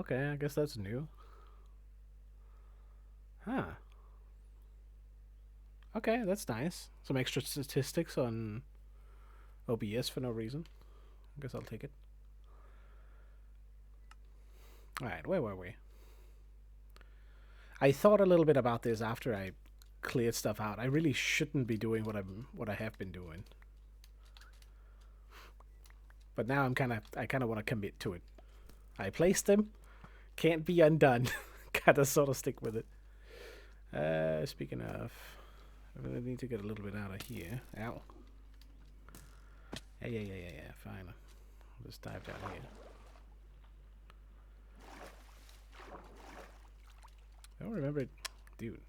okay, I guess that's new. Huh. Okay, that's nice. Some extra statistics on OBS for no reason. I guess I'll take it. Alright, where were we? I thought a little bit about this after I cleared stuff out. I really shouldn't be doing what I have been doing. But now I kinda wanna commit to it. I placed them, can't be undone. Gotta sort of stick with it. Speaking of, I really need to get a little bit out of here. Ow. Yeah. Fine. I'll just dive down here. I don't remember it. Dude.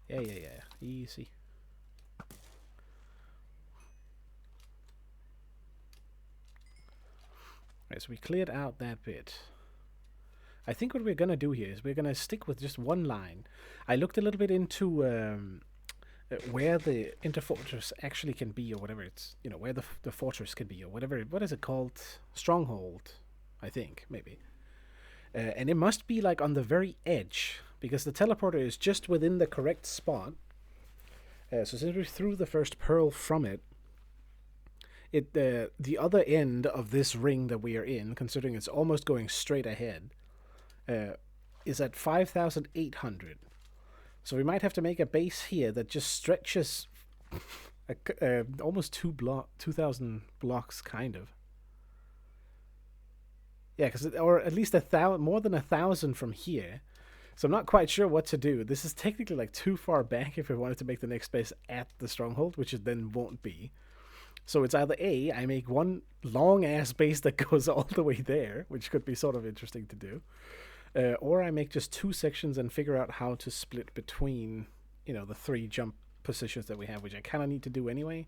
Yeah. Easy. Right, so we cleared out that bit. I think what we're going to do here is we're going to stick with just one line. I looked a little bit into where the interfortress actually can be, or whatever it's, where the fortress can be, or whatever. What is it called? Stronghold, I think, maybe. And it must be like on the very edge, because the teleporter is just within the correct spot. So since we threw the first pearl from it, the other end of this ring that we are in, considering it's almost going straight ahead, is at 5,800. So we might have to make a base here that just stretches almost 2,000 blocks, kind of. Yeah, or at least more than 1,000 from here. So I'm not quite sure what to do. This is technically like too far back if we wanted to make the next base at the stronghold, which it then won't be. So it's either A, I make one long ass base that goes all the way there, which could be sort of interesting to do, or I make just two sections and figure out how to split between, the three jump positions that we have, which I kind of need to do anyway.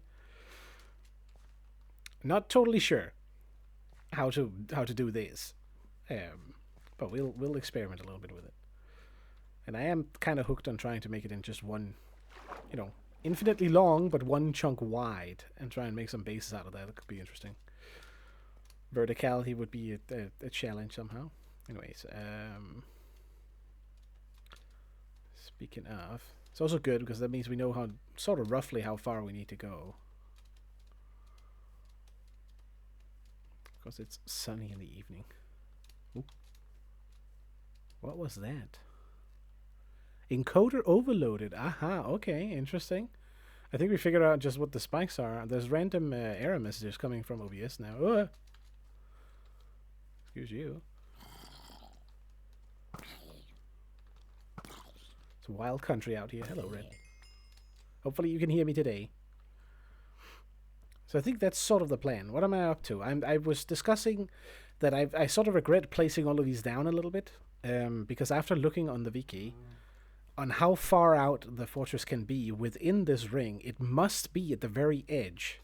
Not totally sure how to do this, but we'll experiment a little bit with it. And I am kind of hooked on trying to make it in just one, infinitely long, but one chunk wide, and try and make some bases out of that. It could be interesting. Verticality would be a challenge somehow. Anyways, speaking of, it's also good because that means we know how sort of roughly how far we need to go. Because it's sunny in the evening. Ooh. What was that? Encoder overloaded. Aha, okay, interesting. I think we figured out just what the spikes are. There's random error messages coming from OBS now. Excuse you. It's a wild country out here. Hello, Red. Hopefully you can hear me today. So I think that's sort of the plan. What am I up to? I was discussing that I sort of regret placing all of these down a little bit, because after looking on the wiki on how far out the fortress can be within this ring, it must be at the very edge.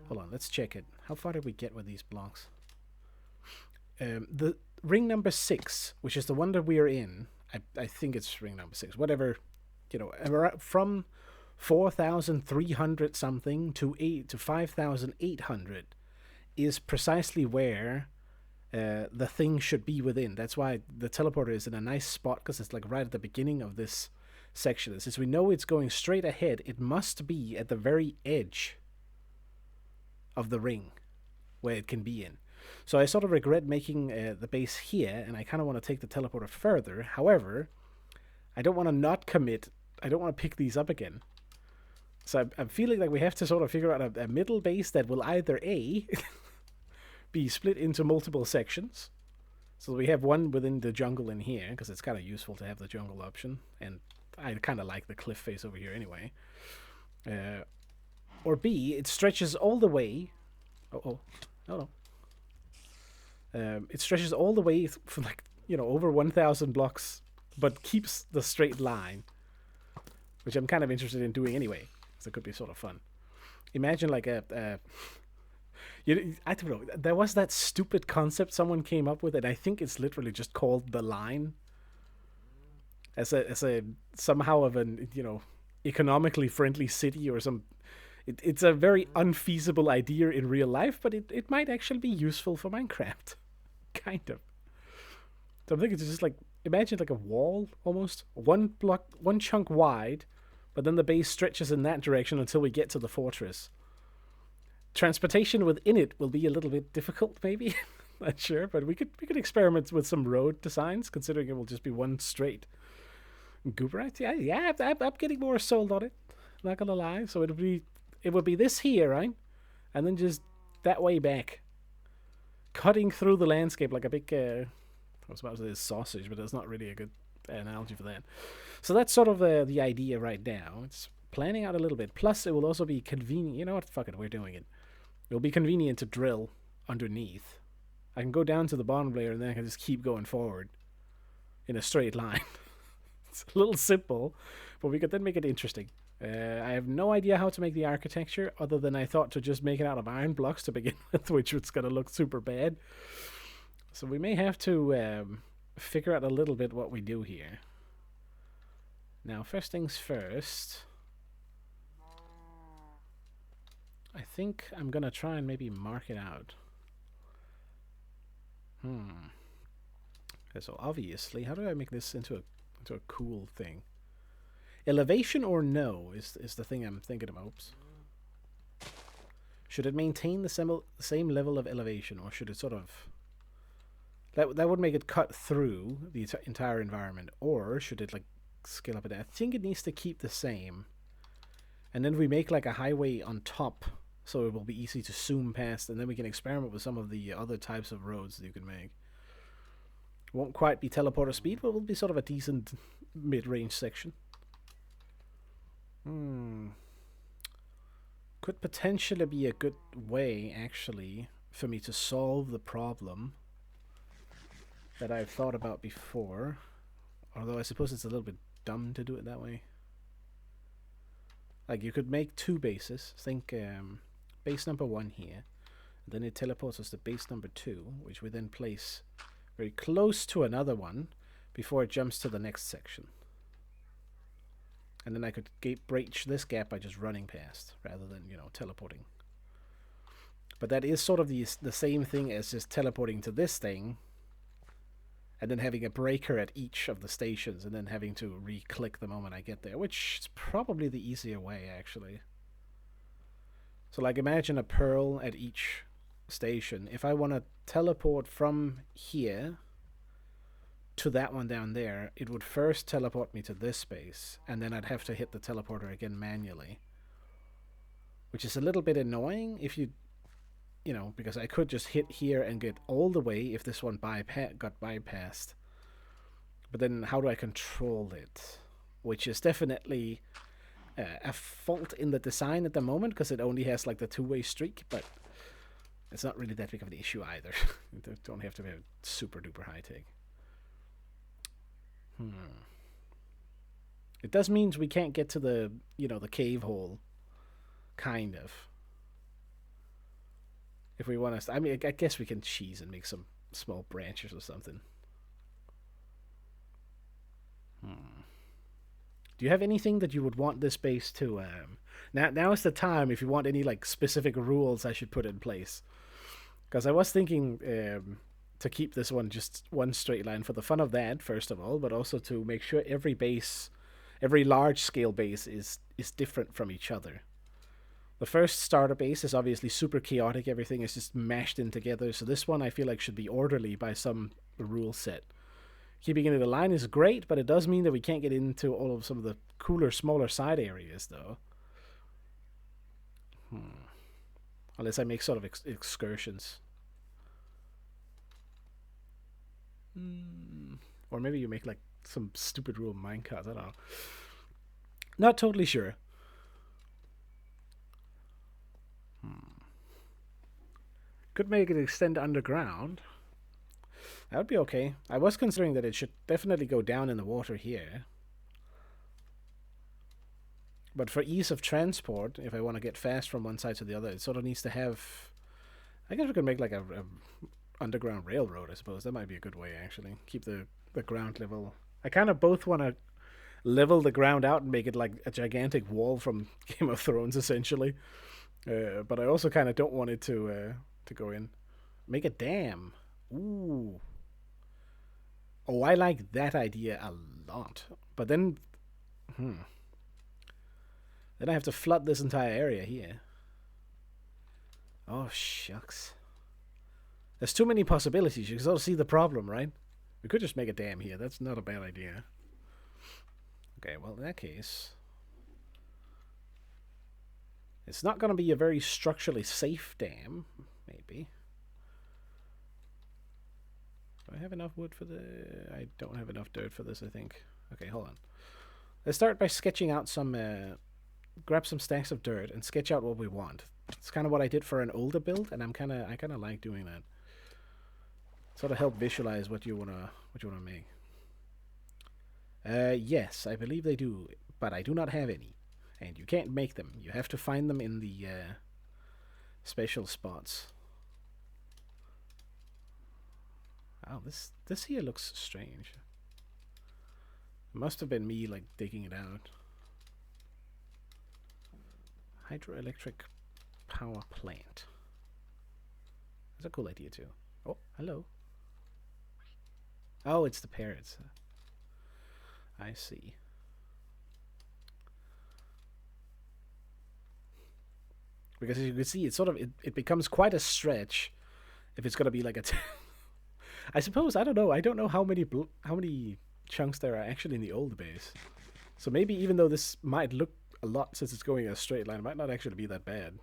Hold on, let's check it. How far did we get with these blocks? The ring number 6, which is the one that we are in, I think it's ring number 6, whatever, from 4,300 something to 5,800 is precisely where the thing should be within. That's why the teleporter is in a nice spot, because it's like right at the beginning of this section. Since we know it's going straight ahead, it must be at the very edge of the ring where it can be in. So I sort of regret making the base here, and I kind of want to take the teleporter further. However, I don't want to not commit. I don't want to pick these up again. So I'm feeling like we have to sort of figure out a middle base that will either A, be split into multiple sections. So we have one within the jungle in here, because it's kind of useful to have the jungle option. And I kind of like the cliff face over here anyway. Or B, it stretches all the way. No. It stretches all the way for like, over 1,000 blocks, but keeps the straight line, which I'm kind of interested in doing anyway. So it could be sort of fun. Imagine like I don't know. There was that stupid concept someone came up with, and I think it's literally just called the line, as a somehow of an economically friendly city or some. It's a very unfeasible idea in real life, but it might actually be useful for Minecraft, kind of. So I'm thinking it's just like, imagine like a wall almost, one block, one chunk wide, but then the base stretches in that direction until we get to the fortress. Transportation within it will be a little bit difficult, maybe. Not sure, but we could experiment with some road designs, considering it will just be one straight goober. Yeah, I'm getting more sold on it. Not gonna lie. So it would be this here, right, and then just that way back, cutting through the landscape like a big. I was about to say sausage, but that's not really a good analogy for that. So that's sort of the idea right now. It's planning out a little bit. Plus, it will also be convenient. You know what? Fuck it, we're doing it. It'll be convenient to drill underneath. I can go down to the bottom layer and then I can just keep going forward in a straight line. It's a little simple, but we could then make it interesting. I have no idea how to make the architecture other than I thought to just make it out of iron blocks to begin with, which was going to look super bad. So we may have to figure out a little bit what we do here. Now, first things first, I think I'm going to try and maybe mark it out. Okay, so obviously, how do I make this into a cool thing? Elevation or no is the thing I'm thinking about. Oops. Should it maintain the same level of elevation, or should it sort of... That would make it cut through the entire environment, or should it like scale up? I think it needs to keep the same, and then we make like a highway on top, so it will be easy to zoom past, and then we can experiment with some of the other types of roads that you can make. Won't quite be teleporter speed, but will be sort of a decent mid-range section. Could potentially be a good way, actually, for me to solve the problem that I've thought about before. Although I suppose it's a little bit dumb to do it that way. Like, you could make two bases. Think base number 1 here. And then it teleports us to base number 2, which we then place very close to another one before it jumps to the next section. And then I could breach this gap by just running past, rather than, teleporting. But that is sort of the same thing as just teleporting to this thing, and then having a breaker at each of the stations, and then having to re-click the moment I get there, which is probably the easier way, actually. So, like, imagine a pearl at each station. If I want to teleport from here to that one down there, it would first teleport me to this space, and then I'd have to hit the teleporter again manually, which is a little bit annoying if you because I could just hit here and get all the way if this one got bypassed. But then how do I control it? Which is definitely a fault in the design at the moment, because it only has like the two-way streak, but it's not really that big of an issue either. You don't have to have super duper high tech. It does mean we can't get to the the cave hole, kind of. If we want to, I mean, I guess we can cheese and make some small branches or something. Do you have anything that you would want this base to? Now is the time if you want any like specific rules I should put in place. Because I was thinking to keep this one just one straight line for the fun of that, first of all, but also to make sure every large scale base is different from each other. The first starter base is obviously super chaotic. Everything is just mashed in together. So this one I feel like should be orderly by some rule set. Keeping it in a line is great, but it does mean that we can't get into all of some of the cooler, smaller side areas, though. Unless I make sort of excursions. Or maybe you make like some stupid rule minecarts. I don't know. Not totally sure. Could make it extend underground. That would be okay. I was considering that it should definitely go down in the water here. But for ease of transport, if I want to get fast from one side to the other, it sort of needs to have... I guess we could make like a underground railroad, I suppose. That might be a good way, actually. Keep the ground level. I kind of both want to level the ground out and make it like a gigantic wall from Game of Thrones, essentially. But I also kind of don't want it to go in. Make a dam. Ooh. Oh, I like that idea a lot. But then, then I have to flood this entire area here. Oh, shucks. There's too many possibilities. You can sort of see the problem, right? We could just make a dam here. That's not a bad idea. Okay, well, in that case, it's not going to be a very structurally safe dam, maybe. Do I have enough wood for the... I don't have enough dirt for this, I think. Okay, hold on. Let's start by sketching out some... grab some stacks of dirt and sketch out what we want. It's kind of what I did for an older build, and I kind of like doing that. Sort of help visualize what you wanna make. Yes, I believe they do, but I do not have any, and you can't make them. You have to find them in the special spots. Oh, this here looks strange. It must have been me like digging it out. Hydroelectric power plant. That's a cool idea too. Oh, hello. Oh, it's the parrots. I see. Because as you can see, it's sort of it becomes quite a stretch if it's gonna be like a. I suppose I don't know. I don't know how many chunks there are actually in the old base. So maybe even though this might look a lot since it's going in a straight line, it might not actually be that bad.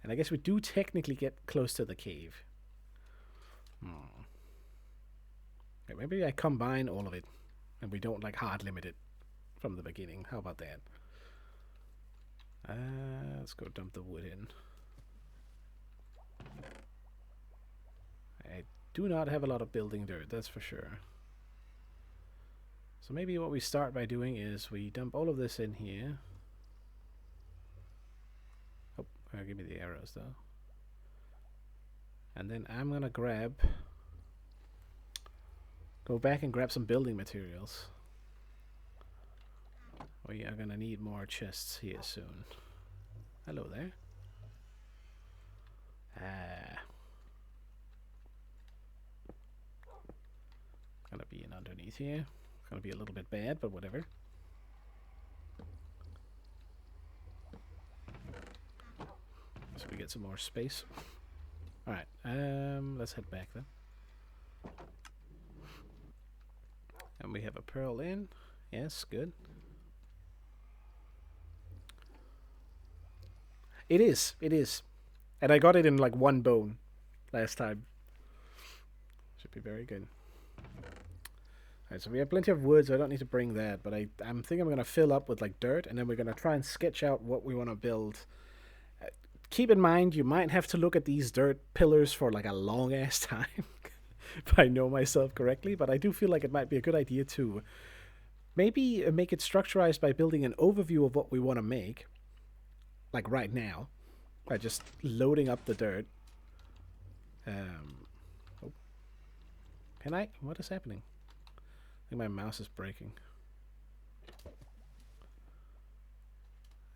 And I guess we do technically get close to the cave. Okay, maybe I combine all of it and we don't like hard limit it from the beginning. How about that? Let's go dump the wood in. I do not have a lot of building dirt, that's for sure. So maybe what we start by doing is we dump all of this in here. Oh, give me the arrows though. And then I'm gonna go back and grab some building materials. We are gonna need more chests here soon. Hello there. Gonna be in underneath here. Gonna be a little bit bad, but whatever. So we get some more space. Alright, let's head back then. And we have a pearl in. Yes, good. It is. And I got it in like one bone last time. Should be very good. Alright, so we have plenty of wood, so I don't need to bring that, but I'm thinking I'm going to fill up with like dirt, and then we're going to try and sketch out what we want to build. Keep in mind, you might have to look at these dirt pillars for like a long ass time, if I know myself correctly, but I do feel like it might be a good idea to maybe make it structurized by building an overview of what we want to make, like right now, by just loading up the dirt. Oh. Can I? What is happening? I think my mouse is breaking.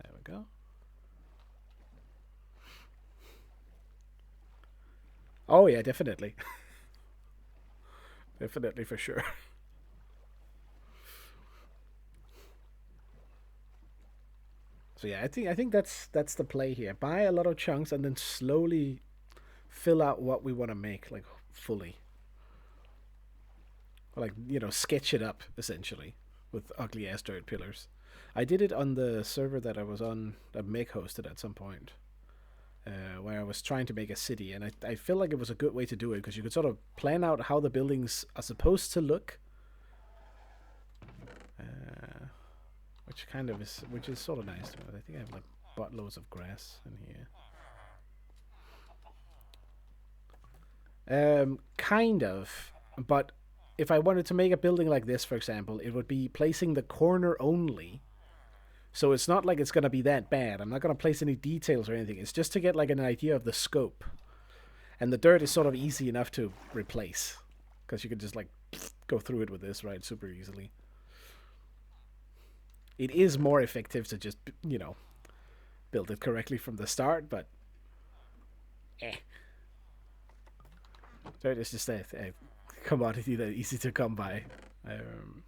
There we go. Oh yeah, definitely. Definitely, for sure. So yeah, I think that's the play here. Buy a lot of chunks and then slowly fill out what we want to make, like fully. Or like, you know, sketch it up essentially with ugly ass dirt pillars. I did it on the server that I was on, that Meg hosted at some point. Where I was trying to make a city, and I feel like it was a good way to do it, because you could sort of plan out how the buildings are supposed to look, which is sort of nice. I think I have like buttloads of grass in here. Kind of, but if I wanted to make a building like this, for example, it would be placing the corner only. So it's not like it's going to be that bad. I'm not going to place any details or anything. It's just to get like an idea of the scope. And the dirt is sort of easy enough to replace, because you can just like go through it with this, right, super easily. It is more effective to just, you know, build it correctly from the start, but Eh. Dirt is just a commodity that easy to come by. Um,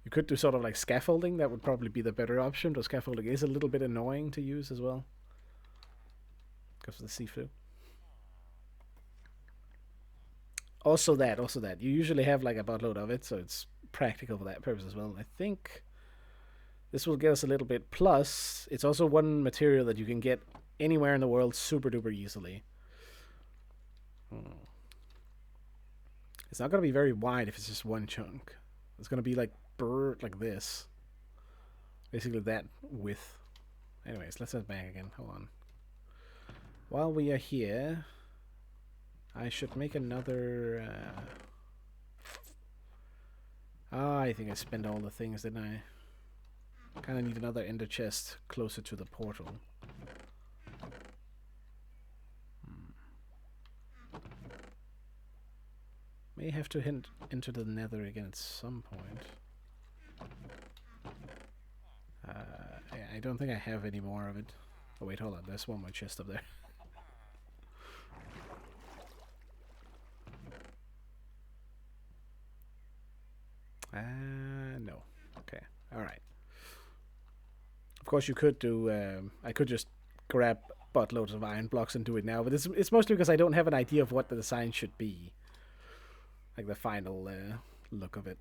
you could do sort of like scaffolding. That would probably be the better option, but scaffolding is a little bit annoying to use as well because of the seafood. Also that. You usually have like a buttload of it, so it's practical for that purpose as well. I think this will get us a little bit. Plus, it's also one material that you can get anywhere in the world super duper easily. It's not going to be very wide if it's just one chunk. It's going to be like like this. Basically that width. Anyways, let's head back again. Hold on. While we are here, I should make another... I think I spent all the things, didn't I? Kind of need another ender chest closer to the portal. May have to hint into the nether again at some point. I don't think I have any more of it. Oh wait, hold on. There's one more chest up there. No. Okay. Alright. Of course you could do... I could just grab buttloads of iron blocks and do it now, but it's mostly because I don't have an idea of what the design should be. Like the final look of it.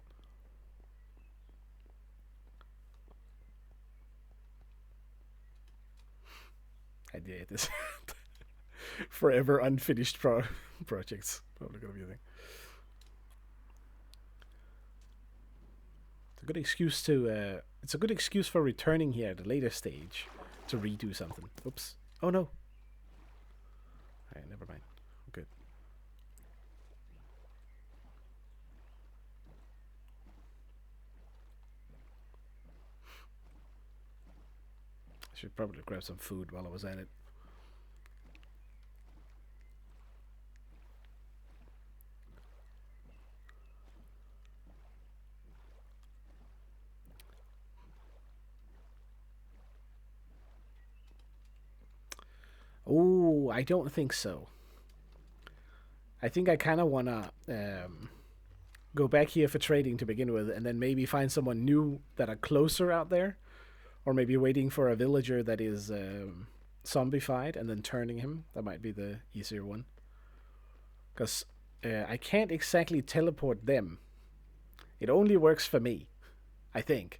Idea this forever unfinished projects. Probably gonna be a thing. It's a good excuse to. It's a good excuse for returning here at a later stage to redo something. Oops. Oh no. Alright, never mind. Good. I should probably grab some food while I was at it. Oh, I don't think so. I think I kind of want to go back here for trading to begin with, and then maybe find someone new that are closer out there. Or maybe waiting for a villager that is zombified and then turning him. That might be the easier one. Because I can't exactly teleport them. It only works for me, I think.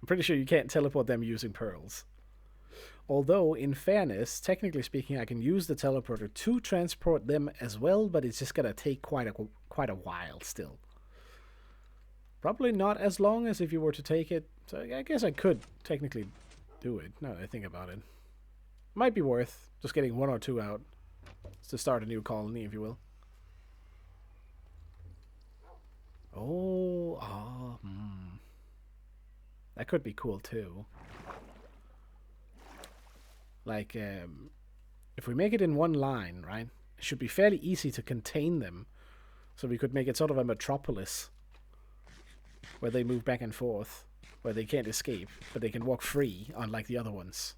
I'm pretty sure you can't teleport them using pearls. Although, in fairness, technically speaking, I can use the teleporter to transport them as well, but it's just gonna take quite a while still. Probably not as long as if you were to take it. So I guess I could technically do it, now that I think about it. Might be worth just getting one or two out to start a new colony, if you will. That could be cool too. Like, if we make it in one line, right? It should be fairly easy to contain them. So we could make it sort of a metropolis where they move back and forth, where they can't escape, but they can walk free, unlike the other ones.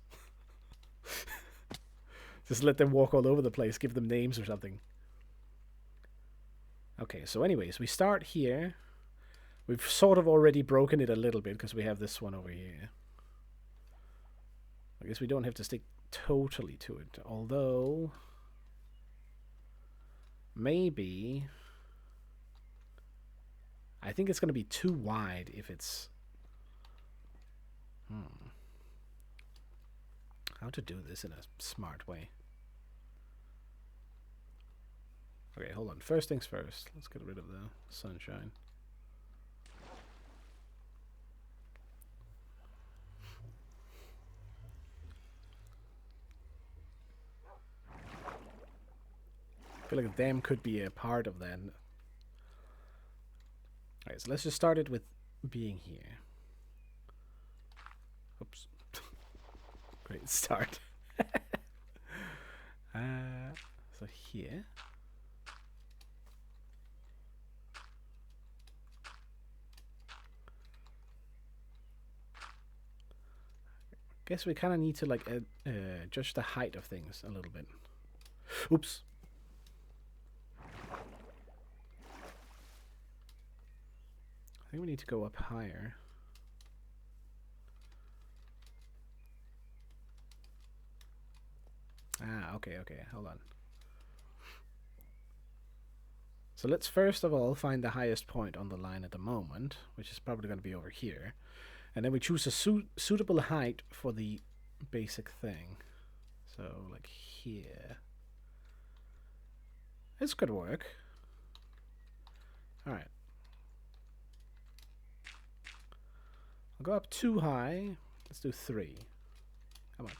Just let them walk all over the place, give them names or something. Okay, so anyways, we start here. We've sort of already broken it a little bit because we have this one over here. I guess we don't have to stick totally to it, although maybe I think it's going to be too wide if it's... How to do this in a smart way. Okay, hold on. First things first. Let's get rid of the sunshine. I feel like a dam could be a part of that. Alright, so let's just start it with being here. Oops. Great start. So here. Guess we kind of need to like judge the height of things a little bit. Oops. I think we need to go up higher. Ah, okay, hold on. So let's first of all find the highest point on the line at the moment, which is probably going to be over here. And then we choose a suitable height for the basic thing. So, like here. This could work. Alright. I'll go up too high. Let's do 3. Come on.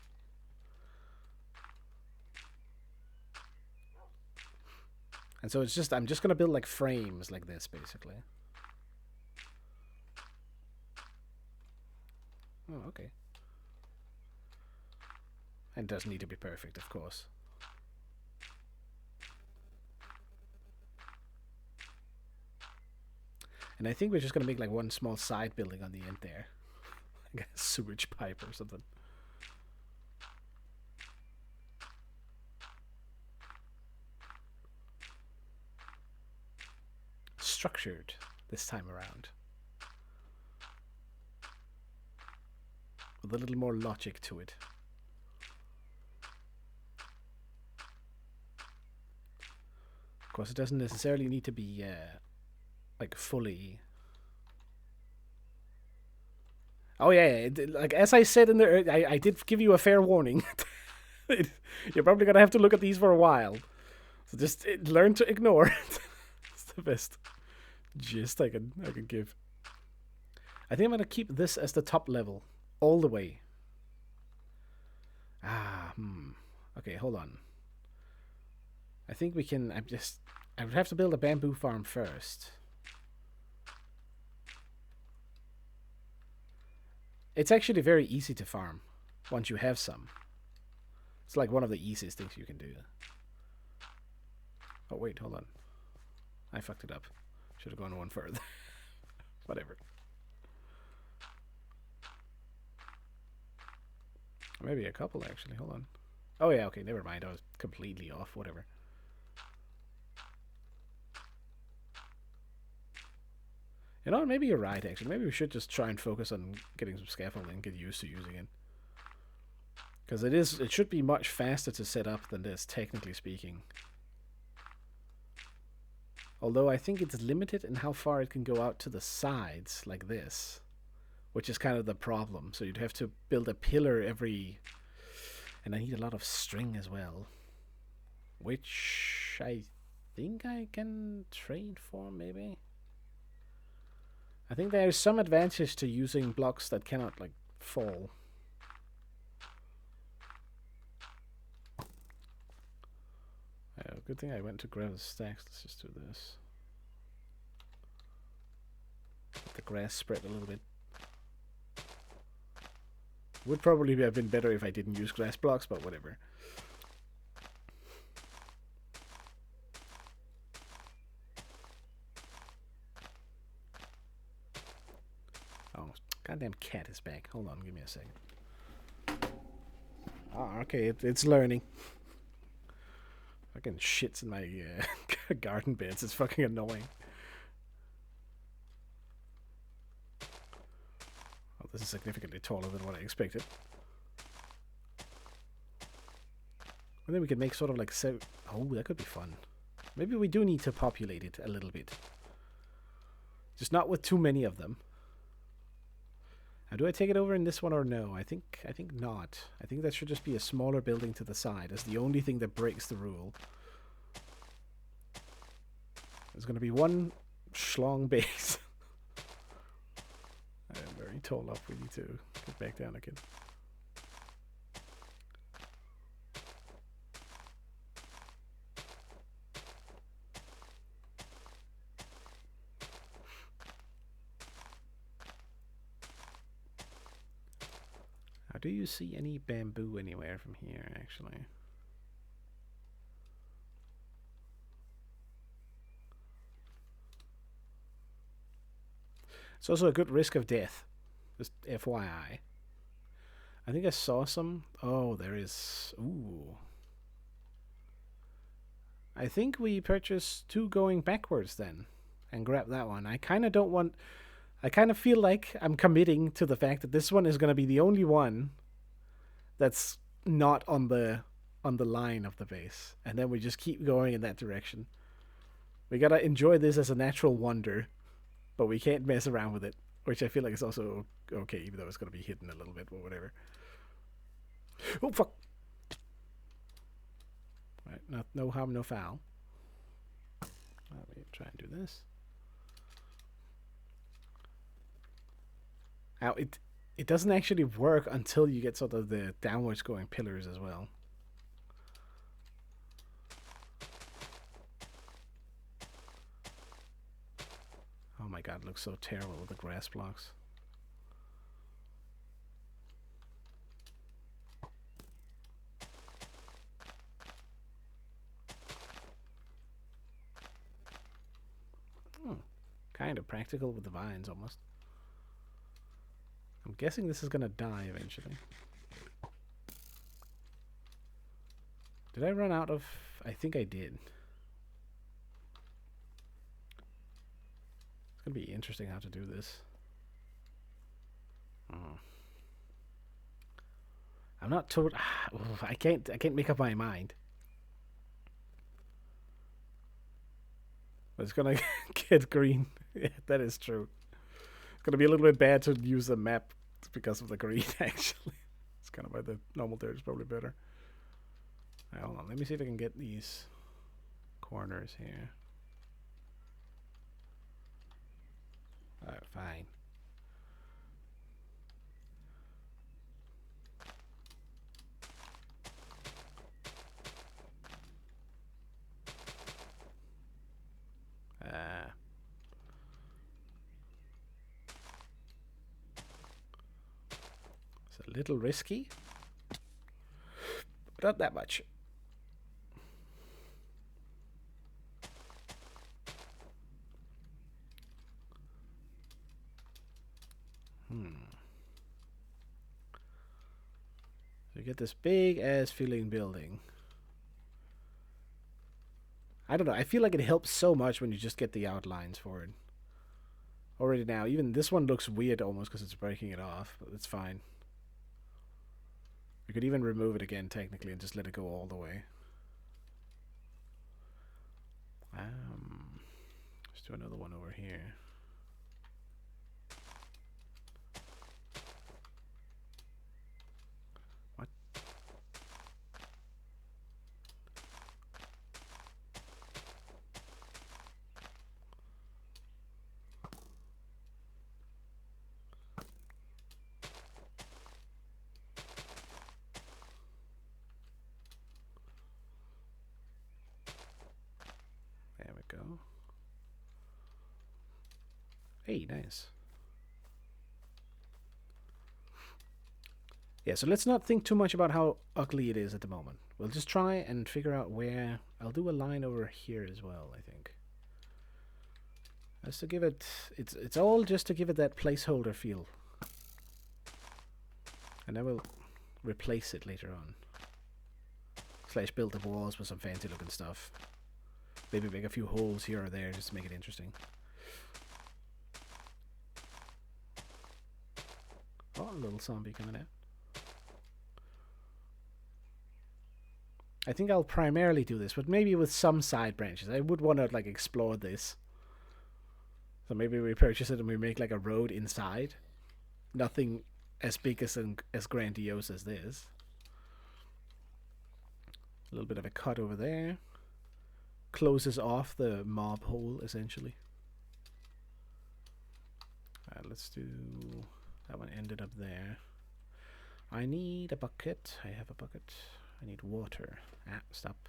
And so it's just, I'm just going to build like frames like this, basically. Oh, okay. And it doesn't need to be perfect, of course. And I think we're just going to make like one small side building on the end there. Like a sewage pipe or something. Structured this time around. With a little more logic to it. Of course, it doesn't necessarily need to be like fully. Oh yeah, like as I said in the, I did give you a fair warning. You're probably gonna have to look at these for a while, so just learn to ignore it. It's the best gist I can give. I think I'm gonna keep this as the top level all the way. Okay, hold on. I think we can. I would have to build a bamboo farm first. It's actually very easy to farm once you have some. It's like one of the easiest things you can do. Oh wait, hold on. I fucked it up. Should have gone one further. Whatever. Maybe a couple actually, hold on. Oh yeah, okay, never mind. I was completely off, whatever. You know what, maybe you're right actually. Maybe we should just try and focus on getting some scaffolding and get used to using it. Because it should be much faster to set up than this, technically speaking. Although I think it's limited in how far it can go out to the sides, like this. Which is kind of the problem. So you'd have to build a pillar every... And I need a lot of string as well. Which I think I can trade for, maybe? I think there's some advantage to using blocks that cannot, like, fall. Good thing I went to grab the stacks. Let's just do this. Let the grass spread a little bit. Would probably have been better if I didn't use grass blocks, but whatever. Oh, goddamn cat is back. Hold on, give me a second. Ah, okay, it's learning. Fucking shits in my garden beds. It's fucking annoying. Oh, this is significantly taller than what I expected. And then we could make sort of like oh, that could be fun. Maybe we do need to populate it a little bit. Just not with too many of them. Now, do I take it over in this one or no? I think not. I think that should just be a smaller building to the side. That's the only thing that breaks the rule. There's going to be one schlong base. I am very tall up. We need to get back down again. Do you see any bamboo anywhere from here, actually? It's also a good risk of death. Just FYI. I think I saw some. Oh, there is. Ooh. I think we purchase 2 going backwards then, and grab that one. I kind of don't want. I kind of feel like I'm committing to the fact that this one is going to be the only one that's not on the line of the base, and then we just keep going in that direction. We gotta enjoy this as a natural wonder, but we can't mess around with it, which I feel like is also okay, even though it's gonna be hidden a little bit or whatever. Oh fuck! Right, no harm, no foul. Let me try and do this. Now it doesn't actually work until you get sort of the downwards going pillars as well. Oh my god, it looks so terrible with the grass blocks. Kind of practical with the vines almost. I'm guessing this is gonna die eventually. Did I run out of... I think I did. It's gonna be interesting how to do this. I'm not told... I can't make up my mind. But it's gonna get green. Yeah, that is true. It's gonna be a little bit bad to use the map because of the green, actually. It's kind of why the normal dirt is probably better. Right, hold on, let me see if I can get these corners here. Alright, fine. It's a little risky, but not that much. So you get this big ass filling building. I don't know, I feel like it helps so much when you just get the outlines for it. Already now, even this one looks weird almost because it's breaking it off, but it's fine. We could even remove it again technically and just let it go all the way. Let's do another one over here. What? There we go. Hey, nice. Yeah, so let's not think too much about how ugly it is at the moment. We'll just try and figure out where... I'll do a line over here as well, I think. Just to give it... It's all just to give it that placeholder feel. And then we'll replace it later on. Slash build the walls with some fancy looking stuff. Maybe make a few holes here or there just to make it interesting. Oh, a little zombie coming out. I think I'll primarily do this, but maybe with some side branches. I would want to like explore this. So maybe we purchase it and we make like a road inside. Nothing as big as grandiose as this. A little bit of a cut over there. Closes off the mob hole essentially. Let's do... That one ended up there. I need a bucket. I have a bucket. I need water. Ah, stop.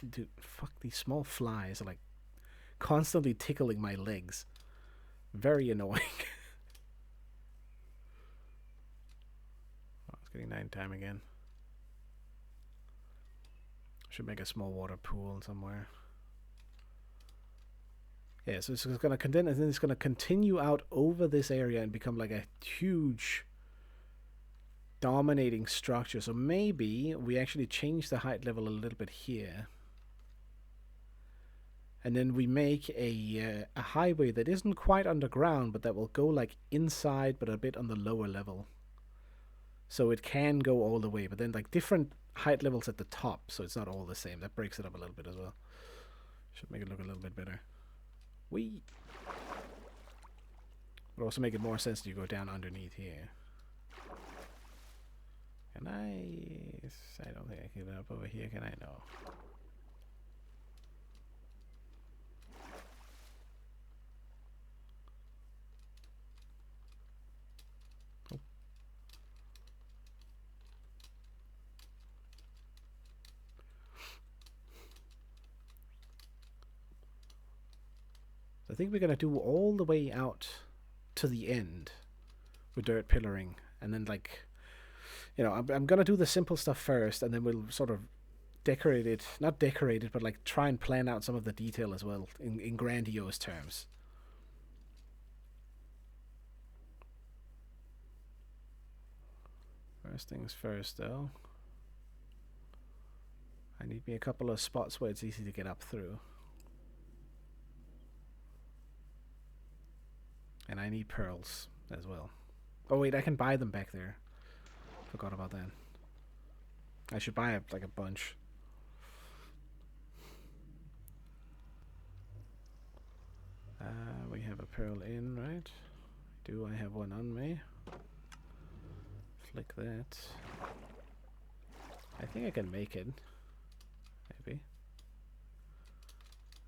Dude, fuck, these small flies are like constantly tickling my legs. Very annoying. Oh, it's getting nighttime again. Should make a small water pool somewhere. Yeah, so it's going to condense and then it's going to continue out over this area and become like a huge dominating structure. So maybe we actually change the height level a little bit here. and then we make a highway that isn't quite underground, but that will go like inside, but a bit on the lower level. So it can go all the way, but then like different height levels at the top, so it's not all the same. That breaks it up a little bit as well. Should make it look a little bit better. We would also make it more sense to go down underneath here. Can I don't think I can get up over here, can I? No. Oh. I think we're gonna do all the way out to the end with dirt pillaring, and then like, you know, I'm gonna do the simple stuff first, and then we'll sort of decorate it, not decorate it, but like try and plan out some of the detail as well in grandiose terms. First things first, though. I need me a couple of spots where it's easy to get up through. And I need pearls as well. Oh wait, I can buy them back there. Forgot about that. I should buy like a bunch. We have a pearl in, right? Do I have one on me? Flick that. I think I can make it. Maybe.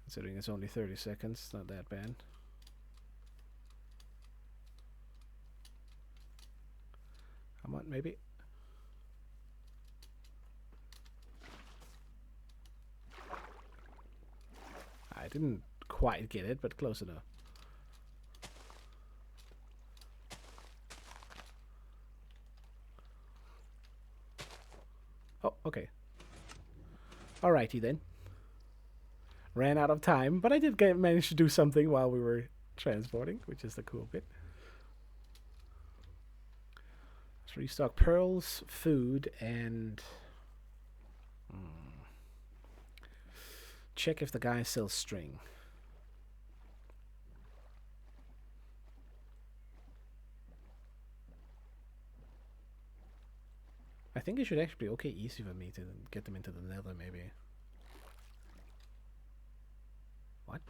Considering it's only 30 seconds, not that bad. Come on, maybe. I didn't quite get it, but close enough. Oh, okay. Alrighty then. Ran out of time, but I did manage to do something while we were transporting, which is the cool bit. Let's restock pearls, food, and check if the guy sells string. I think it should actually be okay easy for me to get them into the nether, maybe. What?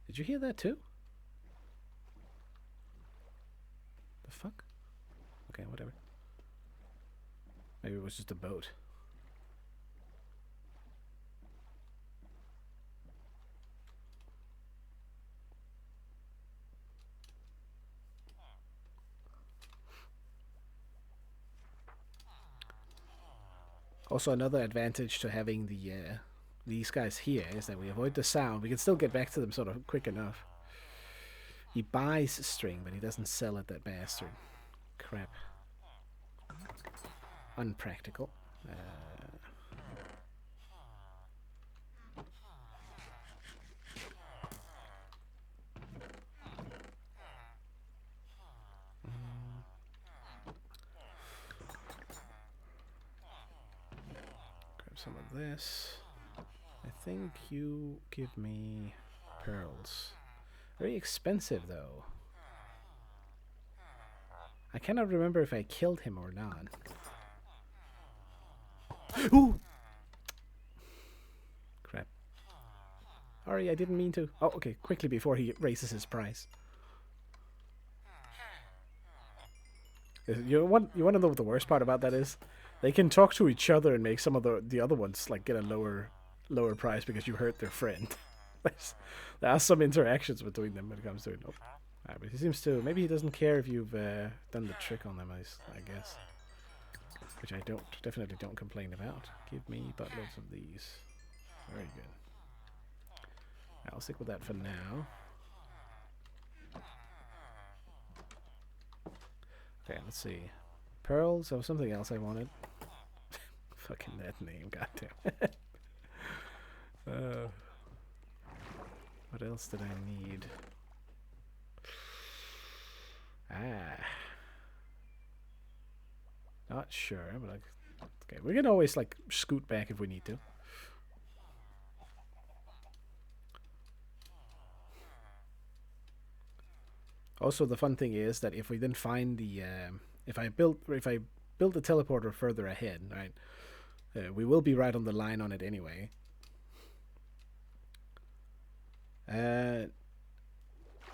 Did you hear that too? The fuck? Okay, whatever. Maybe it was just a boat. Also, another advantage to having the these guys here is that we avoid the sound. We can still get back to them sort of quick enough. He buys string, but he doesn't sell it, that bastard. Crap. Unpractical. Grab some of this. I think you give me pearls. Very expensive, though. I cannot remember if I killed him or not. Ooh! Crap. Sorry, I didn't mean to. Oh, okay. Quickly before he raises his price. You want to know what the worst part about that is? They can talk to each other and make some of the other ones like get a lower price because you hurt their friend. There are some interactions between them when it comes to it. Nope. Right, but he seems to. Maybe he doesn't care if you've done the trick on them, I guess. Which I definitely don't complain about. Give me buttloads of these. Very good. I'll stick with that for now. Okay, let's see. Pearls. Oh, something else I wanted. Fucking that name, goddamn. What else did I need? Not sure, but okay, we can always like scoot back if we need to. Also, the fun thing is that if we then find the if I build the teleporter further ahead, right, we will be right on the line on it anyway.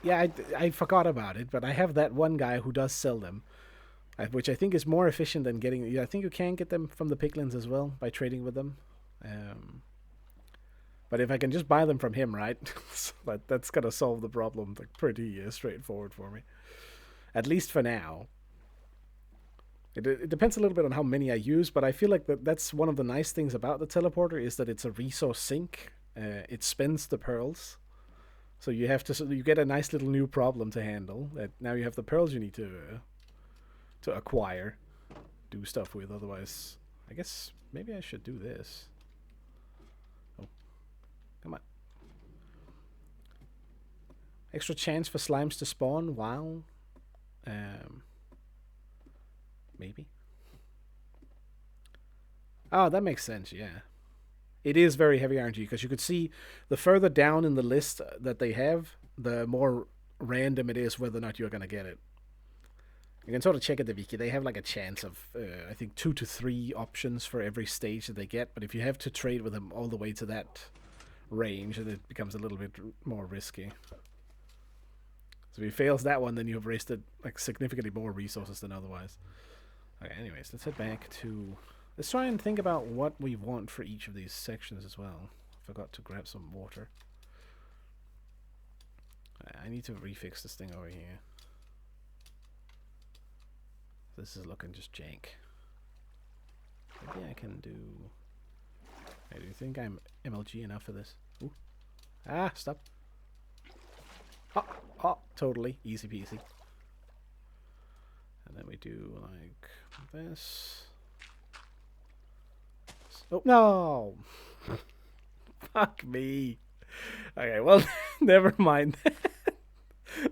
Yeah, I forgot about it, but I have that one guy who does sell them, which I think is more efficient than getting. Yeah, I think you can get them from the piglins as well by trading with them. But if I can just buy them from him, right, that's gonna solve the problem like pretty straightforward for me, at least for now. It depends a little bit on how many I use, but I feel like that's one of the nice things about the teleporter is that it's a resource sink. It spends the pearls, so you get a nice little new problem to handle. That now you have the pearls you need to acquire, do stuff with. Otherwise, I guess maybe I should do this. Oh, come on! Extra chance for slimes to spawn. Wow. Maybe. Oh, that makes sense. Yeah. It is very heavy RNG because you could see the further down in the list that they have, the more random it is whether or not you're going to get it. You can sort of check at the wiki. They have like a chance of, I think, 2 to 3 options for every stage that they get. But if you have to trade with them all the way to that range, it becomes a little bit more risky. So if he fails that one, then you've wasted like significantly more resources than otherwise. Okay, anyways, let's head back to... Let's try and think about what we want for each of these sections as well. Forgot to grab some water. I need to refix this thing over here. This is looking just jank. Maybe I can do... Hey, do you think I'm MLG enough for this? Ooh. Ah, stop. Oh, totally. Easy peasy. And then we do like this. Oh, no! Fuck me. Okay, well, never mind.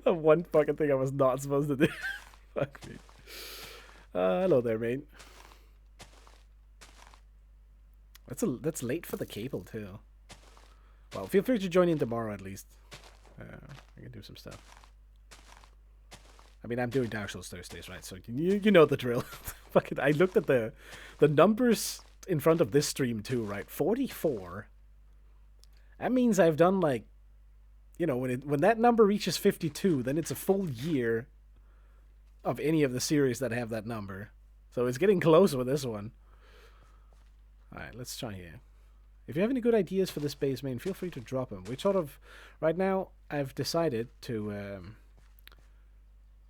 The one fucking thing I was not supposed to do. Fuck me. Hello there, mate. That's late for the cable, too. Well, feel free to join in tomorrow, at least. I can do some stuff. I mean, I'm doing Dark Souls Thursdays, right? So you know the drill. Fucking, I looked at the numbers in front of this stream too, right? 44. That means I've done like, you know, when that number reaches 52, then it's a full year of any of the series that have that number. So it's getting close with this one. All right, let's try here. If you have any good ideas for this base main, feel free to drop them. We sort of, right now, I've decided to,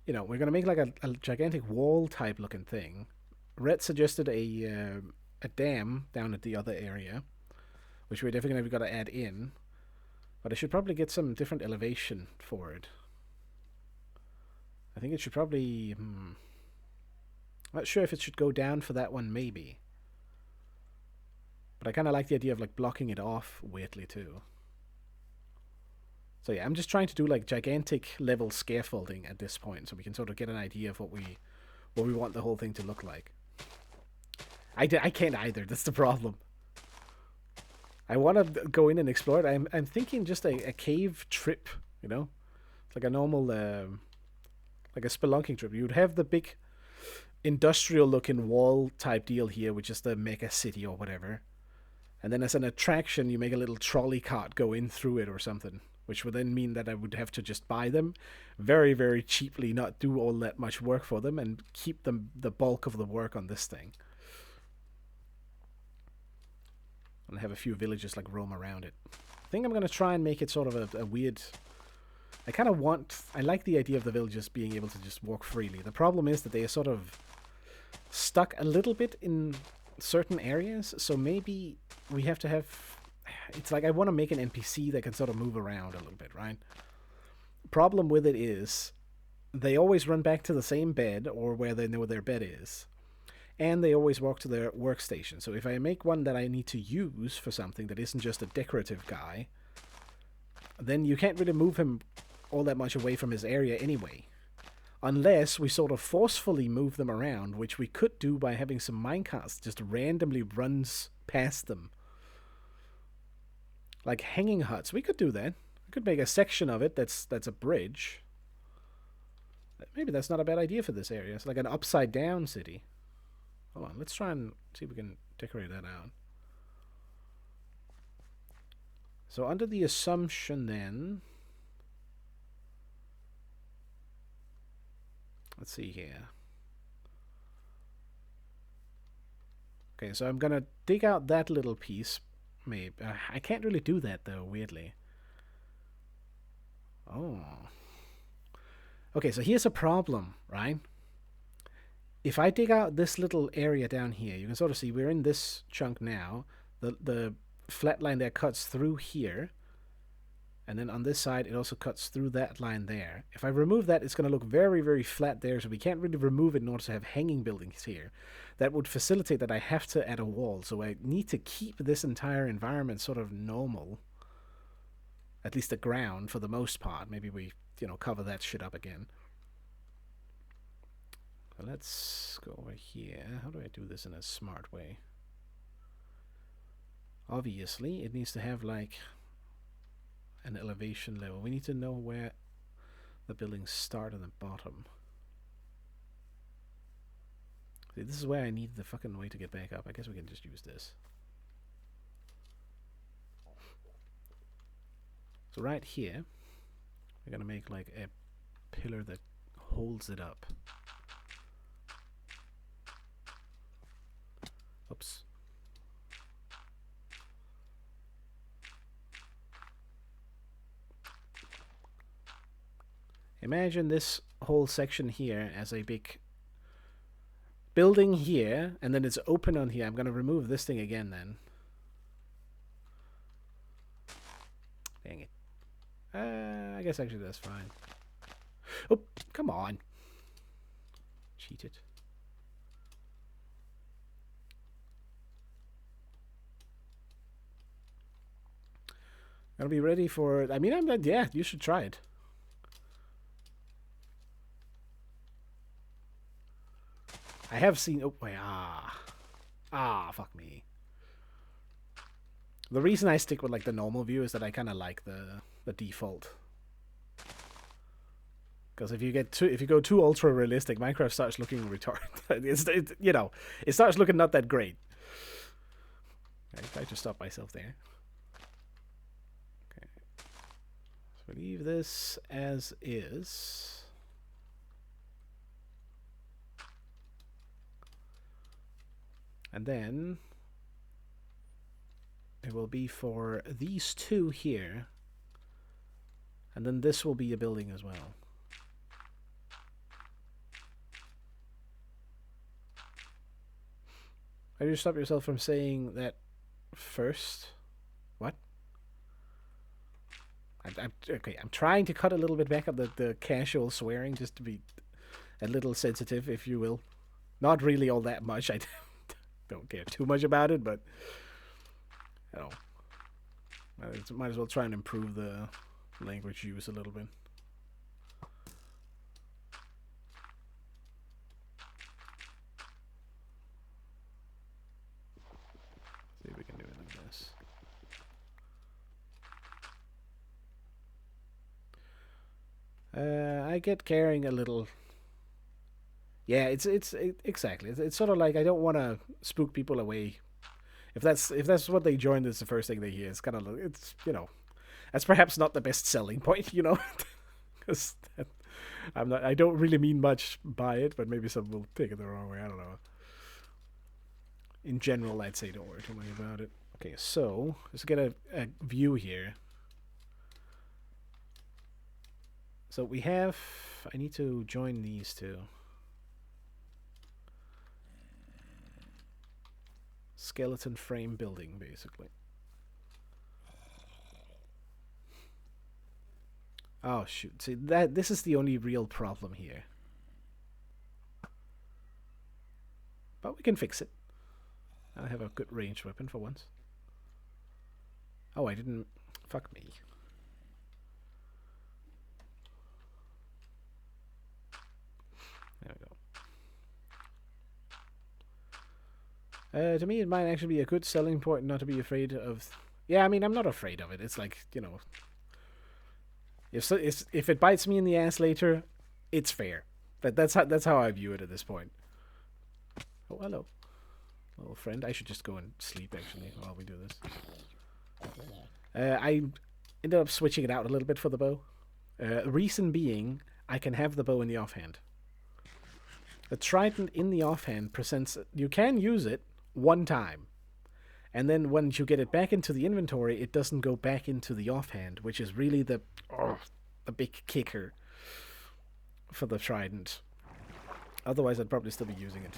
you know, we're going to make like a gigantic wall type looking thing. Red suggested a dam down at the other area, which we're definitely got to add in. But I should probably get some different elevation for it. I think it should probably... Not sure if it should go down for that one, maybe. But I kind of like the idea of like blocking it off weirdly too. So yeah, I'm just trying to do like gigantic level scaffolding at this point, so we can sort of get an idea of what we want the whole thing to look like. I can't either. That's the problem. I want to go in and explore it. I'm thinking just a cave trip. You know, it's like a normal like a spelunking trip. You'd have the big industrial looking wall type deal here, which is the mega city or whatever. And then as an attraction, you make a little trolley cart go in through it or something, which would then mean that I would have to just buy them very, very cheaply, not do all that much work for them, and keep them the bulk of the work on this thing. And have a few villagers like roam around it. I think I'm going to try and make it sort of a weird... I like the idea of the villagers being able to just walk freely. The problem is that they are sort of stuck a little bit in certain areas, so maybe we have to have... It's like I want to make an NPC that can sort of move around a little bit, right? Problem with it is they always run back to the same bed or where they know their bed is. And they always walk to their workstation. So if I make one that I need to use for something that isn't just a decorative guy, then you can't really move him all that much away from his area anyway. Unless we sort of forcefully move them around, which we could do by having some minecarts just randomly runs past them. Like hanging huts. We could do that. We could make a section of it that's a bridge. Maybe that's not a bad idea for this area. It's like an upside down city. Hold on, let's try and see if we can decorate that out. So under the assumption then, let's see here. Okay, so I'm gonna dig out that little piece. Maybe I can't really do that though, weirdly. Oh. Okay, so here's a problem, right? If I dig out this little area down here, you can sort of see we're in this chunk now. The flat line there cuts through here. And then on this side, it also cuts through that line there. If I remove that, it's going to look very, very flat there, so we can't really remove it in order to have hanging buildings here. That would facilitate that I have to add a wall, so I need to keep this entire environment sort of normal. At least the ground, for the most part. Maybe we, cover that shit up again. Let's go over here. How do I do this in a smart way? Obviously, it needs to have, like, an elevation level. We need to know where the buildings start and the bottom. See, this is where I need the fucking way to get back up. I guess we can just use this. So right here, we're gonna make like a pillar that holds it up. Oops. Imagine this whole section here as a big building here, and then it's open on here. I'm going to remove this thing again then. Dang it. I guess actually that's fine. Oh, come on. Cheated. Gotta be ready for... I mean, yeah, you should try it. I have seen... Oh, wait, fuck me. The reason I stick with, like, the normal view is that I kind of like the default. Because if you go too ultra realistic, Minecraft starts looking retarded. It starts looking not that great. I try to stop myself there. Okay. So leave this as is. And then it will be for these two here. And then this will be a building as well. How do you stop yourself from saying that first? What? I'm trying to cut a little bit back on the casual swearing, just to be a little sensitive, if you will. Not really all that much. I don't care too much about it, but might as well try and improve the language use a little bit. See if we can do it like this. I get carrying a little. Yeah, it's exactly. It's sort of like I don't want to spook people away. If that's what they joined, it's the first thing they hear. It's kind of that's perhaps not the best selling point, because I don't really mean much by it, but maybe some will take it the wrong way. I don't know. In general, I'd say don't worry too much about it. Okay, so let's get a view here. So we have. I need to join these two. Skeleton frame building, basically. Oh shoot! See this is the only real problem here, but we can fix it. I have a good ranged weapon for once. Oh, I didn't. Fuck me. There we go. To me, it might actually be a good selling point not to be afraid of. Yeah, I mean, I'm not afraid of it. It's like, if it bites me in the ass later, it's fair. That's how I view it at this point. Oh, hello, little friend. I should just go and sleep actually while we do this. I ended up switching it out a little bit for the bow. Reason being, I can have the bow in the offhand. The trident in the offhand presents. You can use it one time, and then once you get it back into the inventory, it doesn't go back into the offhand, which is really the big kicker for the trident. Otherwise, I'd probably still be using it.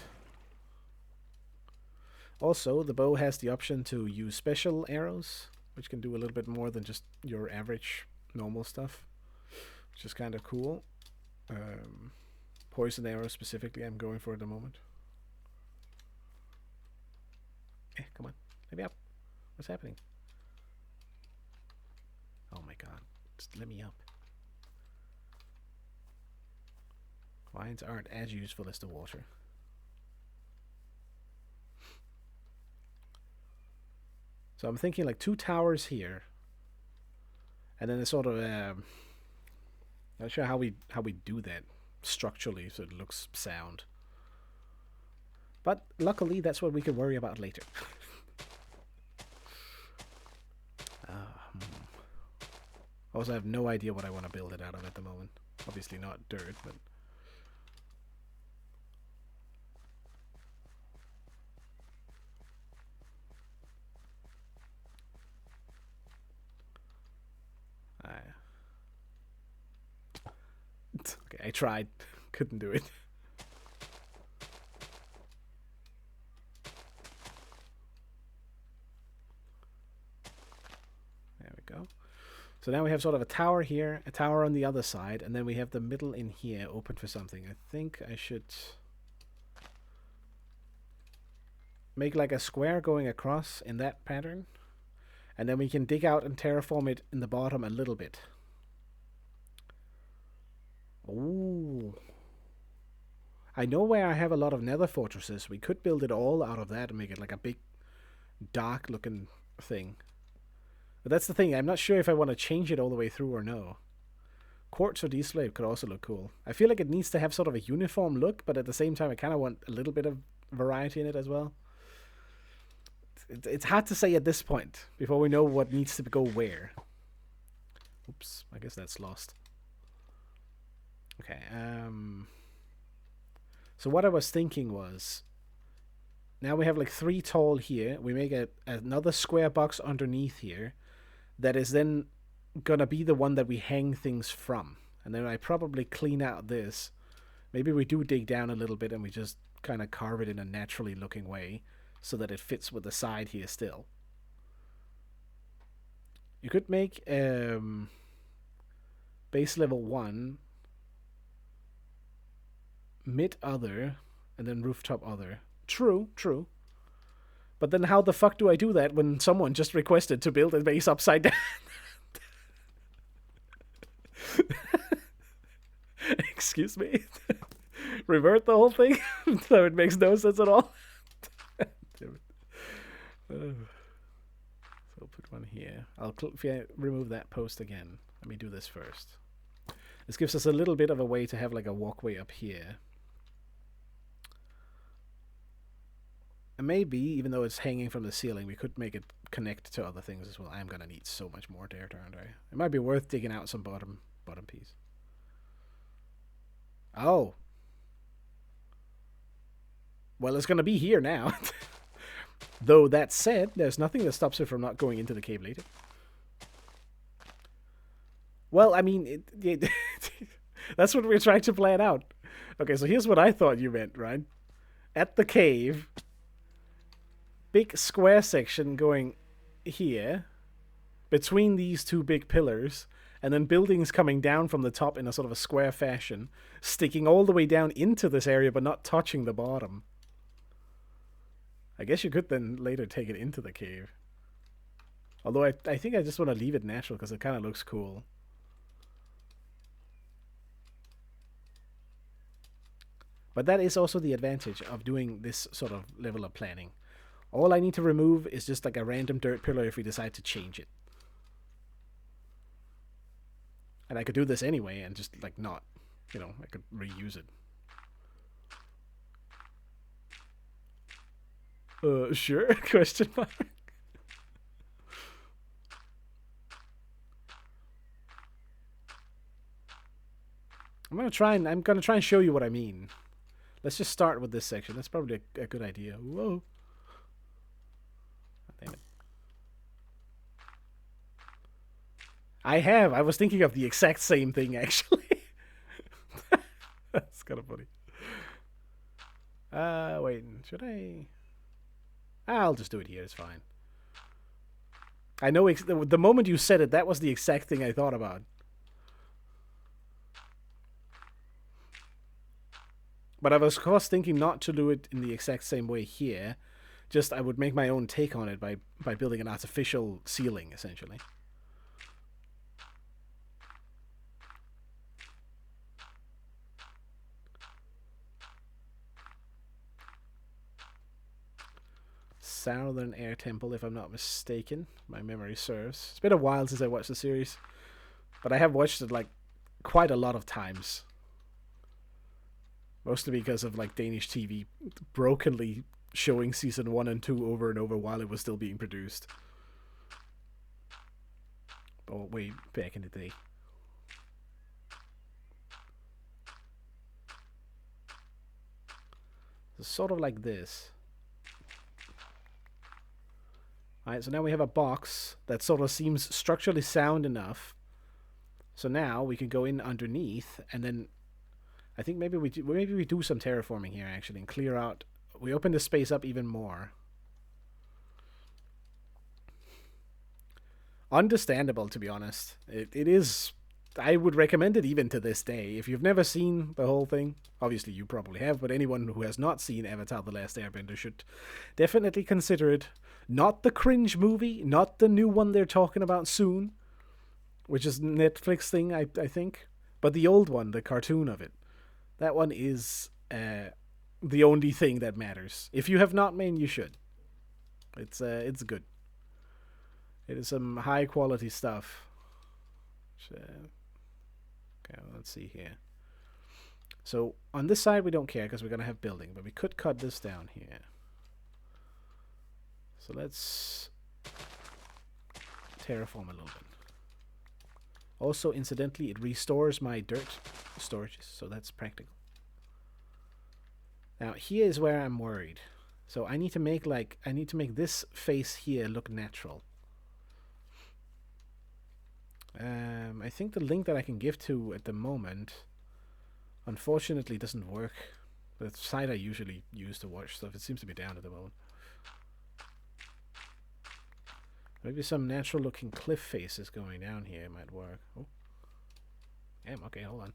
Also, the bow has the option to use special arrows, which can do a little bit more than just your average normal stuff, which is kind of cool. Poison arrows specifically I'm going for at the moment. Come on. Let me up. What's happening? Oh my god. Just let me up. Vines aren't as useful as the water. So I'm thinking like 2 towers here. And then a sort of not sure how we do that structurally so it looks sound. But luckily that's what we can worry about later. Also, I have no idea what I want to build it out of at the moment. Obviously not dirt, but okay, I tried. Couldn't do it. There we go. So now we have sort of a tower here, a tower on the other side, and then we have the middle in here open for something. I think I should make like a square going across in that pattern, and then we can dig out and terraform it in the bottom a little bit. Ooh. I know where I have a lot of nether fortresses. We could build it all out of that and make it like a big dark looking thing. But that's the thing, I'm not sure if I want to change it all the way through or no. Quartz or D-slave could also look cool. I feel like it needs to have sort of a uniform look, but at the same time I kind of want a little bit of variety in it as well. It's hard to say at this point, before we know what needs to go where. Oops, I guess that's lost. Okay, so what I was thinking was, now we have like 3 tall here. We make another square box underneath here that is then gonna be the one that we hang things from. And then I probably clean out this. Maybe we do dig down a little bit and we just kind of carve it in a naturally looking way so that it fits with the side here still. You could make base level 1, mid other, and then rooftop other. True. But then how the fuck do I do that when someone just requested to build a base upside down? Excuse me? Revert the whole thing? So it makes no sense at all? So I'll put one here. I'll remove that post again. Let me do this first. This gives us a little bit of a way to have like a walkway up here. And maybe, even though it's hanging from the ceiling, we could make it connect to other things as well. I'm gonna need so much more dirt, aren't I? It might be worth digging out some bottom piece. Oh. Well, it's gonna be here now. Though that said, there's nothing that stops it from not going into the cave later. Well, I mean, that's what we're trying to plan out. Okay, so here's what I thought you meant, right? At the cave, big square section going here, between these 2 big pillars, and then buildings coming down from the top in a sort of a square fashion, sticking all the way down into this area, but not touching the bottom. I guess you could then later take it into the cave. Although I think I just want to leave it natural because it kind of looks cool. But that is also the advantage of doing this sort of level of planning. All I need to remove is just like a random dirt pillar if we decide to change it. And I could do this anyway and just like not. I could reuse it. Sure? Question mark. I'm gonna try and show you what I mean. Let's just start with this section. That's probably a good idea. Whoa. Damn it. I was thinking of the exact same thing, actually. That's kind of funny. Wait. Should I? I'll just do it here. It's fine. I know the moment you said it, that was the exact thing I thought about. But I was, of course, thinking not to do it in the exact same way here. Just I would make my own take on it by building an artificial ceiling, essentially. Southern Air Temple, if I'm not mistaken. My memory serves. It's been a while since I watched the series, but I have watched it like quite a lot of times. Mostly because of like Danish TV brokenly showing season 1 and 2 over and over while it was still being produced. But way back in the day. It's sort of like this. Alright, so now we have a box that sort of seems structurally sound enough. So now we can go in underneath, and then I think maybe we do some terraforming here actually and clear out. We open the space up even more. Understandable, to be honest. It is. I would recommend it even to this day. If you've never seen the whole thing, obviously you probably have, but anyone who has not seen Avatar The Last Airbender should definitely consider it. Not the cringe movie, not the new one they're talking about soon, which is Netflix thing, I think, but the old one, the cartoon of it. That one is the only thing that matters. If you have not, man, you should. It's good. It is some high quality stuff. Okay, let's see here. So on this side we don't care because we're gonna have building, but we could cut this down here. So let's terraform a little bit. Also, incidentally, it restores my dirt storages, so that's practical. Now here is where I'm worried. So I need to make this face here look natural. I think the link that I can give to at the moment, unfortunately, doesn't work. The site I usually use to watch stuff, it seems to be down at the moment. Maybe some natural looking cliff faces going down here might work. Oh. Damn, okay, hold on.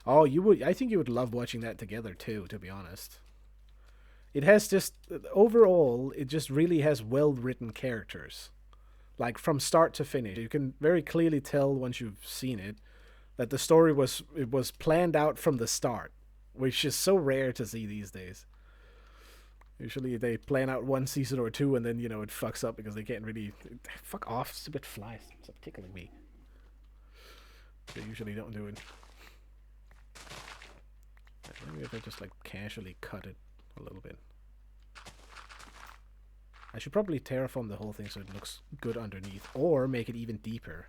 Oh, I think you would love watching that together too, to be honest. It has just, overall, it just really has well written characters. Like from start to finish. You can very clearly tell once you've seen it that the story was planned out from the start, which is so rare to see these days. Usually they plan out one season or two and then, it fucks up because they can't really... Fuck off, stupid flies. Stop tickling me. They usually don't do it. Maybe if I just, casually cut it a little bit. I should probably terraform the whole thing so it looks good underneath, or make it even deeper.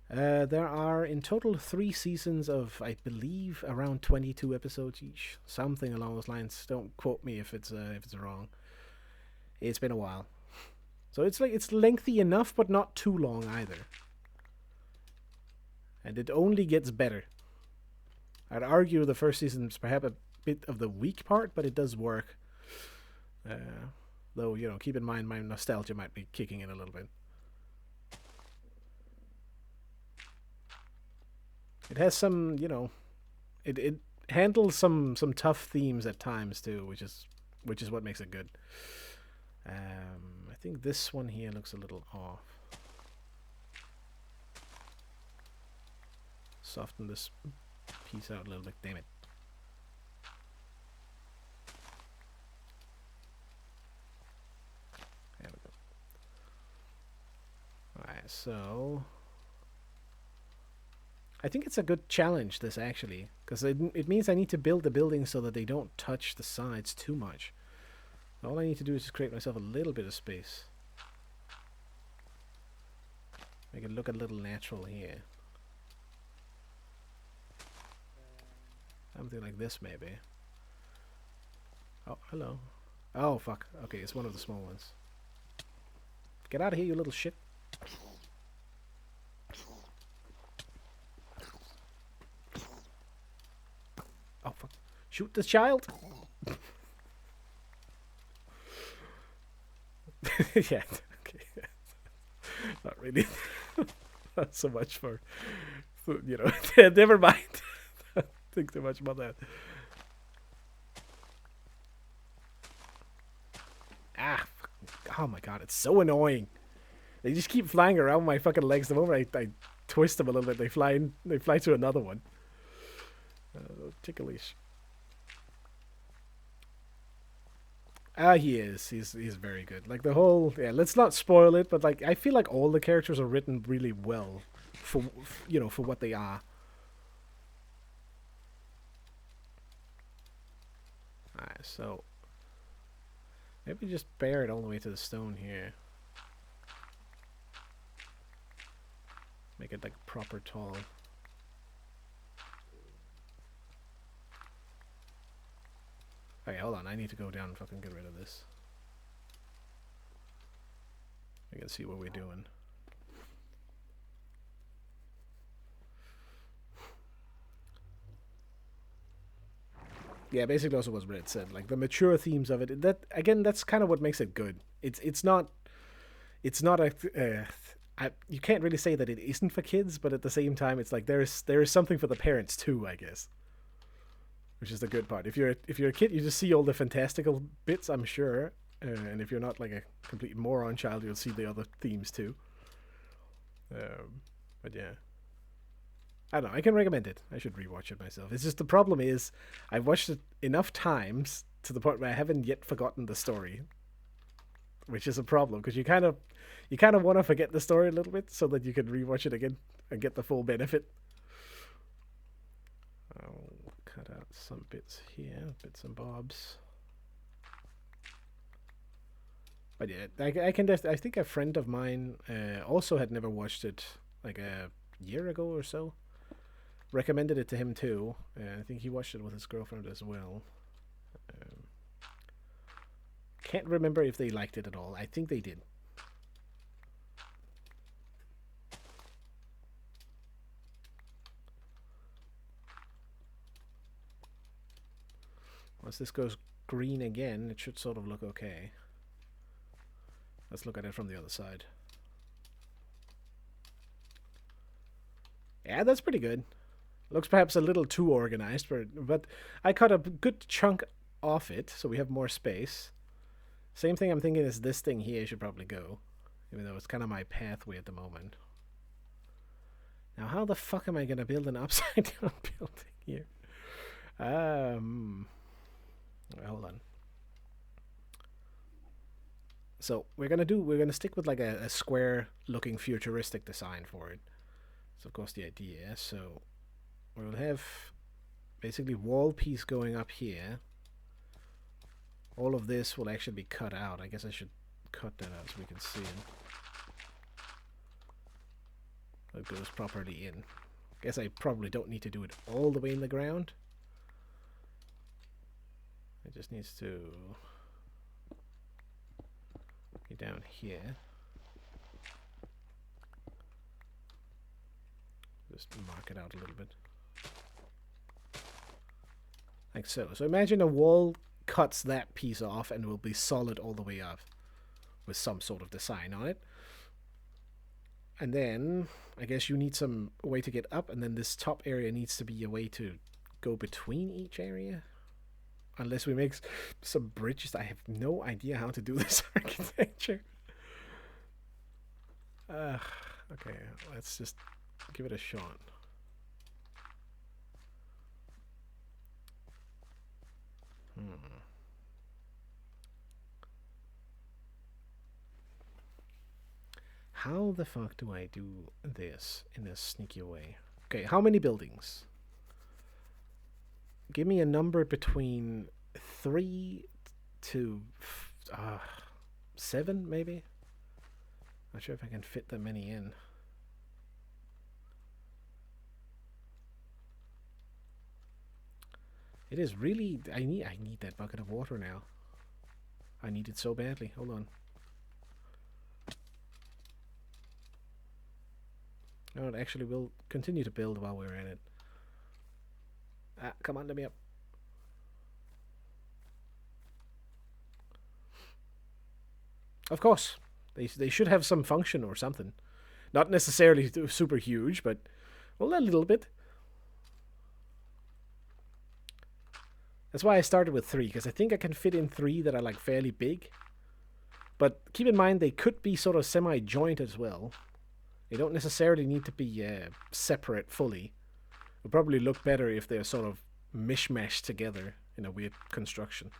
There are in total 3 seasons of, I believe, around 22 episodes each. Something along those lines. Don't quote me if it's wrong. It's been a while. So it's lengthy enough, but not too long either. And it only gets better. I'd argue the first season is perhaps a bit of the weak part, but it does work. Though, keep in mind my nostalgia might be kicking in a little bit. It has some, it handles some tough themes at times too, which is what makes it good. I think this one here looks a little off. Soften this piece out a little bit. Damn it. There we go. Alright, so I think it's a good challenge, this, actually, because it means I need to build the buildings so that they don't touch the sides too much. All I need to do is just create myself a little bit of space. Make it look a little natural here. Something like this, maybe. Oh, hello. Oh, fuck. Okay, it's one of the small ones. Get out of here, you little shit. Oh, fuck. Shoot the child! Yeah, okay. Not really. Not so much for, you know, never mind. Think too much about that. Ah, oh my god, it's so annoying. They just keep flying around my fucking legs. The moment I twist them a little bit, they fly to another one. Ticklish. Ah, he is. He's very good. Like the whole, yeah. Let's not spoil it, but like I feel like all the characters are written really well, for for what they are. Alright, so maybe just bear it all the way to the stone here. Make it like proper tall. Okay, hold on. I need to go down and fucking get rid of this. I can see what we're doing. Yeah, basically also what Red said. Like the mature themes of it. That again, that's kind of what makes it good. It's not a you can't really say that it isn't for kids, but at the same time, it's like there is something for the parents too, I guess. Which is the good part. If you're a kid, you just see all the fantastical bits, I'm sure, and if you're not like a complete moron child, you'll see the other themes too. But yeah, I don't know. I can recommend it. I should rewatch it myself. It's just the problem is I've watched it enough times to the point where I haven't yet forgotten the story, which is a problem because you kind of want to forget the story a little bit so that you can rewatch it again and get the full benefit. I'll cut out some bits here, bits and bobs. But yeah, I can. I think a friend of mine also had never watched it like a year ago or so. Recommended it to him too. I think he watched it with his girlfriend as well. Can't remember if they liked it at all. I think they did. Once this goes green again, it should sort of look okay. Let's look at it from the other side. Yeah, that's pretty good. Looks perhaps a little too organized, but I cut a good chunk off it, so we have more space. Same thing I'm thinking is this thing here should probably go, even though it's kind of my pathway at the moment. Now, how the fuck am I going to build an upside down building here? Hold on. So we're gonna stick with like a square looking futuristic design for it. That's of course the idea. So we'll have basically wall piece going up here. All of this will actually be cut out. I guess I should cut that out so we can see it. It goes properly in. Guess I probably don't need to do it all the way in the ground. It just needs to be down here. Just mark it out a little bit. Like so. So imagine a wall cuts that piece off and will be solid all the way up with some sort of design on it. And then I guess you need some way to get up, and then this top area needs to be a way to go between each area. Unless we make some bridges. I have no idea how to do this architecture. Okay, let's just give it a shot. How the fuck do I do this in a sneaky way? Okay, how many buildings? Give me a number between 3 to 7, maybe? Not sure if I can fit that many in. It is really... I need that bucket of water now. I need it so badly. Hold on. No, it actually will continue to build while we're at it. Ah, come on, let me up. Of course. They should have some function or something. Not necessarily super huge, but, well, a little bit. That's why I started with 3, because I think I can fit in 3 that are like fairly big. But keep in mind they could be sort of semi-joint as well. They don't necessarily need to be separate fully. It would probably look better if they're sort of mishmashed together in a weird construction.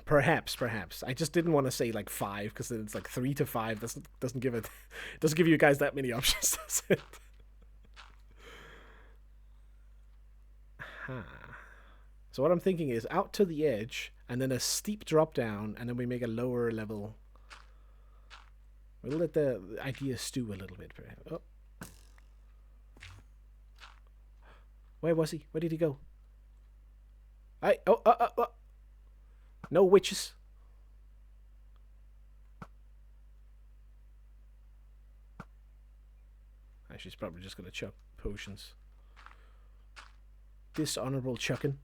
Perhaps. I just didn't want to say like 5, because then it's like 3 to 5. Doesn't give it. Doesn't give you guys that many options, does it? So what I'm thinking is out to the edge, and then a steep drop down, and then we make a lower level. We'll let the idea stew a little bit, perhaps. Oh. Where was he? Where did he go? No witches. She's probably just going to chuck potions. Dishonorable chucking.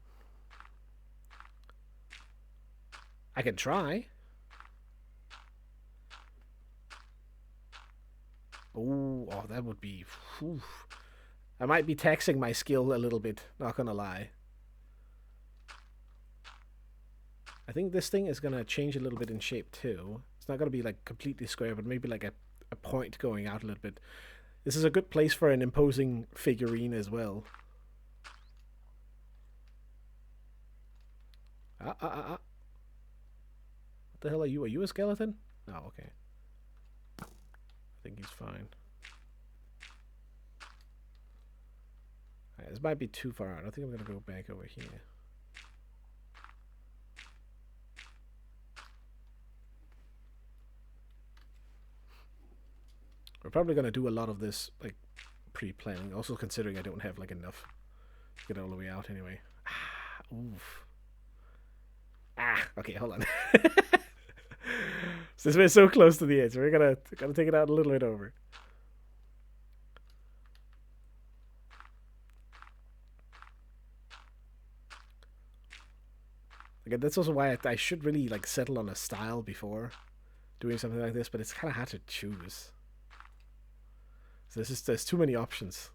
I can try. Oh, that would be... Whew. I might be taxing my skill a little bit, not gonna lie. I think this thing is gonna change a little bit in shape too. It's not gonna be like completely square, but maybe like a point going out a little bit. This is a good place for an imposing figurine as well. What the hell are you? Are you a skeleton? Oh, okay. I think he's fine. Right, this might be too far out. I think I'm going to go back over here. We're probably going to do a lot of this, like, pre-planning. Also considering I don't have, like, enough to get all the way out anyway. Oof. Okay, hold on. Since we're so close to the edge, we're gonna take it out a little bit over. Again, that's also why I should really like settle on a style before doing something like this, but it's kind of hard to choose. So there's too many options.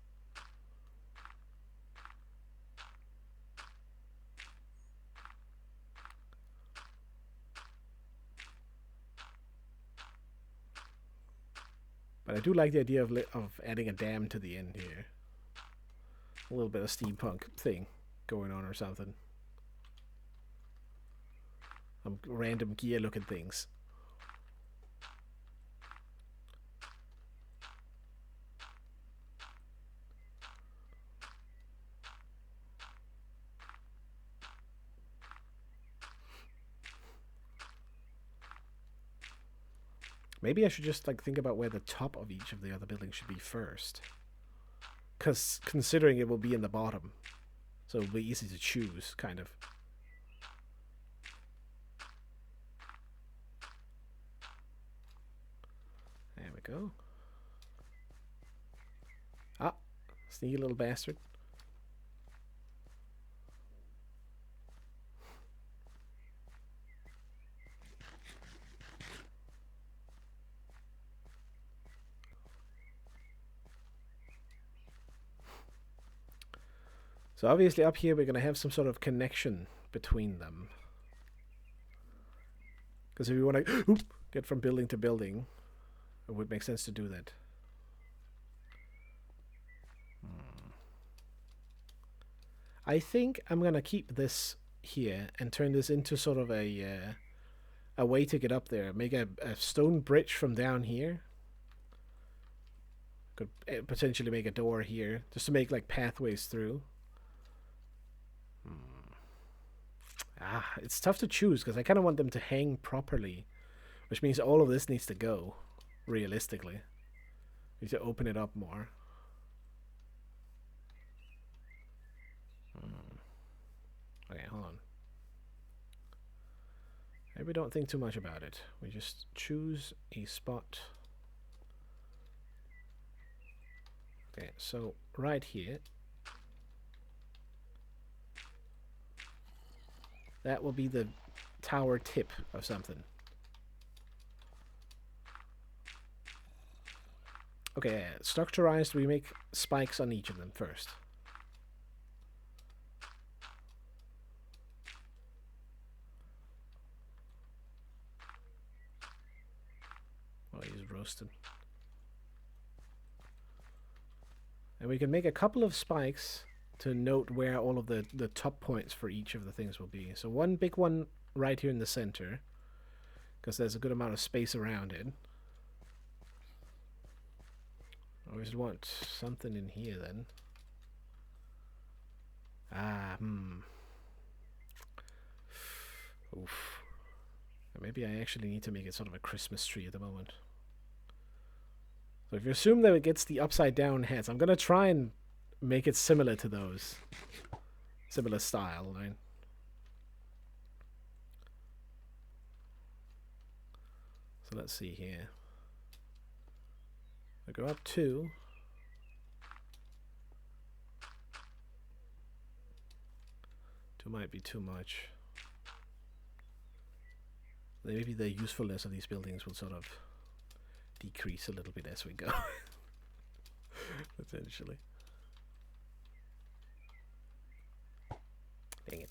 But I do like the idea of adding a dam to the end here. A little bit of steampunk thing going on or something. Some random gear looking things. Maybe I should just like think about where the top of each of the other buildings should be first. Because considering it will be in the bottom. So it'll be easy to choose, kind of. There we go. Ah, sneaky little bastard. So obviously up here we're going to have some sort of connection between them. Because if we want to get from building to building, it would make sense to do that. I think I'm going to keep this here and turn this into sort of a way to get up there. Make a stone bridge from down here. Could potentially make a door here, just to make like pathways through. It's tough to choose because I kind of want them to hang properly, which means all of this needs to go, realistically. We need to open it up more. Okay, hold on. Maybe don't think too much about it. We just choose a spot. Okay, so right here. That will be the tower tip of something. Okay, structurized, we make spikes on each of them first. Oh, he's roasted. And we can make a couple of spikes to note where all of the top points for each of the things will be. So one big one right here in the center, because there's a good amount of space around it. I always want something in here then. Oof. Maybe I actually need to make it sort of a Christmas tree at the moment. So if you assume that it gets the upside down heads, I'm going to try and make it similar to those. Similar style, right? So let's see here. I go up 2. Two might be too much. Maybe the usefulness of these buildings will sort of decrease a little bit as we go. Potentially. Dang it.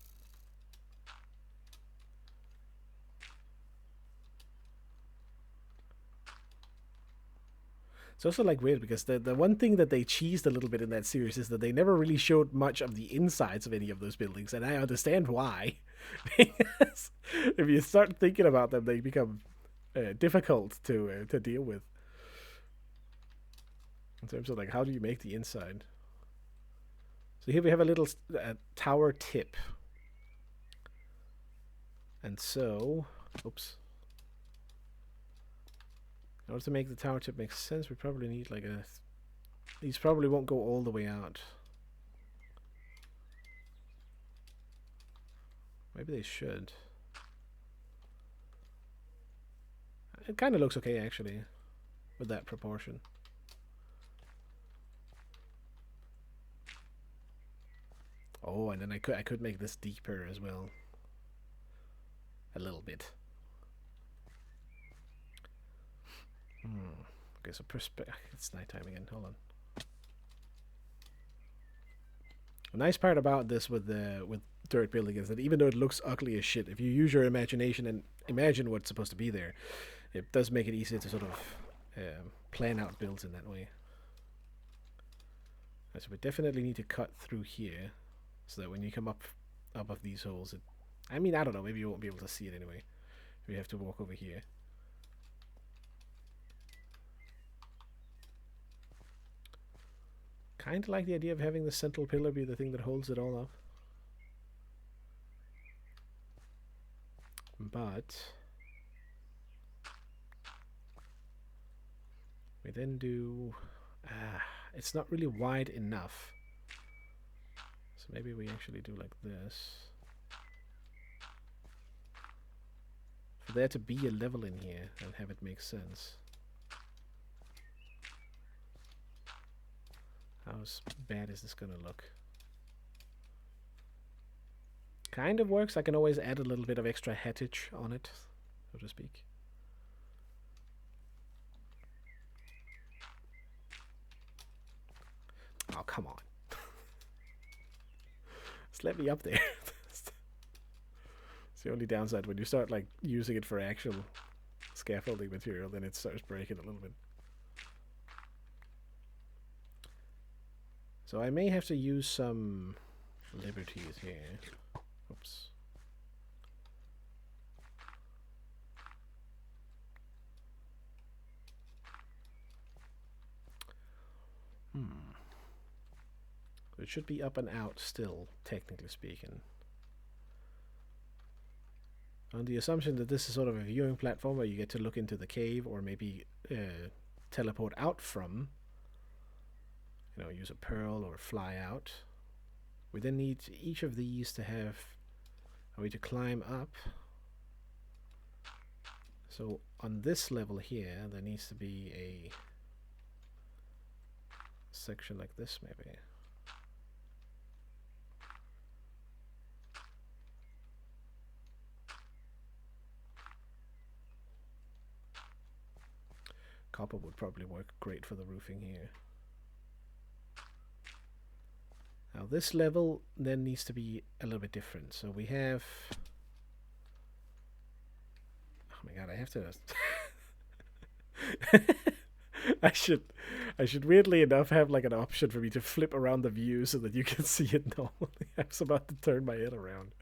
It's also like weird because the one thing that they cheesed a little bit in that series is that they never really showed much of the insides of any of those buildings, and I understand why. Because if you start thinking about them, they become difficult to deal with in terms of like how do you make the inside. So here we have a little tower tip, and so oops. In order to make the tower tip make sense, we probably need like a... These probably won't go all the way out. Maybe they should. It kind of looks okay, actually, with that proportion. Oh, and then I could make this deeper as well. A little bit. Okay, so it's nighttime again. Hold on. A nice part about this with dirt building is that even though it looks ugly as shit, if you use your imagination and imagine what's supposed to be there, it does make it easier to sort of plan out builds in that way. Right, so we definitely need to cut through here, so that when you come up of these holes, I mean, I don't know, maybe you won't be able to see it anyway. We have to walk over here. Kind of like the idea of having the central pillar be the thing that holds it all up. But we then do... it's not really wide enough. So maybe we actually do like this. For there to be a level in here and have it make sense. How bad is this gonna look? Kind of works. I can always add a little bit of extra hattage on it, so to speak. Oh, come on. Just let me up there. It's the only downside when you start like using it for actual scaffolding material, then it starts breaking a little bit. So I may have to use some liberties here. Oops. It should be up and out still, technically speaking. On the assumption that this is sort of a viewing platform where you get to look into the cave or maybe teleport out from, use a pearl or fly out. We then need each of these to have a way to climb up. So on this level here, there needs to be a section like this, maybe. Copper would probably work great for the roofing here. Now this level then needs to be a little bit different. So we have... Oh my god, I have to... I should weirdly enough have like an option for me to flip around the view so that you can see it normally. I was about to turn my head around.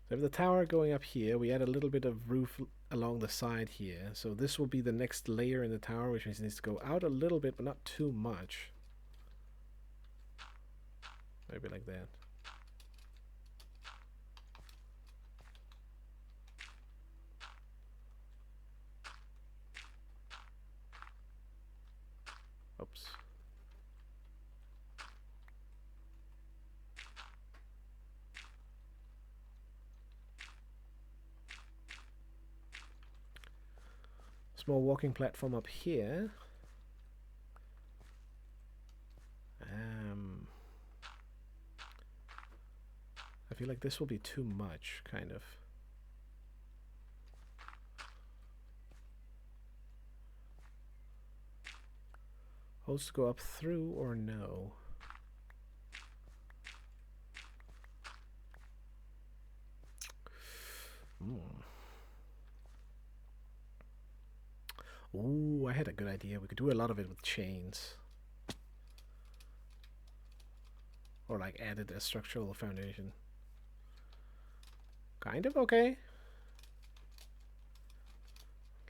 We have the tower going up here. We add a little bit of roof along the side here. So this will be the next layer in the tower, which means it needs to go out a little bit, but not too much. Maybe like that. Oops. Small walking platform up here. I feel like this will be too much, kind of. Holes to go up through or no? Ooh, I had a good idea. We could do a lot of it with chains. Or like added a structural foundation. Kind of okay.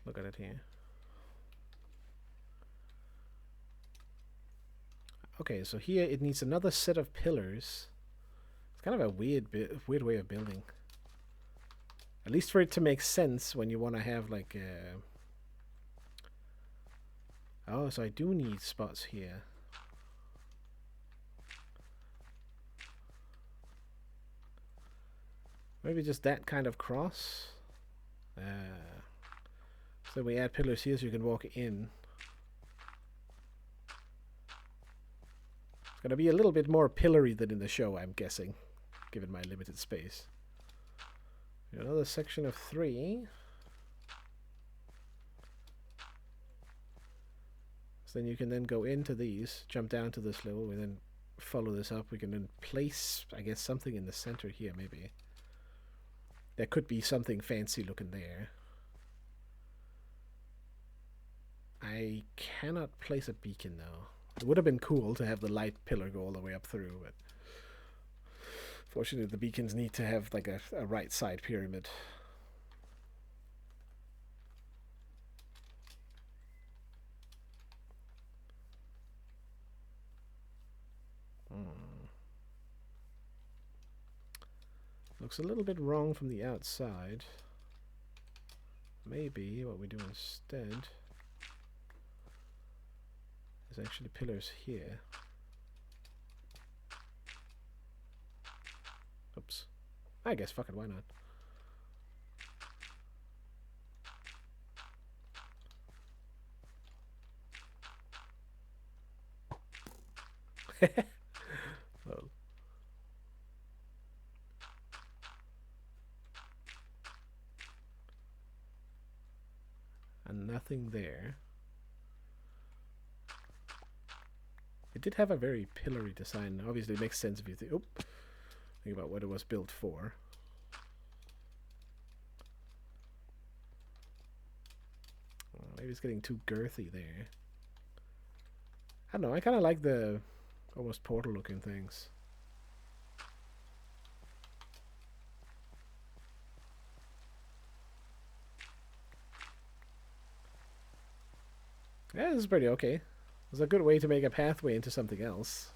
Look at it here. Okay, so here it needs another set of pillars. It's kind of a weird way of building. At least for it to make sense when you want to have like a... Oh, so I do need spots here. Maybe just that kind of cross. So we add pillars here so you can walk in. It's going to be a little bit more pillory than in the show, I'm guessing, given my limited space. Another section of 3. So then you can then go into these, jump down to this level, and then follow this up. We can then place, I guess, something in the center here, maybe. There could be something fancy looking there. I cannot place a beacon though. It would have been cool to have the light pillar go all the way up through, but fortunately the beacons need to have like a right side pyramid. Looks a little bit wrong from the outside. Maybe what we do instead is actually pillars here. Oops. I guess fuck it, why not? Well. And nothing there. It did have a very pillory design. Obviously, it makes sense if you think about what it was built for. Maybe it's getting too girthy there. I don't know. I kind of like the almost portal-looking things. Yeah, this is pretty okay. It's a good way to make a pathway into something else.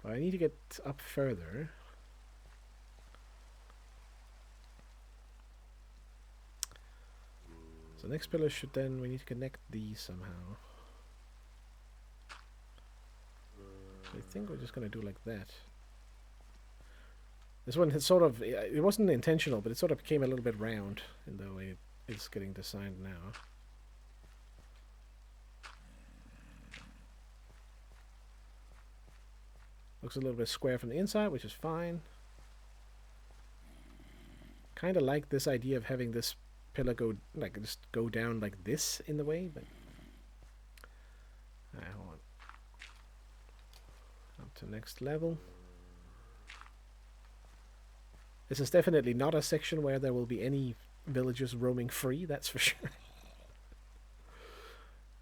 But I need to get up further. So the next pillar should then, we need to connect these somehow. So I think we're just going to do like that. This one has sort of, it wasn't intentional, but it sort of became a little bit round in the way it's getting designed now. Looks a little bit square from the inside, which is fine. Kind of like this idea of having this pillar go, like, just go down like this in the way, but... Alright, hold on. Up to next level. This is definitely not a section where there will be any villagers roaming free, that's for sure.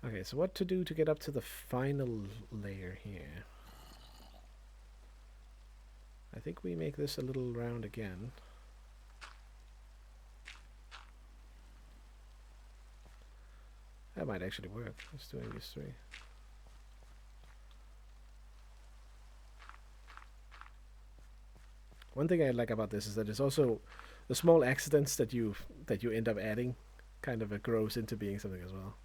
Okay, so what to do to get up to the final layer here? I think we make this a little round again. That might actually work. Let's do these three. One thing I like about this is that it's also the small accidents that you end up adding kind of grows into being something as well.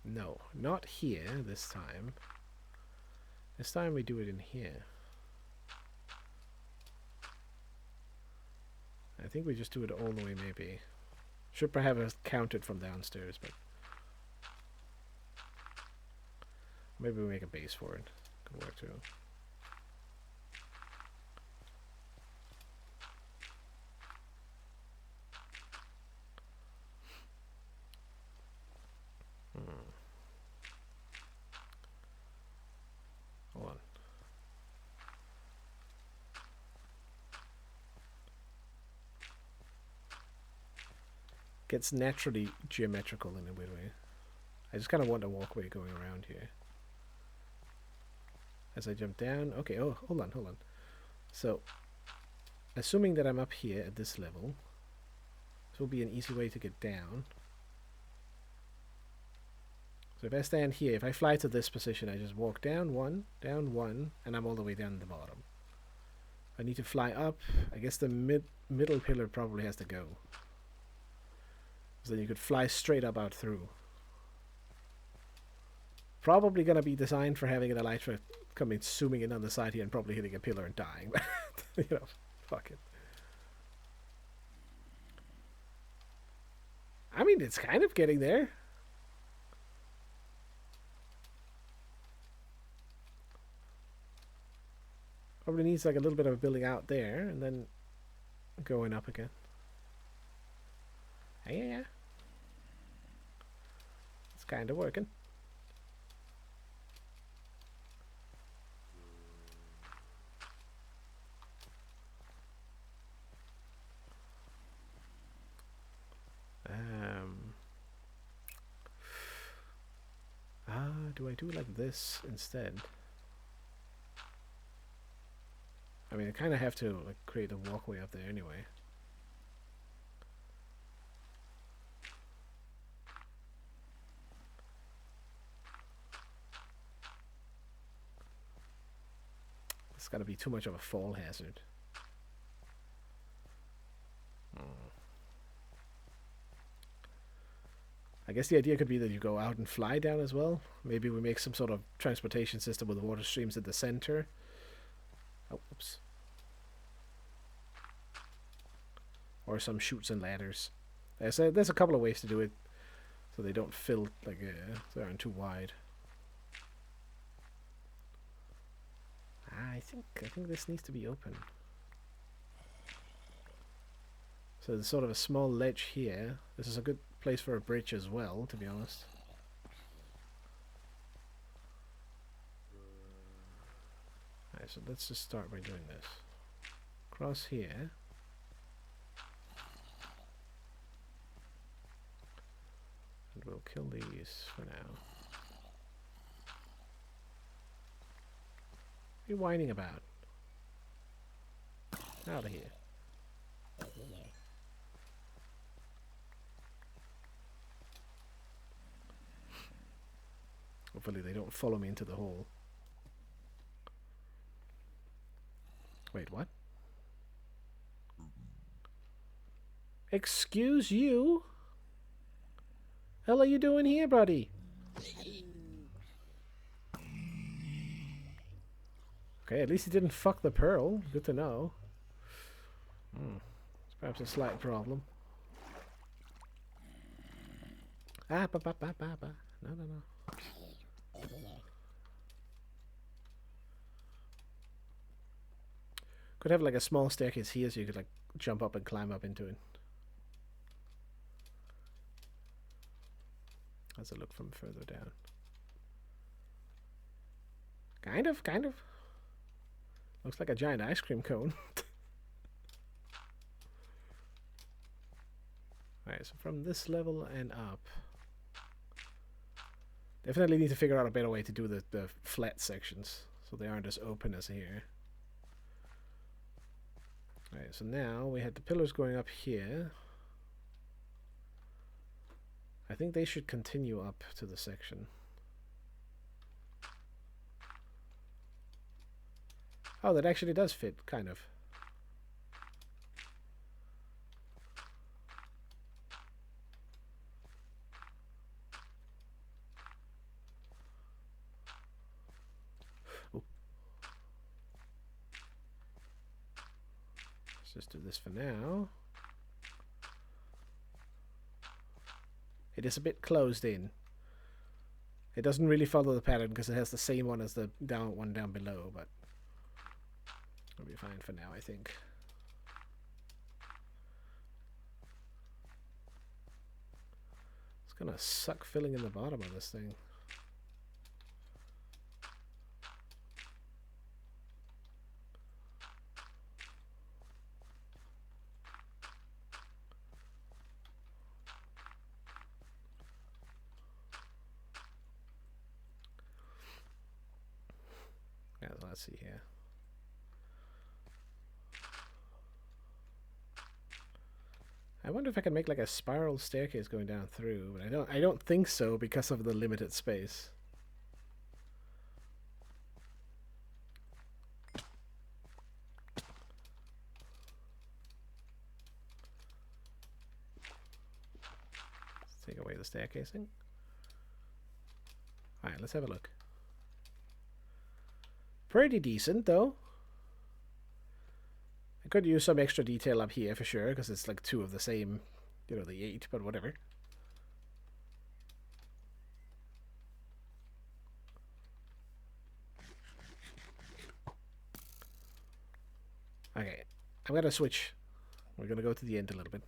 No, not here this time. This time we do it in here. I think we just do it all the way, maybe. Should perhaps count it from downstairs, but maybe we make a base for it. Could work too. Hold on. Gets naturally geometrical in a weird way. I just kind of want a walkway going around here. As I jump down. Okay, oh, hold on. So, assuming that I'm up here at this level, this will be an easy way to get down. So if I stand here, if I fly to this position, I just walk down one, and I'm all the way down the bottom. I need to fly up. I guess the middle pillar probably has to go. So then you could fly straight up out through. Probably gonna be designed for having an elytra coming zooming in on the side here and probably hitting a pillar and dying. But you know, fuck it. I mean, it's kind of getting there. Probably needs like a little bit of building out there and then going up again. Yeah. It's kind of working. Do I do like this instead? I mean, I kind of have to like create a walkway up there anyway. It's got to be too much of a fall hazard. I guess the idea could be that you go out and fly down as well. Maybe we make some sort of transportation system with water streams at the center. Oh, oops. Or some chutes and ladders. There's a couple of ways to do it, so they don't fill like they aren't too wide. I think this needs to be open. So there's sort of a small ledge here. This is a good place for a bridge as well, to be honest. Alright, so let's just start by doing this. Cross here. And we'll kill these for now. What are you whining about? Out of here. Hopefully they don't follow me into the hole. Wait, what? Excuse you? Hell are you doing here, buddy? Okay, at least he didn't fuck the pearl. Good to know. It's perhaps a slight problem. Ah, ba ba ba ba ba. No, no, no. Could have like a small staircase here so you could like jump up and climb up into it. How's it look from further down? Kind of, kind of. Looks like a giant ice cream cone. Alright, so from this level and up. Definitely need to figure out a better way to do the flat sections so they aren't as open as here. Alright, so now we had the pillars going up here. I think they should continue up to the section. Oh, that actually does fit, kind of. Ooh. Let's just do this for now. It is a bit closed in. It doesn't really follow the pattern because it has the same one as the one down below, but it'll be fine for now, I think. It's gonna suck filling in the bottom of this thing. Yeah, let's see here. I wonder if I can make like a spiral staircase going down through, but I don't think so because of the limited space. Let's take away the staircasing. Alright, let's have a look. Pretty decent, though. I could use some extra detail up here for sure, because it's like two of the same, you know, the 8, but whatever. Okay, I'm going to switch. We're going to go to the end a little bit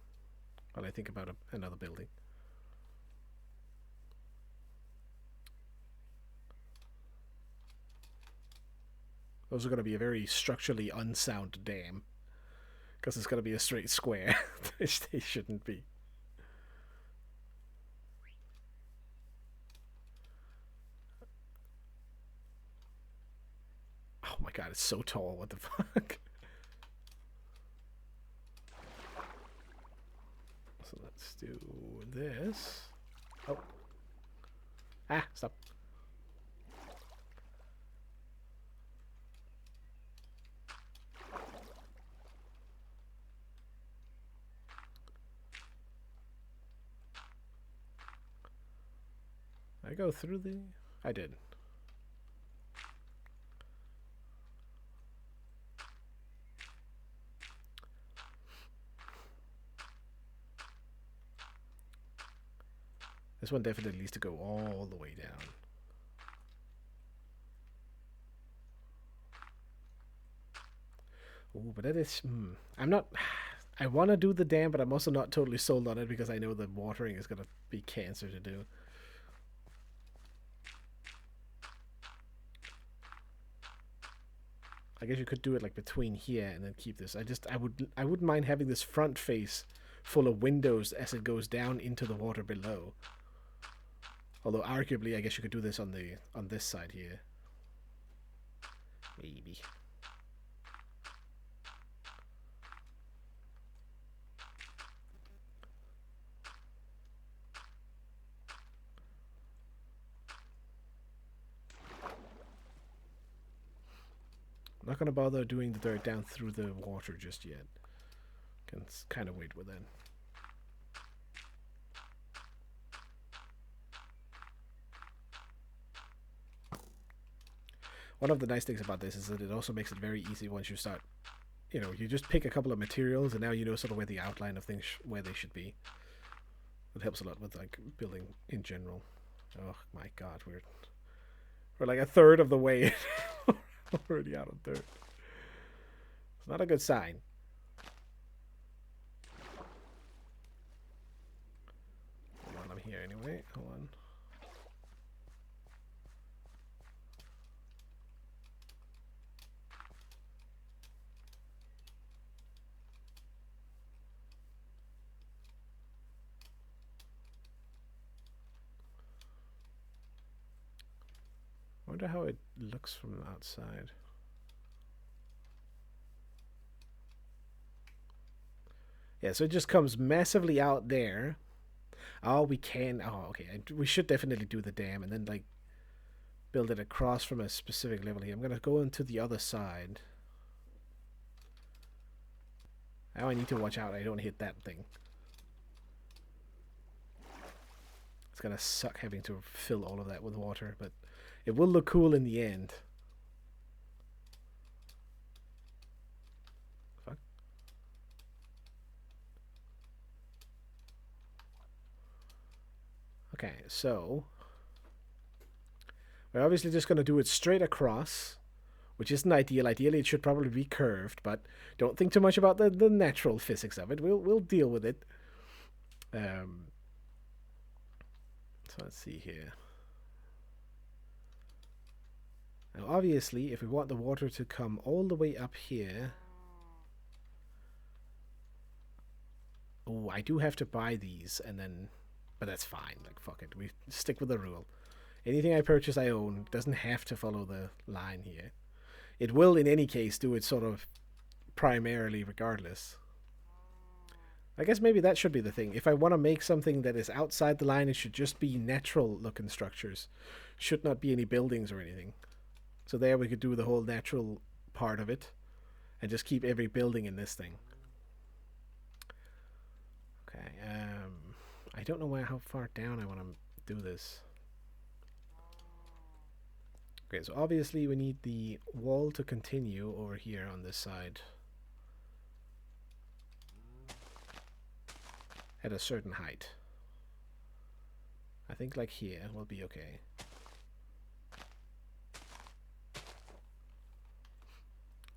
while I think about another building. Those are going to be a very structurally unsound dam. Because it's going to be a straight square, which they shouldn't be. Oh my god, it's so tall, what the fuck? So let's do this. Oh. Ah, stop. I go through the... I did. This one definitely needs to go all the way down. Oh, but that is... I'm not... I want to do the dam, but I'm also not totally sold on it because I know the watering is going to be cancer to do. I guess you could do it like between here and then keep this. I wouldn't mind having this front face full of windows as it goes down into the water below. Although arguably I guess you could do this on this side here. Maybe. not going to bother doing the dirt down through the water just yet. Can kind of wait with that. One of the nice things about this is that it also makes it very easy once you start, you know, you just pick a couple of materials and now you know sort of where the outline of things, where they should be. It helps a lot with like building in general. Oh my god, we're like a third of the way already out of dirt. It's not a good sign. Hold on, I'm here anyway. Hold on. I wonder how it looks from the outside. Yeah, so it just comes massively out there. Oh, we can. Oh, okay. We should definitely do the dam and then like build it across from a specific level here. I'm gonna go into the other side. Now I need to watch out I don't hit that thing. It's gonna suck having to fill all of that with water, but it will look cool in the end. Fuck. Okay, so we're obviously just going to do it straight across, which isn't ideal. Ideally, it should probably be curved, but don't think too much about the natural physics of it. We'll deal with it. So let's see here. Now, obviously, if we want the water to come all the way up here... Oh, I do have to buy these, and then... But that's fine. Like, fuck it. We stick with the rule. Anything I purchase, I own. Doesn't have to follow the line here. It will, in any case, do it sort of primarily regardless. I guess maybe that should be the thing. If I want to make something that is outside the line, it should just be natural-looking structures. Should not be any buildings or anything. So there we could do the whole natural part of it and just keep every building in this thing. Okay, I don't know how far down I want to do this. Okay, so obviously we need the wall to continue over here on this side at a certain height. I think like here will be okay.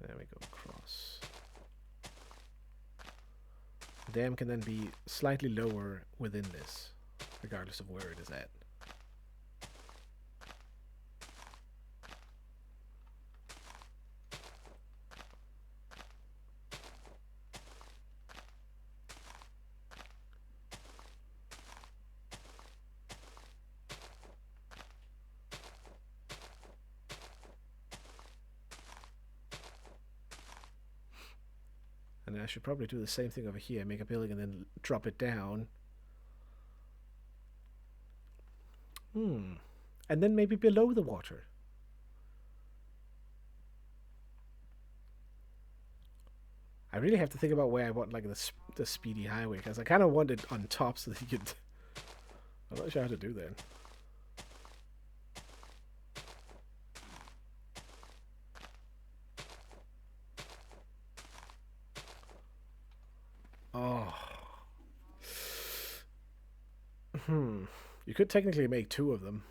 There we go, across. The dam can then be slightly lower within this, regardless of where it is at. And I should probably do the same thing over here, make a building and then drop it down. And then maybe below the water. I really have to think about where I want like the speedy highway, because I kind of want it on top so that you could... I'm not sure how to do that. Oh. You could technically make two of them.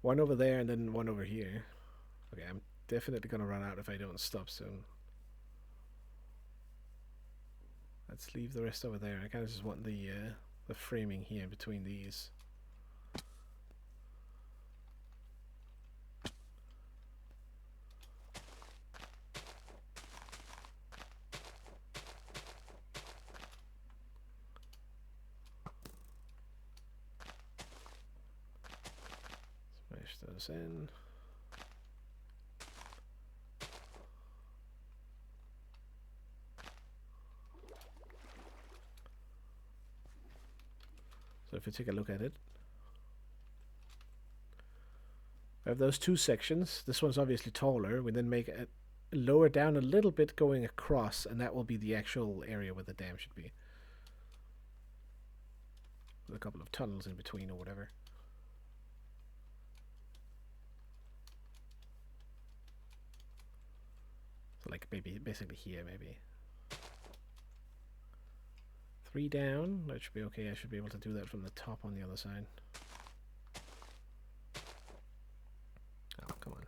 One over there and then one over here. Okay, I'm definitely gonna run out if I don't stop soon. Let's leave the rest over there. I kind of just want the framing here between these. Smash those in. So if you take a look at it, We have those two sections. This one's obviously taller. We then make it lower down a little bit going across, and that will be the actual area where the dam should be. With a couple of tunnels in between or whatever. So like maybe basically here maybe. 3 down. That should be okay. I should be able to do that from the top on the other side. Oh, come on.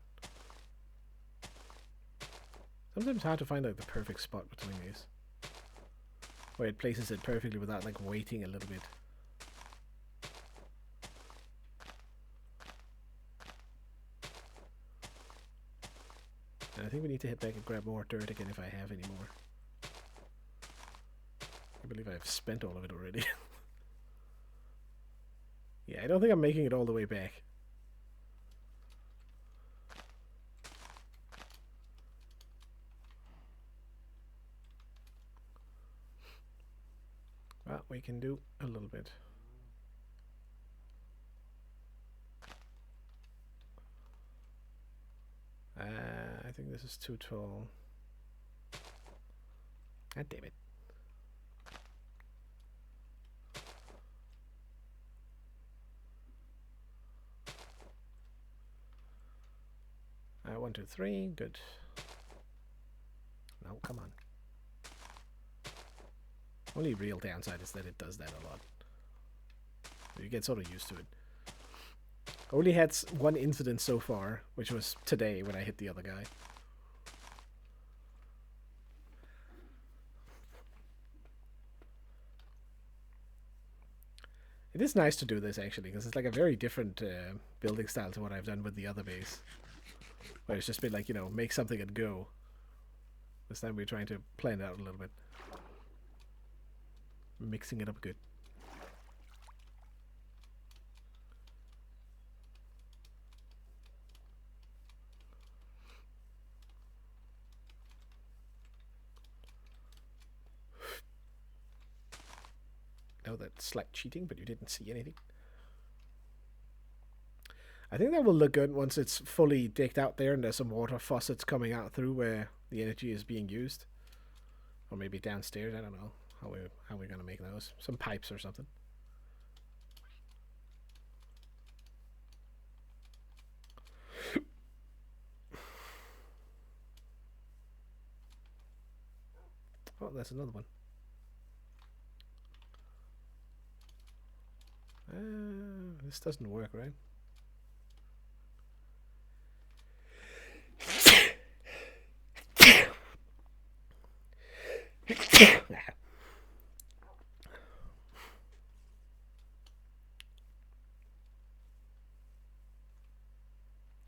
Sometimes it's hard to find like the perfect spot between these. Where it places it perfectly without like waiting a little bit. And I think we need to head back and grab more dirt again if I have any more. I believe I've spent all of it already. Yeah, I don't think I'm making it all the way back. Well, we can do a little bit. I think this is too tall. God damn it. 1, 2, 3. Good. No, come on. Only real downside is that it does that a lot. You get sort of used to it. I only had one incident so far, which was today when I hit the other guy. It is nice to do this actually, because it's like a very different building style to what I've done with the other base. Where it's just been like, you know, make something and go. This time we're trying to plan it out a little bit. Mixing it up good. know that's slight cheating, but you didn't see anything. I think that will look good once it's fully digged out there and there's some water faucets coming out through where the energy is being used. Or maybe downstairs, I don't know how we're going to make those. Some pipes or something. Oh, that's another one. This doesn't work, right?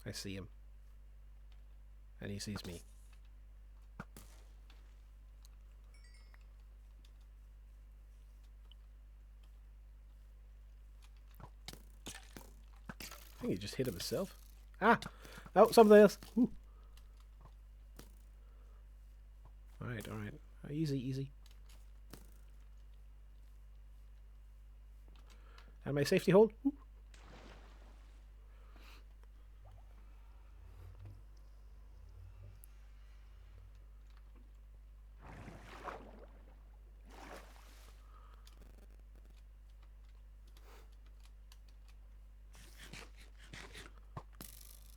I see him. And he sees me. I think he just hit himself. Ah! Oh, something else. Ooh. Alright, alright. Easy, easy. And my safety hold. Ooh.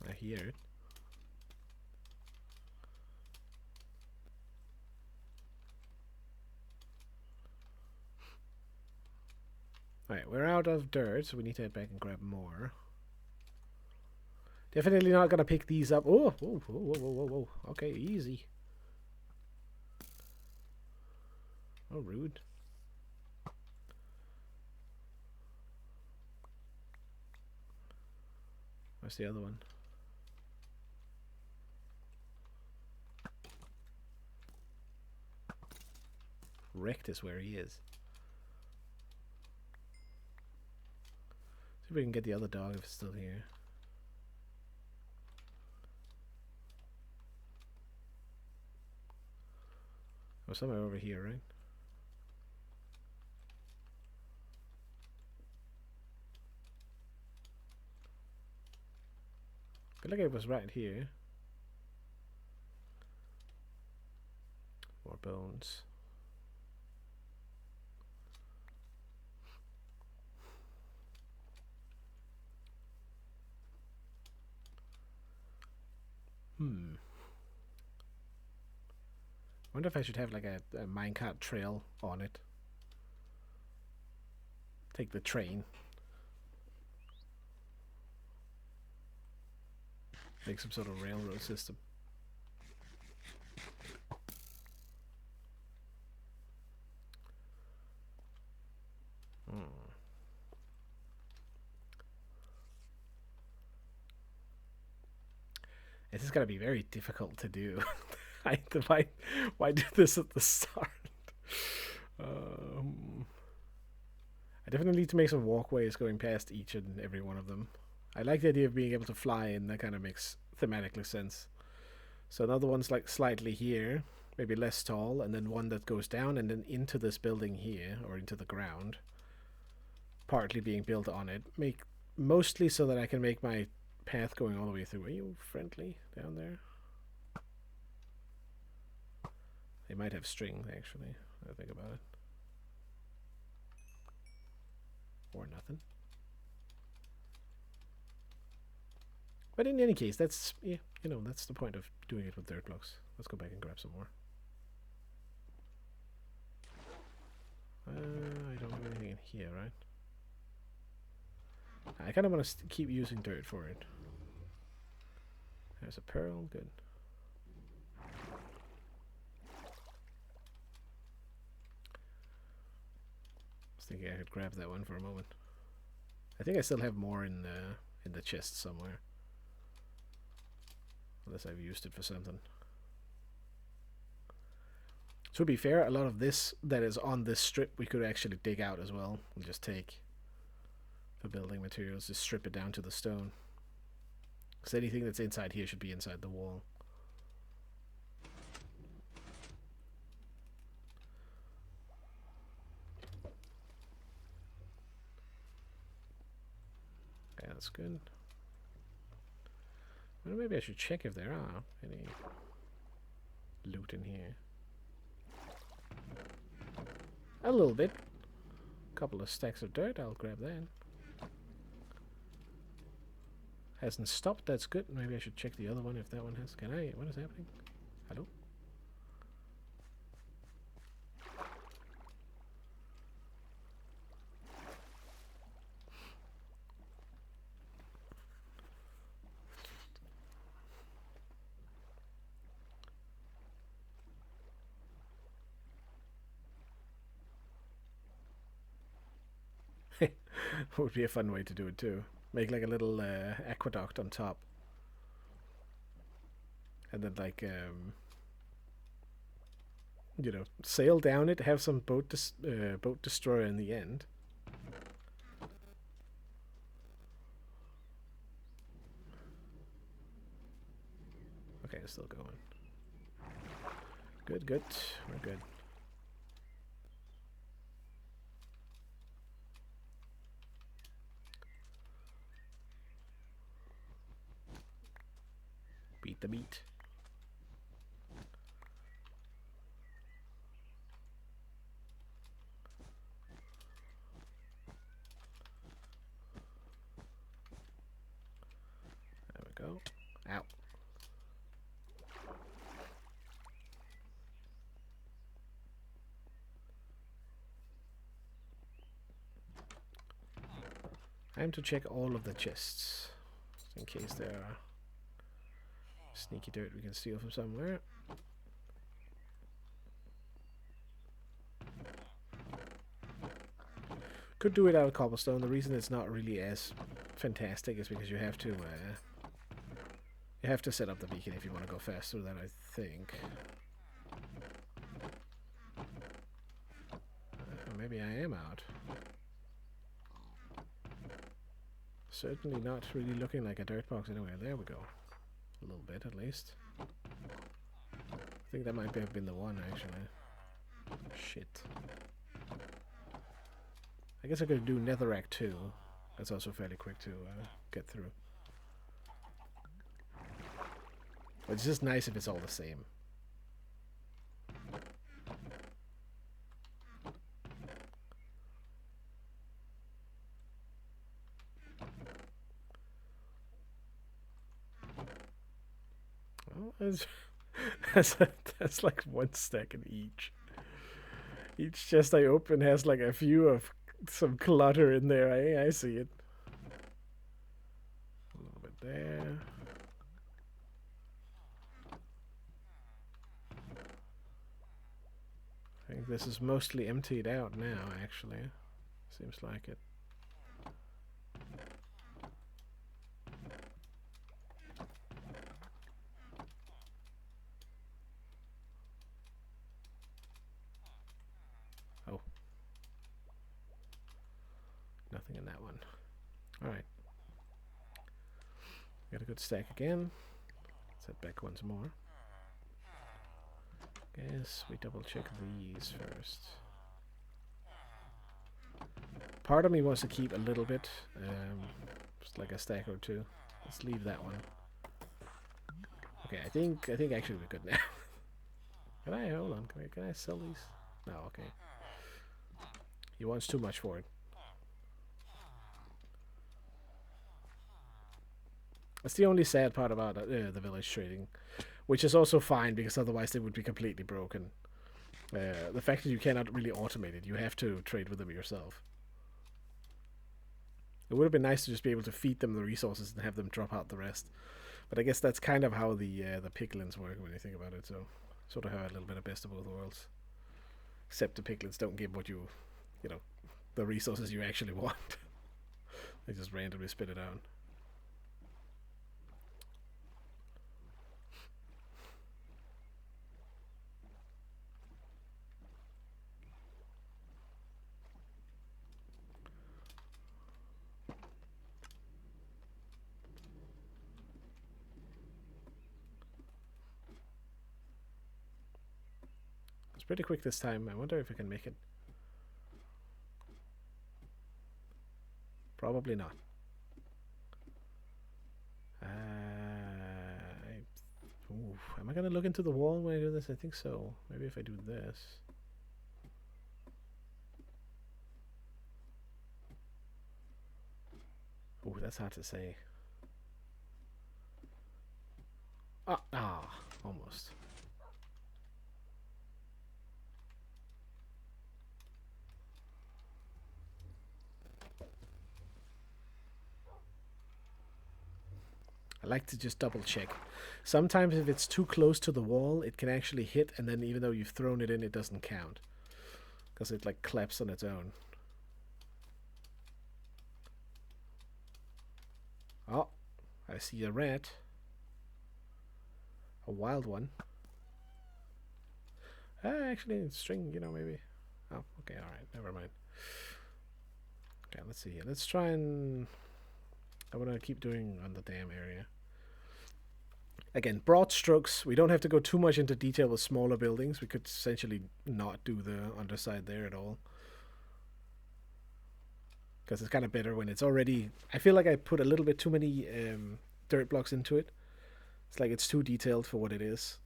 I hear it. Alright, we're out of dirt, so we need to head back and grab more. Definitely not gonna pick these up. Oh, whoa, whoa, whoa, whoa, whoa. Okay, easy. Oh, rude. Where's the other one? Wrecked is where he is. See if we can get the other dog if it's still here. Oh, somewhere over here, right? feel like it was right here. More bones. I wonder if I should have like a minecart trail on it. Take the train. Make some sort of railroad system. This is gonna be very difficult to do. Why do this at the start? I definitely need to make some walkways going past each and every one of them. I like the idea of being able to fly, and that kind of makes thematically sense. So another one's like slightly here, maybe less tall, and then one that goes down and then into this building here, or into the ground, partly being built on it. Mostly so that I can make my path going all the way through. Are you friendly down there? They might have string, actually, I think about it. Or nothing. But in any case, that's, yeah, you know, that's the point of doing it with dirt blocks. Let's go back and grab some more. I don't have anything in here, right? I kind of want to keep using dirt for it. There's a pearl, good. I was thinking I could grab that one for a moment. I think I still have more in the chest somewhere. Unless I've used it for something. To be fair, a lot of this that is on this strip we could actually dig out as well. We'll just take for building materials, just strip it down to the stone. Because anything that's inside here should be inside the wall. Okay, that's good. Well, maybe I should check if there are any loot in here. A little bit. A couple of stacks of dirt, I'll grab that. Hasn't stopped, that's good. Maybe I should check the other one if that one has. Can I? What is happening? Hello? Would be a fun way to do it too. Make like a little aqueduct on top. And then like, you know, sail down it, have some boat destroyer in the end. Okay, it's still going. Good, good. We're good. Beat the beat. There we go. Ow. Time to check all of the chests, in case there are sneaky dirt we can steal from somewhere. Could do it out of cobblestone. The reason it's not really as fantastic is because you have to set up the beacon if you want to go faster than I think. Maybe I am out. Certainly not really looking like a dirt box anywhere. There we go. A little bit, at least. I think that might have been the one, actually. Shit. I guess I could do Netherrack too. That's also fairly quick to get through. It's just nice if it's all the same. Well, that's like one stack in each. Each chest I open has like a few of some clutter in there. I see it. A little bit there. I think this is mostly emptied out now, actually. Seems like it. Oh. Nothing in that one. Alright. Got a good stack again. Let's head back once more. Guess we double check these first. Part of me wants to keep a little bit, just like a stack or two. Let's leave that one. Okay, I think actually we're good now. Can I hold on? Can I sell these? No, okay. He wants too much for it. That's the only sad part about the village trading, which is also fine because otherwise they would be completely broken. The fact that you cannot really automate it, you have to trade with them yourself. It would have been nice to just be able to feed them the resources and have them drop out the rest. But I guess that's kind of how the piglins work when you think about it. So sort of have a little bit of best of both worlds. Except the piglins don't give what you know, the resources you actually want. They just randomly spit it out. It's pretty quick this time. I wonder if I can make it. Probably not. Am I gonna look into the wall when I do this? I think so. Maybe if I do this. Oh, that's hard to say. Almost. I like to just double check. Sometimes if it's too close to the wall, it can actually hit, and then even though you've thrown it in, it doesn't count. Because it like claps on its own. Oh, I see a rat. A wild one. Actually, it's string, maybe. Oh, okay, alright, never mind. Okay, let's see here. Let's try and... I want to keep doing on the dam area. Again, broad strokes. We don't have to go too much into detail with smaller buildings. We could essentially not do the underside there at all. Because it's kind of better when it's already... I feel like I put a little bit too many dirt blocks into it. It's like it's too detailed for what it is.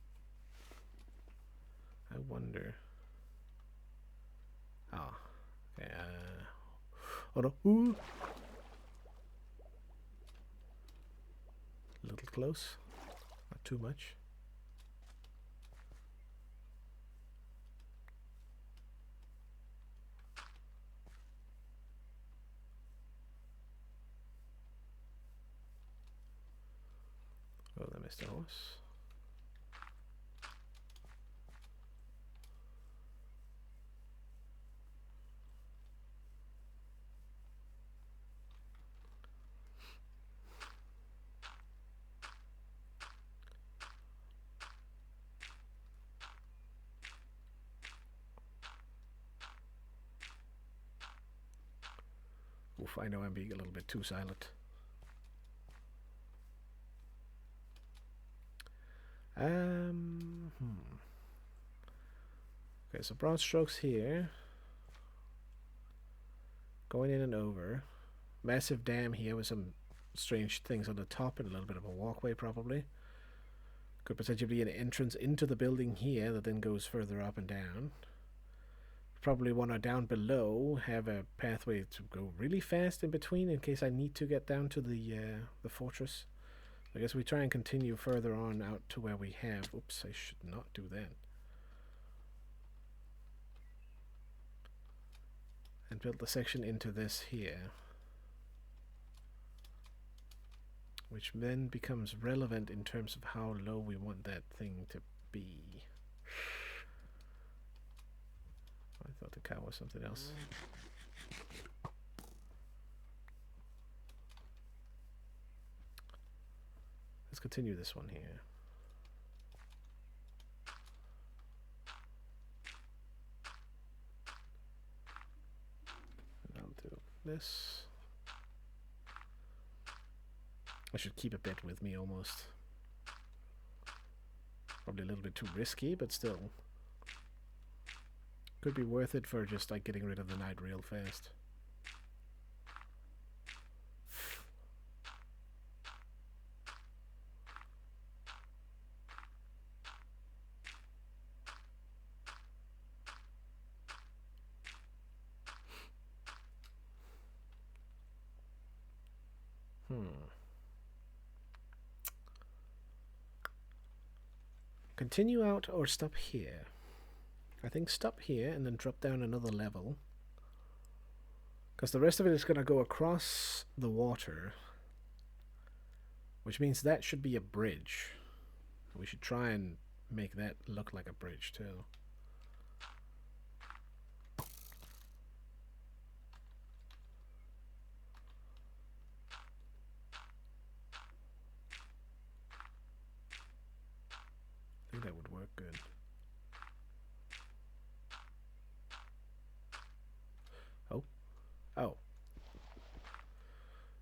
I wonder... Oh. Okay, oh no. Ooh. A little close. Not too much. Oh, I missed a horse. Oof, I know I'm being a little bit too silent. Okay, so broad strokes here. Going in and over. Massive dam here with some strange things on the top and a little bit of a walkway probably. Could potentially be an entrance into the building here that then goes further up and down. Probably want to down below have a pathway to go really fast in between in case I need to get down to the fortress. I guess we try and continue further on out to where we have. Oops, I should not do that. And build the section into this here, which then becomes relevant in terms of how low we want that thing to be. I thought the cow was something else. Let's continue this one here. And I'll do this. I should keep a bed with me almost. Probably a little bit too risky, but still. Could be worth it for just like getting rid of the night real fast. Continue out or stop here? I think stop here and then drop down another level. Because the rest of it is going to go across the water. Which means that should be a bridge. We should try and make that look like a bridge too. I think that would work good. Oh.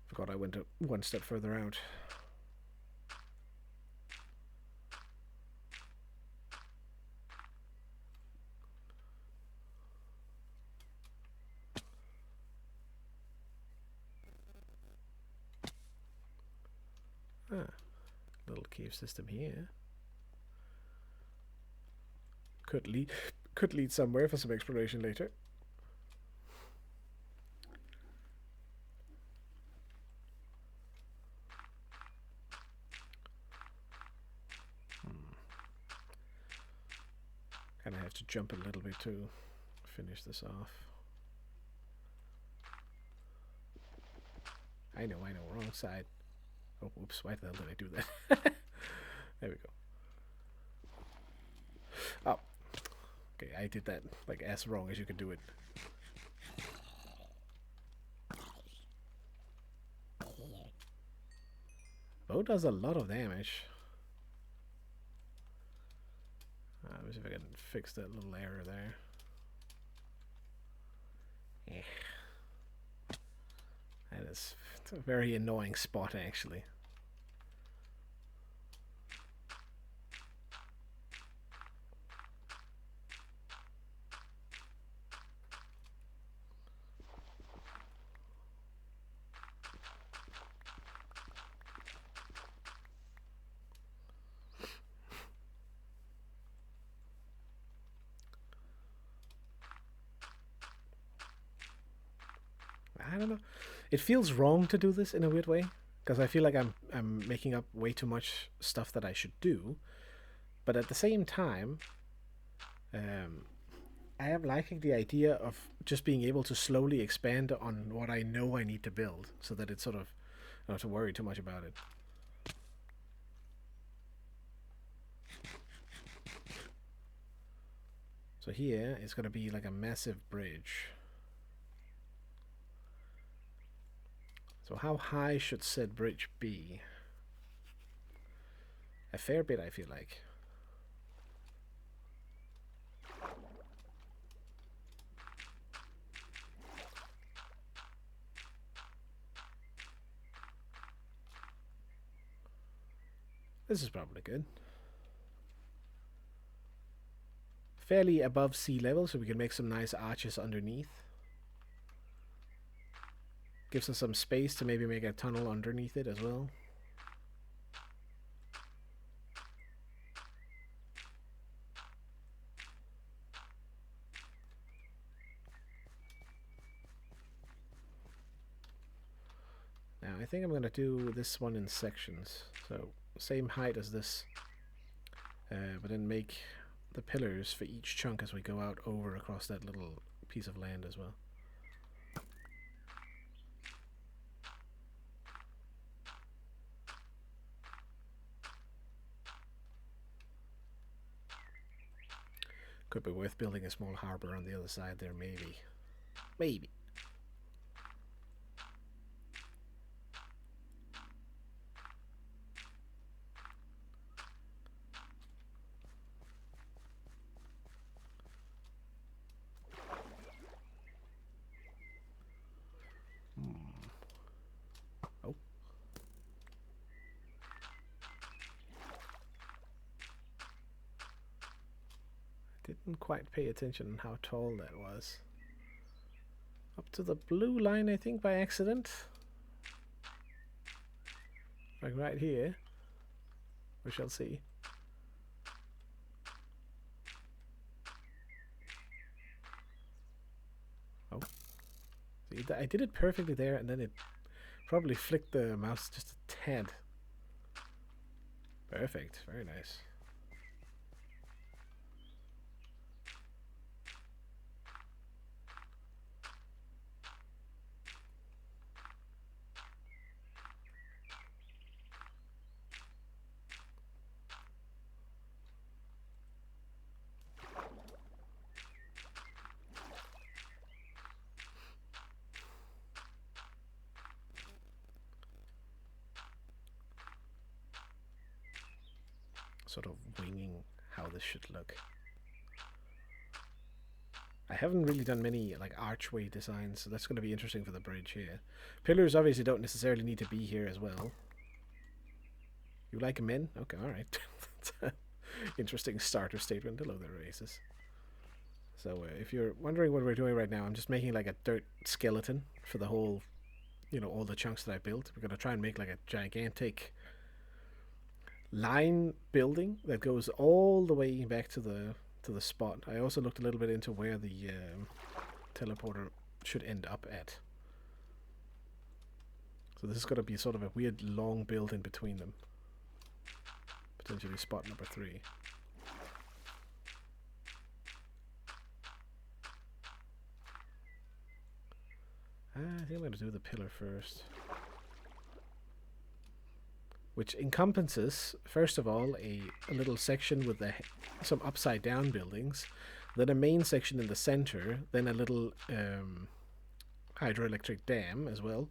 Forgot I went one step further out. Little cave system here. Could lead somewhere for some exploration later. Kind of have to jump a little bit to finish this off. I know, wrong side. Oh, whoops, why the hell did I do that? There we go. Oh. Okay, I did that like as wrong as you can do it. Bow does a lot of damage. Let me see if I can fix that little error there. Yeah. It's a very annoying spot, actually. I don't know. It feels wrong to do this in a weird way, because I feel like I'm making up way too much stuff that I should do, but at the same time, I am liking the idea of just being able to slowly expand on what I know I need to build, so that it's sort of, I don't have to worry too much about it. So here it's going to be like a massive bridge. So how high should said bridge be? A fair bit, I feel like. This is probably good. Fairly above sea level, so we can make some nice arches underneath. Gives us some space to maybe make a tunnel underneath it as well. think I'm gonna do this one in sections. So same height as this, but then make the pillars for each chunk as we go out over across that little piece of land as well. Could be worth building a small harbor on the other side there, maybe. Maybe. Oh. Didn't quite pay attention on how tall that was. Up to the blue line, I think, by accident. Like right here. We shall see. Oh. See, I did it perfectly there, and then it probably flicked the mouse just a tad. Perfect. Very nice. Sort of winging how this should look. I haven't really done many like archway designs, so that's going to be interesting for the bridge here. Pillars obviously don't necessarily need to be here as well. You like men? Okay, alright. That's an interesting starter statement. Hello there, races. So if you're wondering what we're doing right now, I'm just making like a dirt skeleton for the whole, you know, all the chunks that I built. We're going to try and make like a gigantic line building that goes all the way back to the spot. I also looked a little bit into where the teleporter should end up at. So this is going to be sort of a weird long build in between them. Potentially spot number 3. I think I'm going to do the pillar first. Which encompasses, first of all, a little section with some upside down buildings, then a main section in the center, then a little hydroelectric dam as well,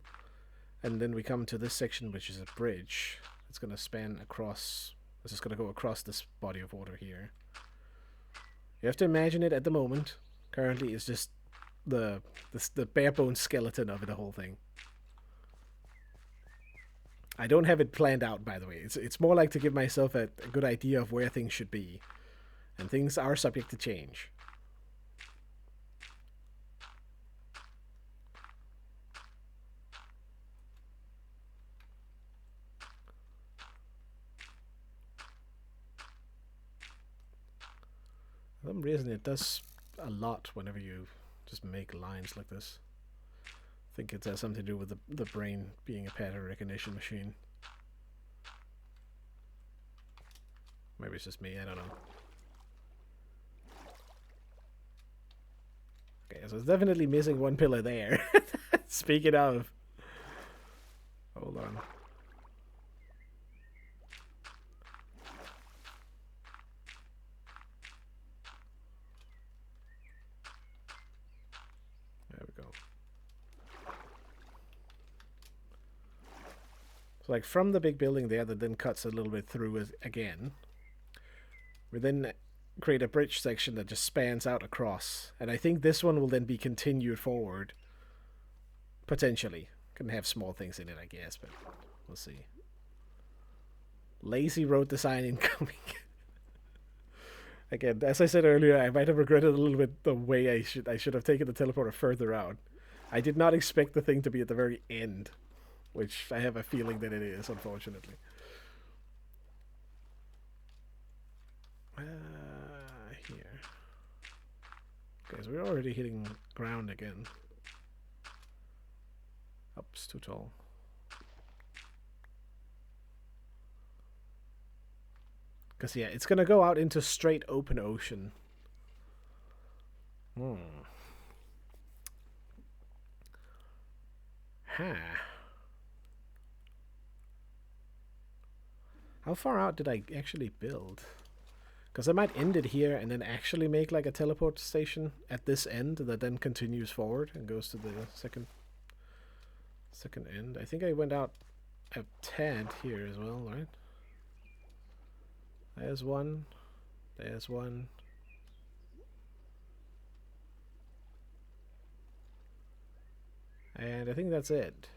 and then we come to this section, which is a bridge. It's going to span across, it's just going to go across this body of water here. You have to imagine it at the moment. Currently, it's just the bare bones skeleton of the whole thing. I don't have it planned out, by the way. It's more like to give myself a good idea of where things should be. And things are subject to change. For some reason it does a lot whenever you just make lines like this. I think it has something to do with the brain being a pattern recognition machine. Maybe it's just me, I don't know. Okay, so it's definitely missing one pillar there. Speaking of. Hold on. There we go. So like from the big building there that then cuts a little bit through again. We then create a bridge section that just spans out across. And I think this one will then be continued forward. Potentially. Can have small things in it, I guess, but we'll see. Lazy road design incoming. Again, as I said earlier, I might have regretted a little bit the way I should have taken the teleporter further out. I did not expect the thing to be at the very end, which I have a feeling that it is, unfortunately. Here. Okay, so we're already hitting ground again. Oops, too tall. Because, yeah, it's going to go out into straight open ocean. Huh. How far out did I actually build? Because I might end it here and then actually make like a teleport station at this end that then continues forward and goes to the second end. I think I went out a tad here as well, right? There's one. There's one. And I think that's it.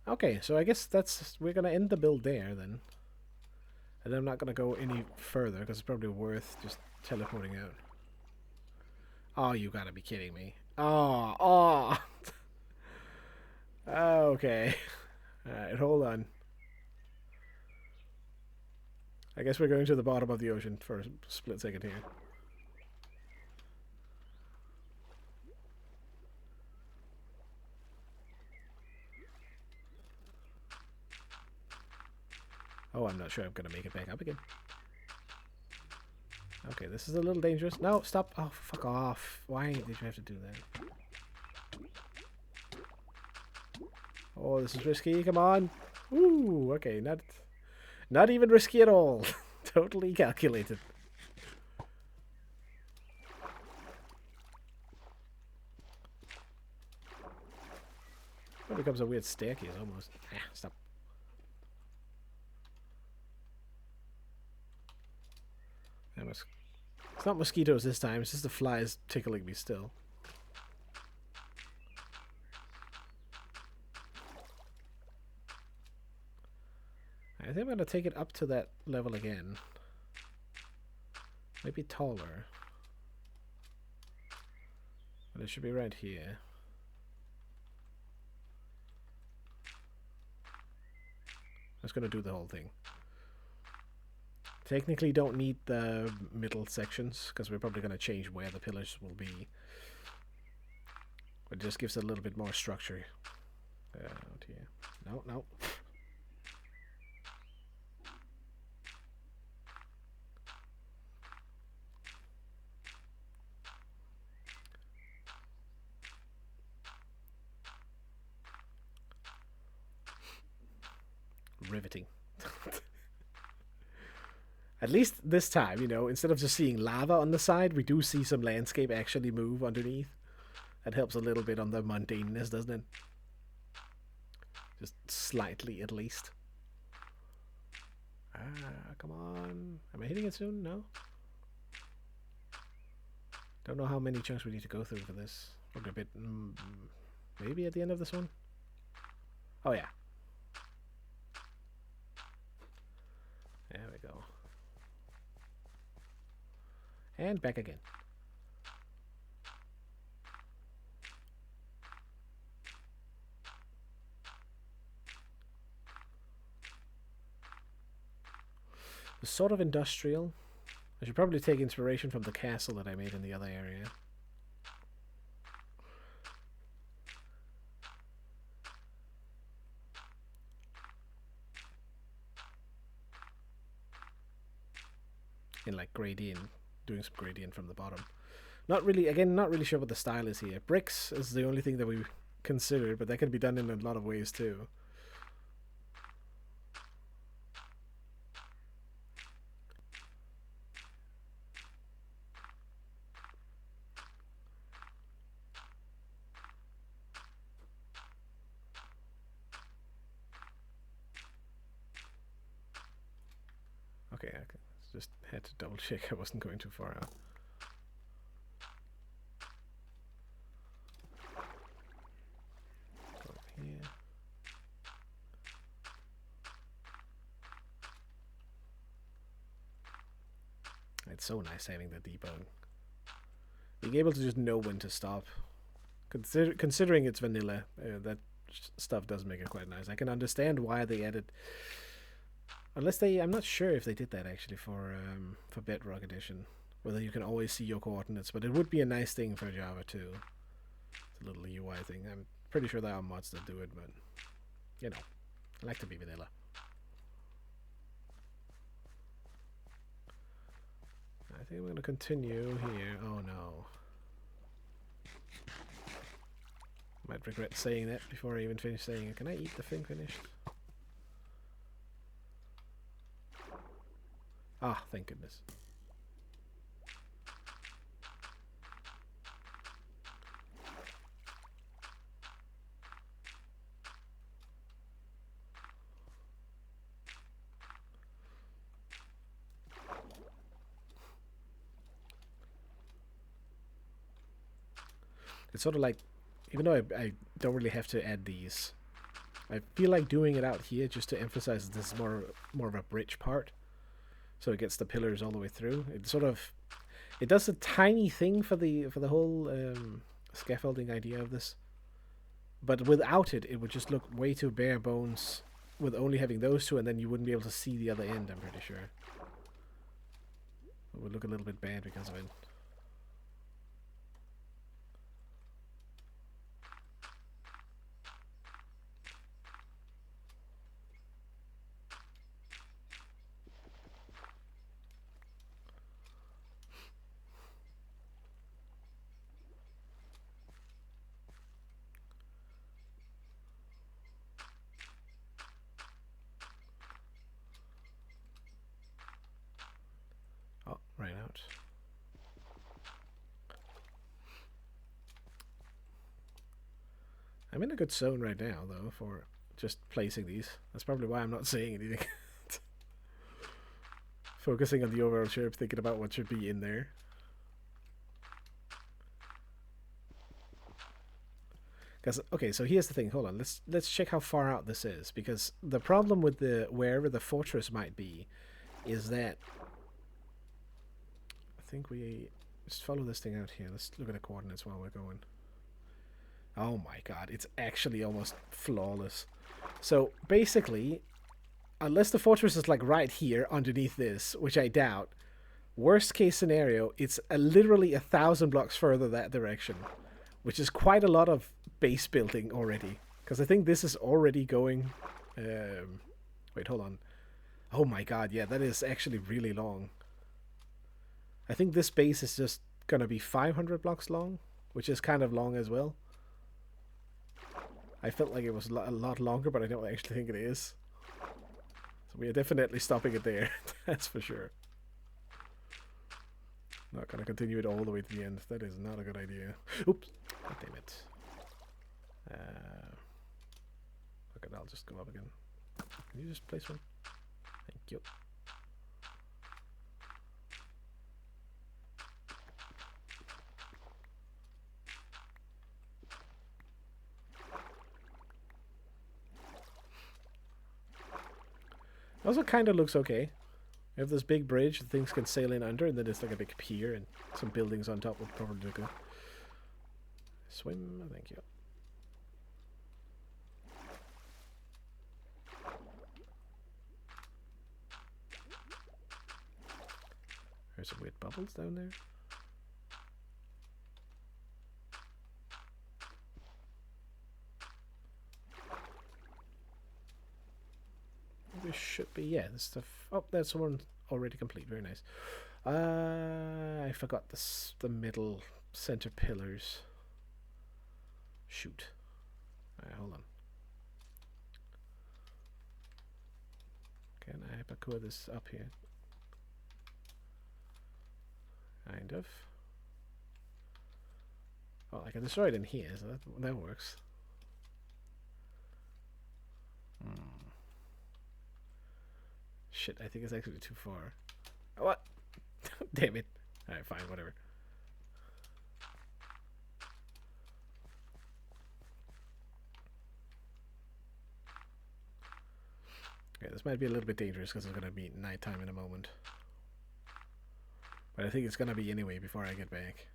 Okay, so I guess we're gonna end the build there then. And I'm not gonna go any further because it's probably worth just teleporting out. Oh, you gotta be kidding me. Oh. Okay. Alright, hold on. I guess we're going to the bottom of the ocean for a split second here. Oh, I'm not sure I'm going to make it back up again. Okay, this is a little dangerous. No, stop. Oh, fuck off. Why did you have to do that? Oh, this is risky. Come on. Ooh, okay. Not even risky at all. Totally calculated. It becomes a weird staircase almost. Ah, stop. It's not mosquitoes this time, it's just the flies tickling me still. I think I'm going to take it up to that level again. Maybe taller. But it should be right here. I'm just going to do the whole thing. Technically don't need the middle sections because we're probably going to change where the pillars will be. It just gives it a little bit more structure. Out here. No. Riveting. At least this time, you know, instead of just seeing lava on the side, we do see some landscape actually move underneath. That helps a little bit on the mundaneness, doesn't it? Just slightly, at least. Ah, come on. Am I hitting it soon? No? Don't know how many chunks we need to go through for this. Probably a bit... maybe at the end of this one? Oh, yeah. There we go. And back again. It's sort of industrial. I should probably take inspiration from the castle that I made in the other area. In like gradient, doing some gradient from the bottom. Not really sure what the style is here. Bricks is the only thing that we considered, but that can be done in a lot of ways too. Okay, just had to double check I wasn't going too far out. Go over here. It's so nice having the debug. Being able to just know when to stop. Considering it's vanilla, that stuff does make it quite nice. I can understand why they added... Unless I'm not sure if they did that actually for Bedrock Edition. Whether you can always see your coordinates, but it would be a nice thing for Java too. It's a little UI thing. I'm pretty sure there are mods that do it, but you know, I like to be vanilla. I think I'm going to continue here. Oh no. Might regret saying that before I even finish saying it. Can I eat the thing finished? Ah, thank goodness. It's sort of like, even though I don't really have to add these, I feel like doing it out here just to emphasize this is more of a bridge part. So it gets the pillars all the way through. It sort of, it does a tiny thing for the whole scaffolding idea of this. But without it, it would just look way too bare bones with only having those two, and then you wouldn't be able to see the other end, I'm pretty sure. It would look a little bit bad because of it. Oh, right out. I'm in a good zone right now, though, for just placing these. That's probably why I'm not saying anything. Focusing on the overall shape, thinking about what should be in there. Because, okay, so here's the thing. Hold on. Let's check how far out this is. Because the problem with the wherever the fortress might be is that I think we just follow this thing out here. Let's look at the coordinates while we're going. Oh my god, it's actually almost flawless. So basically, unless the fortress is like right here underneath this, which I doubt, worst case scenario, it's literally 1,000 blocks further that direction, which is quite a lot of base building already. Because I think this is already going... wait, hold on. Oh my god, yeah, that is actually really long. I think this base is just going to be 500 blocks long, which is kind of long as well. I felt like it was a lot longer, but I don't actually think it is. So we are definitely stopping it there. That's for sure. Not going to continue it all the way to the end. That is not a good idea. Oops. God damn it. Okay, I'll just go up again. Can you just place one? Thank you. Also kind of looks okay. You have this big bridge that things can sail in under, and then there's like a big pier and some buildings on top would probably look good. Swim, thank you. There's some weird bubbles down there. This should be, yeah, this stuff. Oh, that's one already complete. Very nice. I forgot the middle center pillars. Shoot. Alright, hold on. Can I parkour this up here? Kind of. Oh, I can destroy it in here, so that works. Shit, I think it's actually too far. What? Damn it. Alright, fine, whatever. Okay, this might be a little bit dangerous because it's going to be nighttime in a moment. But I think it's going to be anyway before I get back.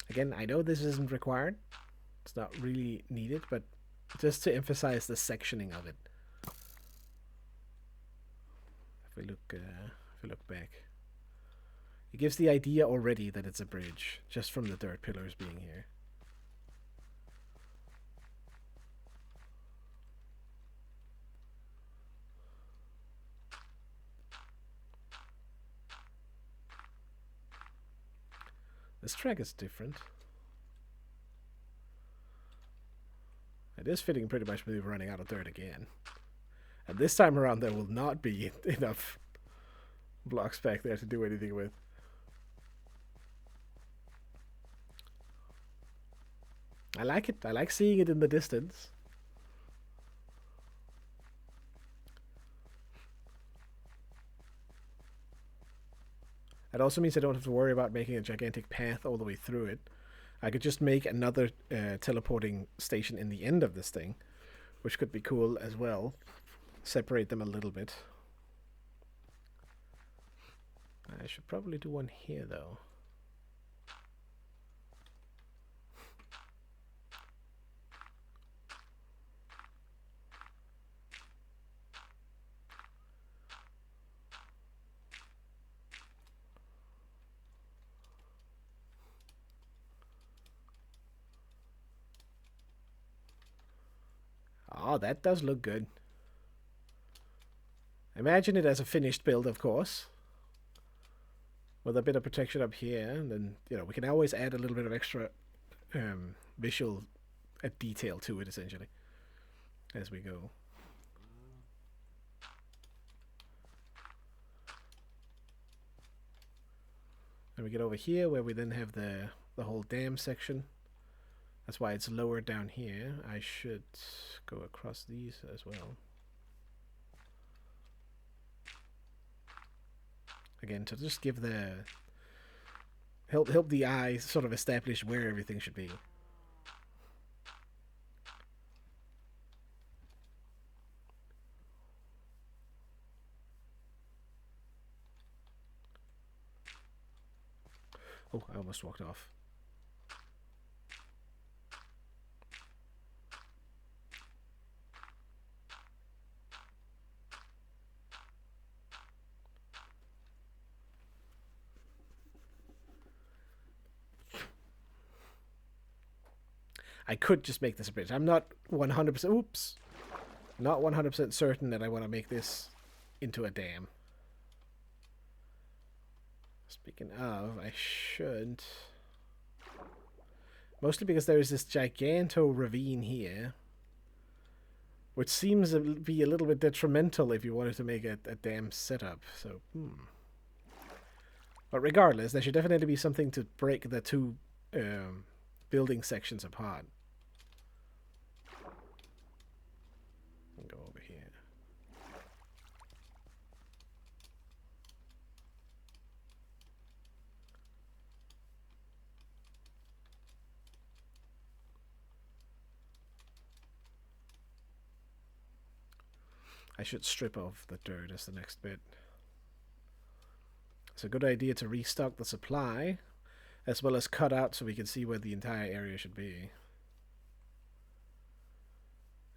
Again, I know this isn't required, It's not really needed, but just to emphasize the sectioning of it. If we look back, it gives the idea already that it's a bridge just from the dirt pillars being here. This track is different. It is fitting pretty much with running out of dirt again. And this time around there will not be enough blocks back there to do anything with. I like it. I like seeing it in the distance. It also means I don't have to worry about making a gigantic path all the way through it. I could just make another teleporting station in the end of this thing, which could be cool as well. Separate them a little bit. I should probably do one here, though. Oh, that does look good. Imagine it as a finished build, of course. With a bit of protection up here, and then, you know, we can always add a little bit of extra visual detail to it, essentially, as we go. And we get over here, where we then have the whole dam section. That's why it's lower down here. I should go across these as well. Again, to just give the help the eye sort of establish where everything should be. Oh, I almost walked off. I could just make this a bridge. I'm not 100%... Oops. Not 100% certain that I want to make this into a dam. Speaking of, I should... Mostly because there is this giganto ravine here, which seems to be a little bit detrimental if you wanted to make a dam setup. So, But regardless, there should definitely be something to break the two building sections apart. Go over here. I should strip off the dirt as the next bit. It's a good idea to restock the supply, as well as cut out so we can see where the entire area should be.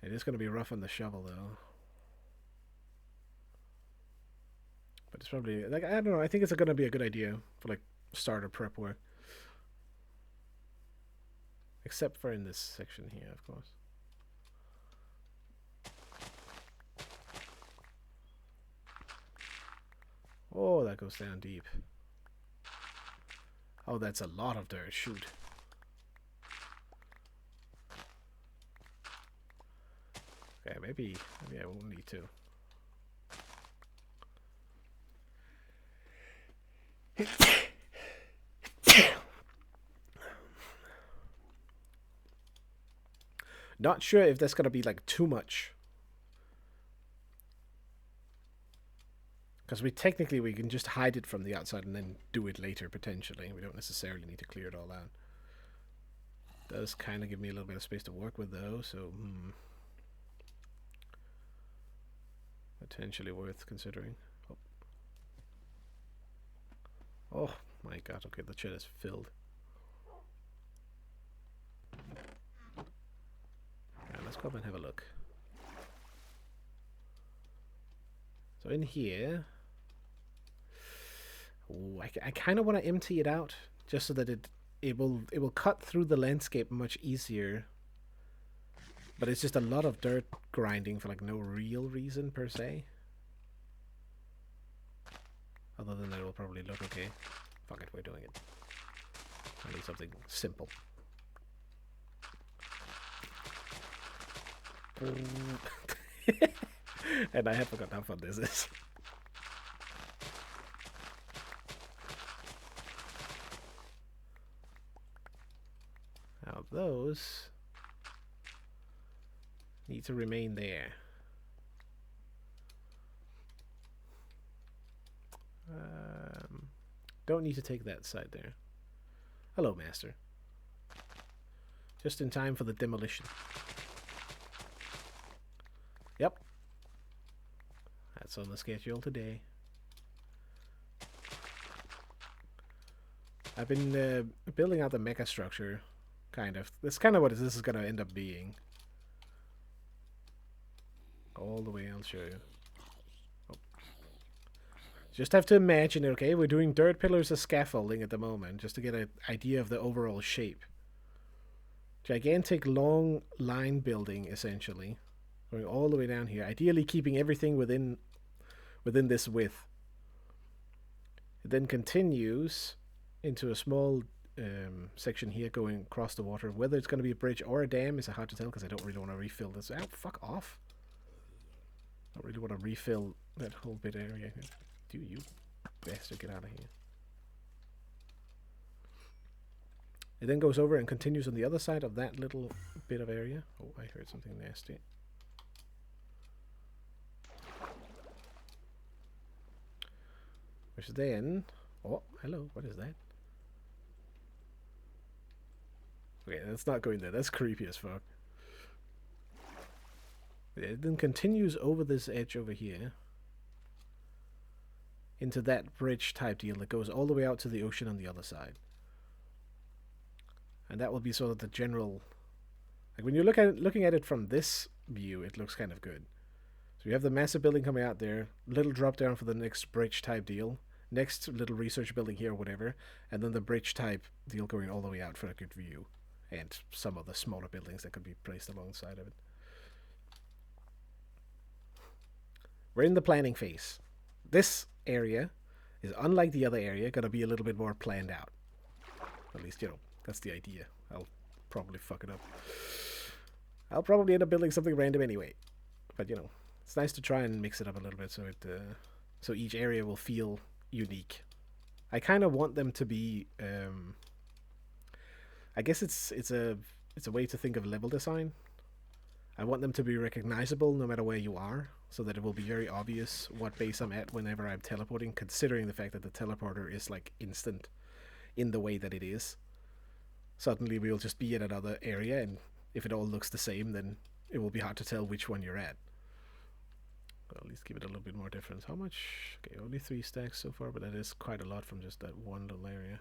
It is going to be rough on the shovel, though. But it's probably, like, I don't know, I think it's going to be a good idea for, like, starter prep work. Except for in this section here, of course. Oh, that goes down deep. Oh, that's a lot of dirt. Shoot. Okay, maybe I won't need to. Not sure if that's gonna be like too much. Because we can just hide it from the outside and then do it later, potentially. We don't necessarily need to clear it all out. Does kind of give me a little bit of space to work with, though, so... potentially worth considering. Oh my god, okay, the chat is filled. let's go up and have a look. So in here, ooh, I kind of want to empty it out just so that it will cut through the landscape much easier. But it's just a lot of dirt grinding for like no real reason per se. Other than that, it will probably look okay. Fuck it, we're doing it. I need something simple. And I have forgotten how fun this is. Now those need to remain there. Don't need to take that side there. Hello, Master. Just in time for the demolition. Yep. That's on the schedule today. I've been building out the mecha structure, kind of. That's kind of what this is going to end up being. All the way, I'll show you. Oh. Just have to imagine it, okay? We're doing dirt pillars as scaffolding at the moment, just to get an idea of the overall shape. Gigantic long line building, essentially. Going all the way down here. Ideally keeping everything within this width. It then continues into a small section here going across the water. Whether it's going to be a bridge or a dam is hard to tell because I don't really want to refill this. Oh, fuck off. I don't really want to refill that whole bit area. Do you bastard, get out of here. It then goes over and continues on the other side of that little bit of area. Oh, I heard something nasty. Which then... Oh, hello, what is that? Okay, let's not go in there. That's creepy as fuck. It then continues over this edge over here into that bridge type deal that goes all the way out to the ocean on the other side. And that will be sort of the general... Like when you're looking at it from this view, it looks kind of good. So you have the massive building coming out there, little drop down for the next bridge type deal, next little research building here or whatever, and then the bridge type deal going all the way out for a good view. And some of the smaller buildings that could be placed alongside of it. We're in the planning phase. This area is, unlike the other area, going to be a little bit more planned out. At least, you know, that's the idea. I'll probably fuck it up. I'll probably end up building something random anyway. But, you know, it's nice to try and mix it up a little bit so it so each area will feel unique. I kind of want them to be... I guess it's a way to think of level design. I want them to be recognizable no matter where you are, so that it will be very obvious what base I'm at whenever I'm teleporting, considering the fact that the teleporter is like instant in the way that it is. Suddenly we'll just be in another area, and if it all looks the same, then it will be hard to tell which one you're at. Well, at least give it a little bit more difference. How much? Okay, only 3 stacks so far, but that is quite a lot from just that one little area.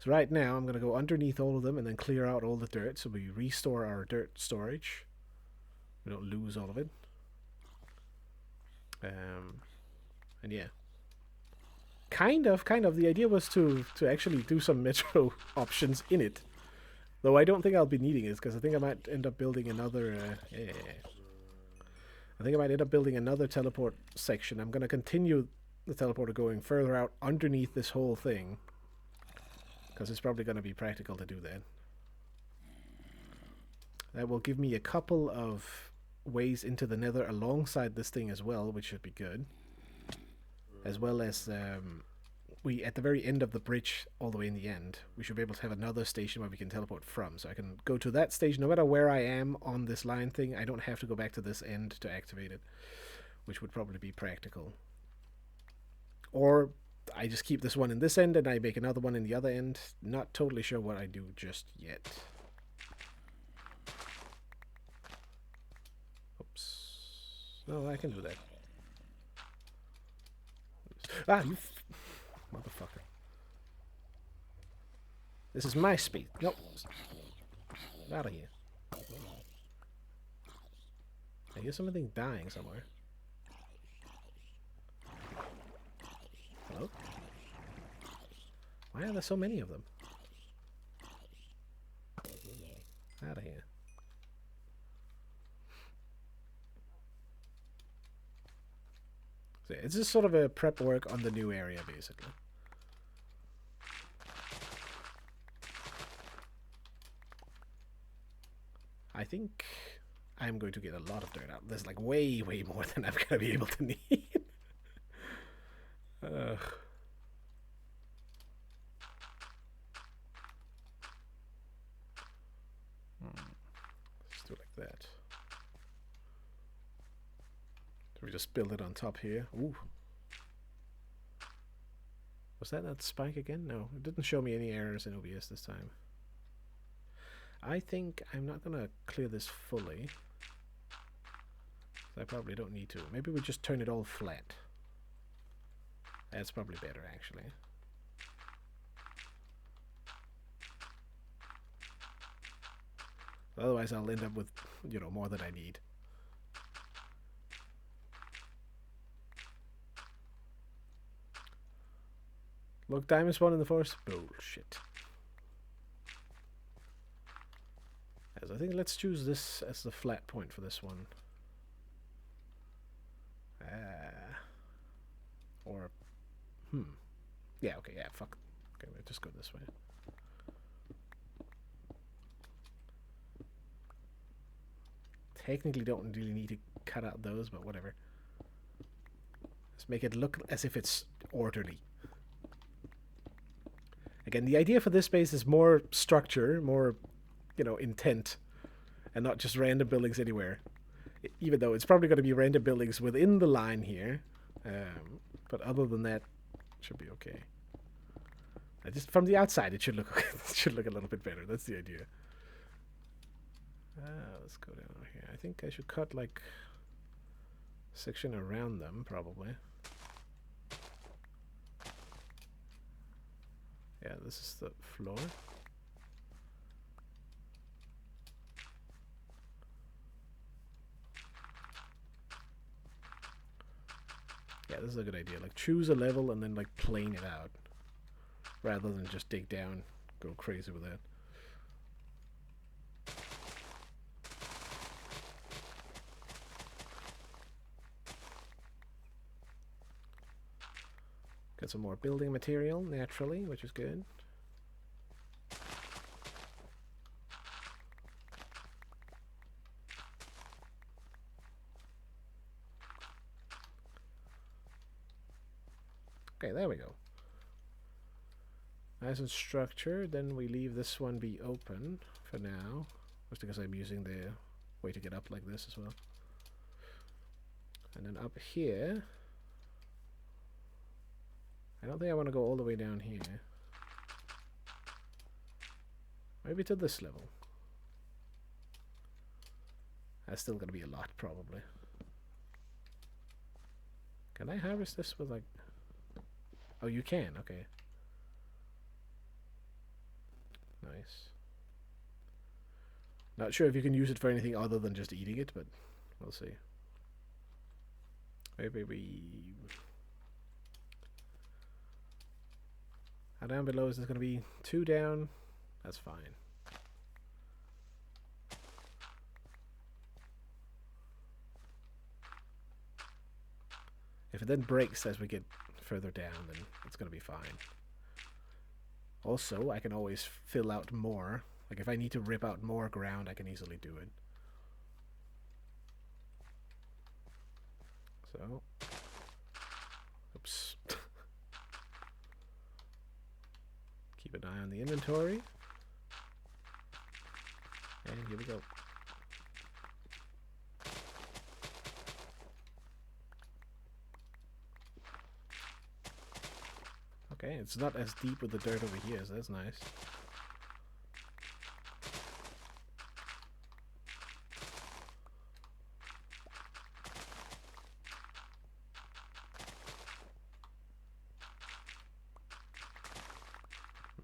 So right now, I'm going to go underneath all of them and then clear out all the dirt so we restore our dirt storage. We don't lose all of it. And yeah. Kind of. The idea was to actually do some metro options in it. Though I don't think I'll be needing it, because I think I might end up building another... I think I might end up building another teleport section. I'm going to continue the teleporter going further out underneath this whole thing. Because it's probably going to be practical to do that. That will give me a couple of ways into the nether alongside this thing as well, which should be good. As well as we, at the very end of the bridge, all the way in the end, we should be able to have another station where we can teleport from. So I can go to that station no matter where I am on this line thing. I don't have to go back to this end to activate it, which would probably be practical. Or I just keep this one in this end and I make another one in the other end. Not totally sure what I do just yet. Oops. No, I can do that. Ah, you motherfucker. This is my speed. Nope. Out of here. I hear something dying somewhere. Hello? Why are there so many of them? Out of here. So it's just sort of a prep work on the new area, basically. I think I'm going to get a lot of dirt out. There's like way, way more than I'm going to be able to need. Ugh. Let's do it like that. So we just build it on top here. Ooh. Was that spike again? No, it didn't show me any errors in OBS this time. I think I'm not going to clear this fully. I probably don't need to. Maybe we just turn it all flat. That's probably better, actually. Otherwise, I'll end up with, you know, more than I need. Look, diamond spawn in the forest? Bullshit. As I think let's choose this as the flat point for this one. Or, yeah, okay, yeah, fuck. Okay, we'll just go this way. Technically don't really need to cut out those, but whatever. Let's make it look as if it's orderly. Again, the idea for this space is more structure, more, you know, intent, and not just random buildings anywhere. Even though it's probably going to be random buildings within the line here. But other than that, it should be okay. Just from the outside, it should look it should look a little bit better. That's the idea. Let's go down here. I think I should cut like a section around them, probably. Yeah, this is the floor. Yeah, this is a good idea. Like, choose a level and then, like, plane it out. Rather than just dig down, go crazy with that. Got some more building material, naturally, which is good. Okay, there we go. Nice and structured. Then we leave this one be open for now. Just because I'm using the way to get up like this as well. And then up here, I don't think I want to go all the way down here. Maybe to this level. That's still going to be a lot, probably. Can I harvest this with, like... Oh, you can, okay. Nice. Not sure if you can use it for anything other than just eating it, but we'll see. Maybe we... How down below is this going to be? 2 down? That's fine. If it then breaks as we get further down, then it's going to be fine. Also, I can always fill out more. Like, if I need to rip out more ground, I can easily do it. So... Oops. Keep an eye on the inventory. And here we go. Okay, it's not as deep with the dirt over here, so that's nice.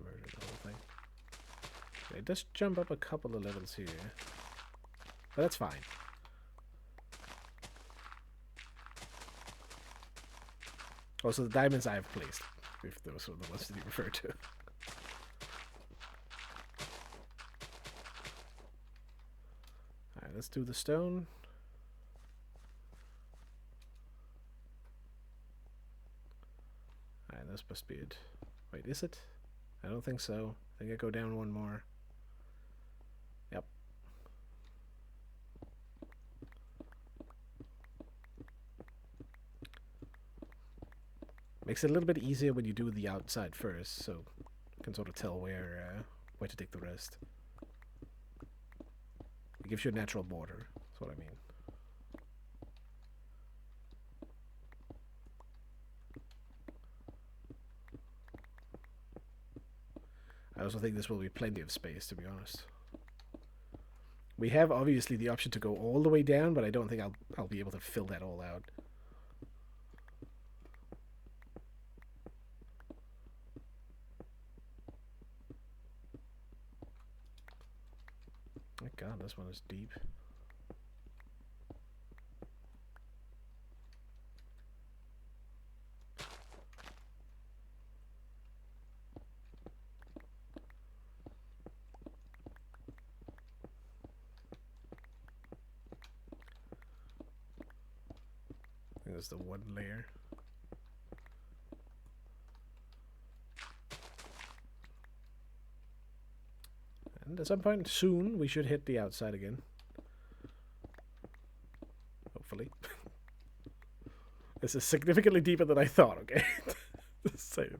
Murder the whole thing. Okay, it does jump up a couple of levels here. But that's fine. Also, the diamonds I have placed, if those are the ones that you refer to. Alright, let's do the stone. Alright, this must be it. Wait, is it? I don't think so. I think I go down one more. Yep. Makes it a little bit easier when you do the outside first, so you can sort of tell where to dig the rest. It gives you a natural border, that's what I mean. I also think this will be plenty of space, to be honest. We have obviously the option to go all the way down, but I don't think I'll be able to fill that all out. My God, this one is deep. I think that's the one layer. And at some point soon, we should hit the outside again. Hopefully. This is significantly deeper than I thought, okay? Just saying.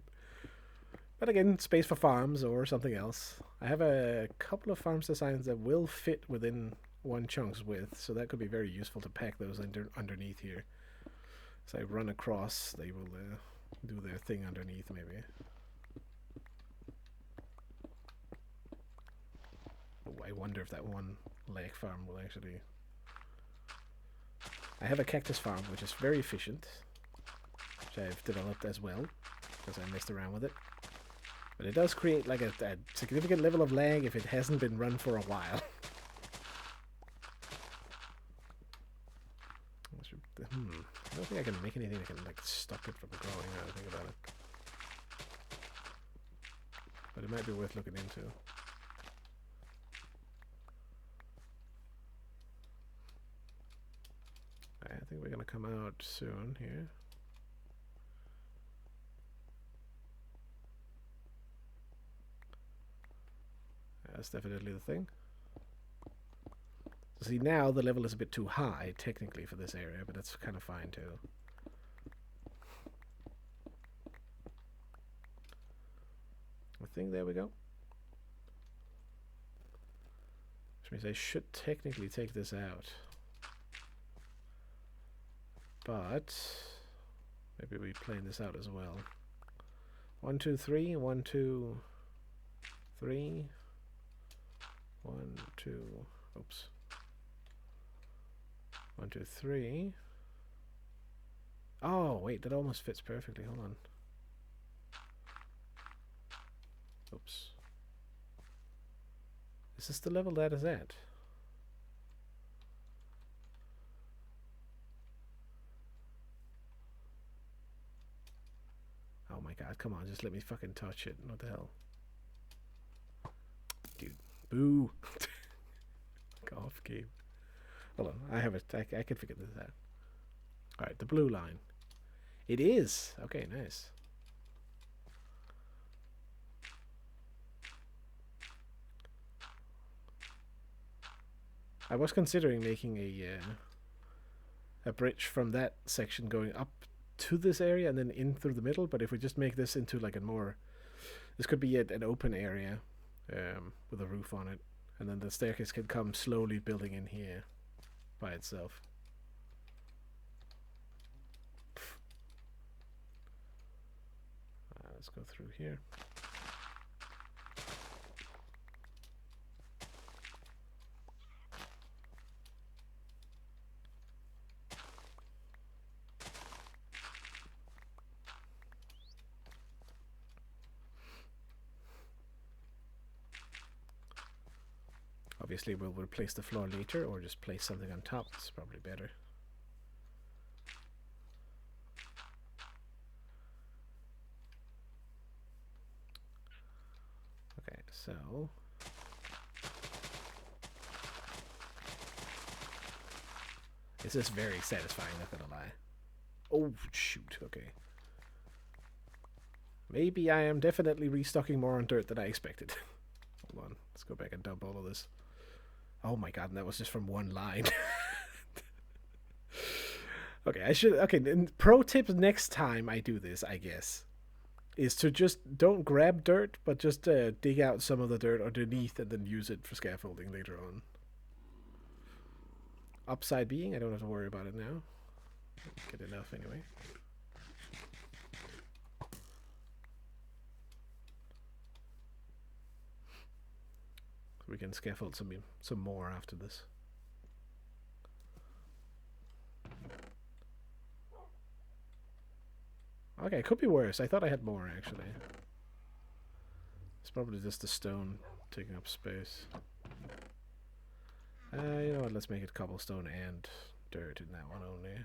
But again, space for farms or something else. I have a couple of farm designs that will fit within one chunk's width, so that could be very useful to pack those underneath here. As I run across, they will do their thing underneath, maybe. Oh, I wonder if that one leg farm will actually... I have a cactus farm, which is very efficient, which I've developed as well, because I messed around with it. But it does create like a significant level of lag if it hasn't been run for a while. I don't think I can make anything that can like stop it from growing now I think about it. But it might be worth looking into. I think we're gonna come out soon here. That's definitely the thing. So see, now the level is a bit too high technically for this area, but that's kind of fine too. I think there we go. Which means I should technically take this out. But maybe we plane this out as well. 1, 2, 3. 1, 2, 3. 1, 2. Oops. 1, 2, 3. Oh wait, that almost fits perfectly. Hold on. Oops. Is this the level that is at? Oh my God, come on, just let me fucking touch it. What the hell? Dude, boo. Go off game. Hold on, I have it. I can figure this out. Alright, the blue line. It is! Okay, nice. I was considering making a bridge from that section going up to this area and then in through the middle, but if we just make this into like a more... This could be an open area with a roof on it, and then the staircase can come slowly building in here by itself. Let's go through here. Obviously we'll replace the floor later, or just place something on top. It's probably better. So this is very satisfying, not gonna lie. Oh shoot, okay. Maybe I am definitely restocking more on dirt than I expected. Hold on, let's go back and dump all of this. Oh my god, and that was just from one line. Okay, I should. Okay, pro tip next time I do this, I guess, is to just don't grab dirt, but just dig out some of the dirt underneath and then use it for scaffolding later on. Upside being, I don't have to worry about it now. Get enough anyway. We can scaffold some more after this. Okay, it could be worse. I thought I had more, actually. It's probably just the stone taking up space. You know what? Let's make it cobblestone and dirt in that one only.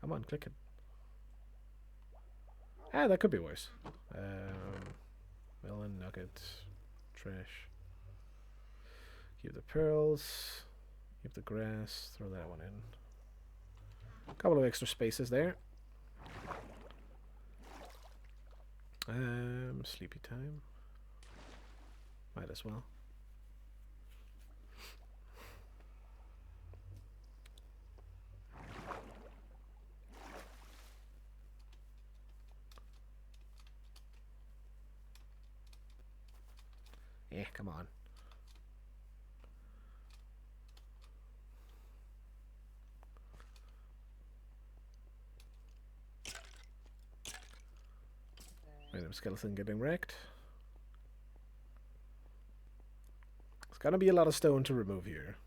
Come on, click it. Ah, that could be worse. Melon, nugget, trash. Keep the pearls. Keep the grass. Throw that one in. A couple of extra spaces there. Sleepy time. Might as well. Yeah, come on. Random skeleton getting wrecked. It's gonna be a lot of stone to remove here.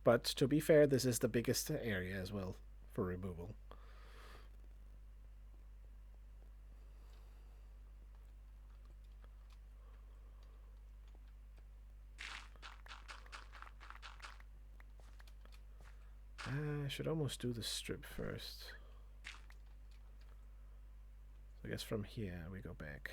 But to be fair, this is the biggest area as well for removal. I should almost do the strip first. I guess from here we go back.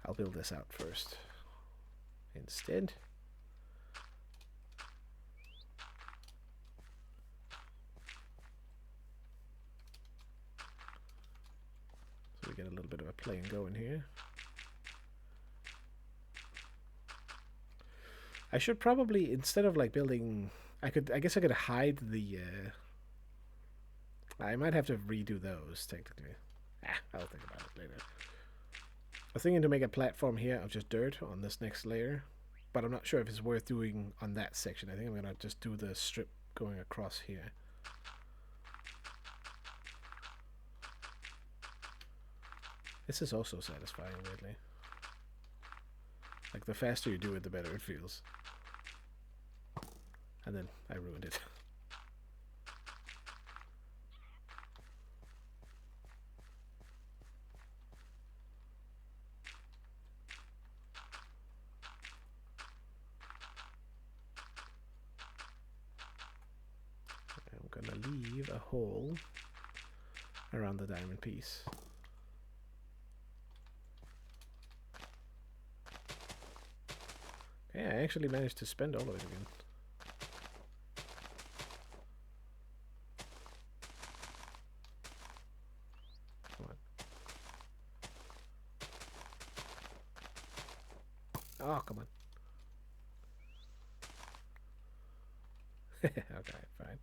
I'll build this out first instead. So we get a little bit of a plane going here. I should probably, instead of like building, I guess I could hide the, I might have to redo those technically. I'll think about it later. I'm thinking to make a platform here of just dirt on this next layer, but I'm not sure if it's worth doing on that section. I think I'm gonna just do the strip going across here. This is also satisfying, weirdly. Like, the faster you do it, the better it feels. And then I ruined it. I'm gonna leave a hole around the diamond piece. Okay, I actually managed to spend all of it again. Come on. Oh, come on. Okay, fine.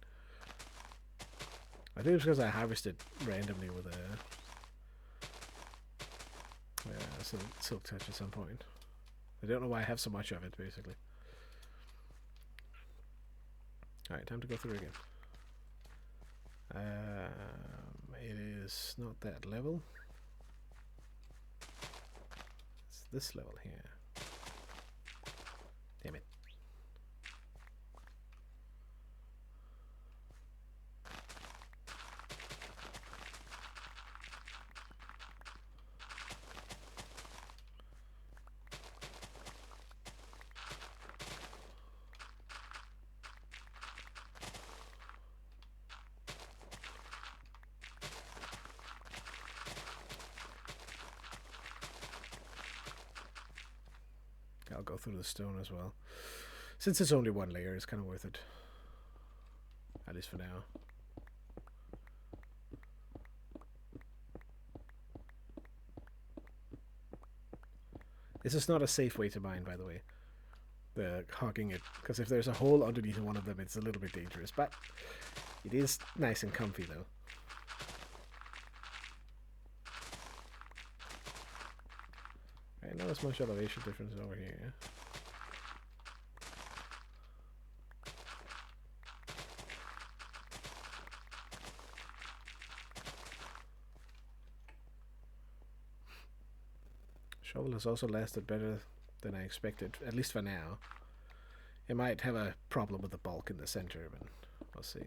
I think it's because I harvested randomly with a silk touch at some point. I don't know why I have so much of it, basically. Alright, time to go through again. is not that level. It's this level here. Damn it. I'll go through the stone as well. Since it's only one layer, it's kind of worth it. At least for now. This is not a safe way to mine, by the way. The hogging it. Because if there's a hole underneath one of them, it's a little bit dangerous. But it is nice and comfy, though. Right, not as much elevation difference over here. Shovel has also lasted better than I expected, at least for now. It might have a problem with the bulk in the center, but we'll see.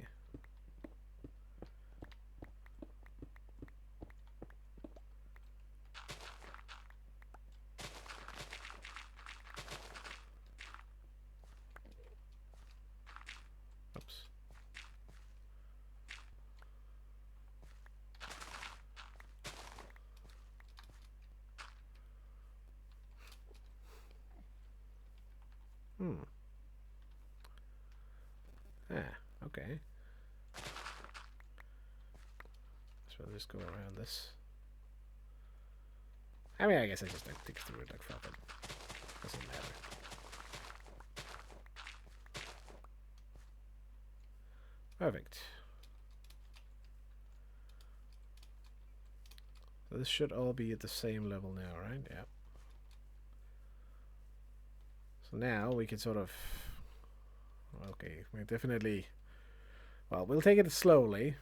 Oops. Okay. So I'll just go around this. I mean, I guess I just like dig through it like fuck it. Doesn't matter. Perfect. So this should all be at the same level now, right? Yeah. So now we can sort of... Okay, we definitely... Well, we'll take it slowly.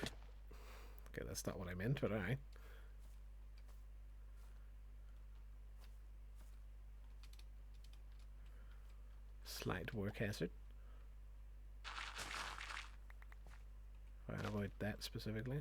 Okay, that's not what I meant, but alright. Slight work hazard. Try and avoid that specifically.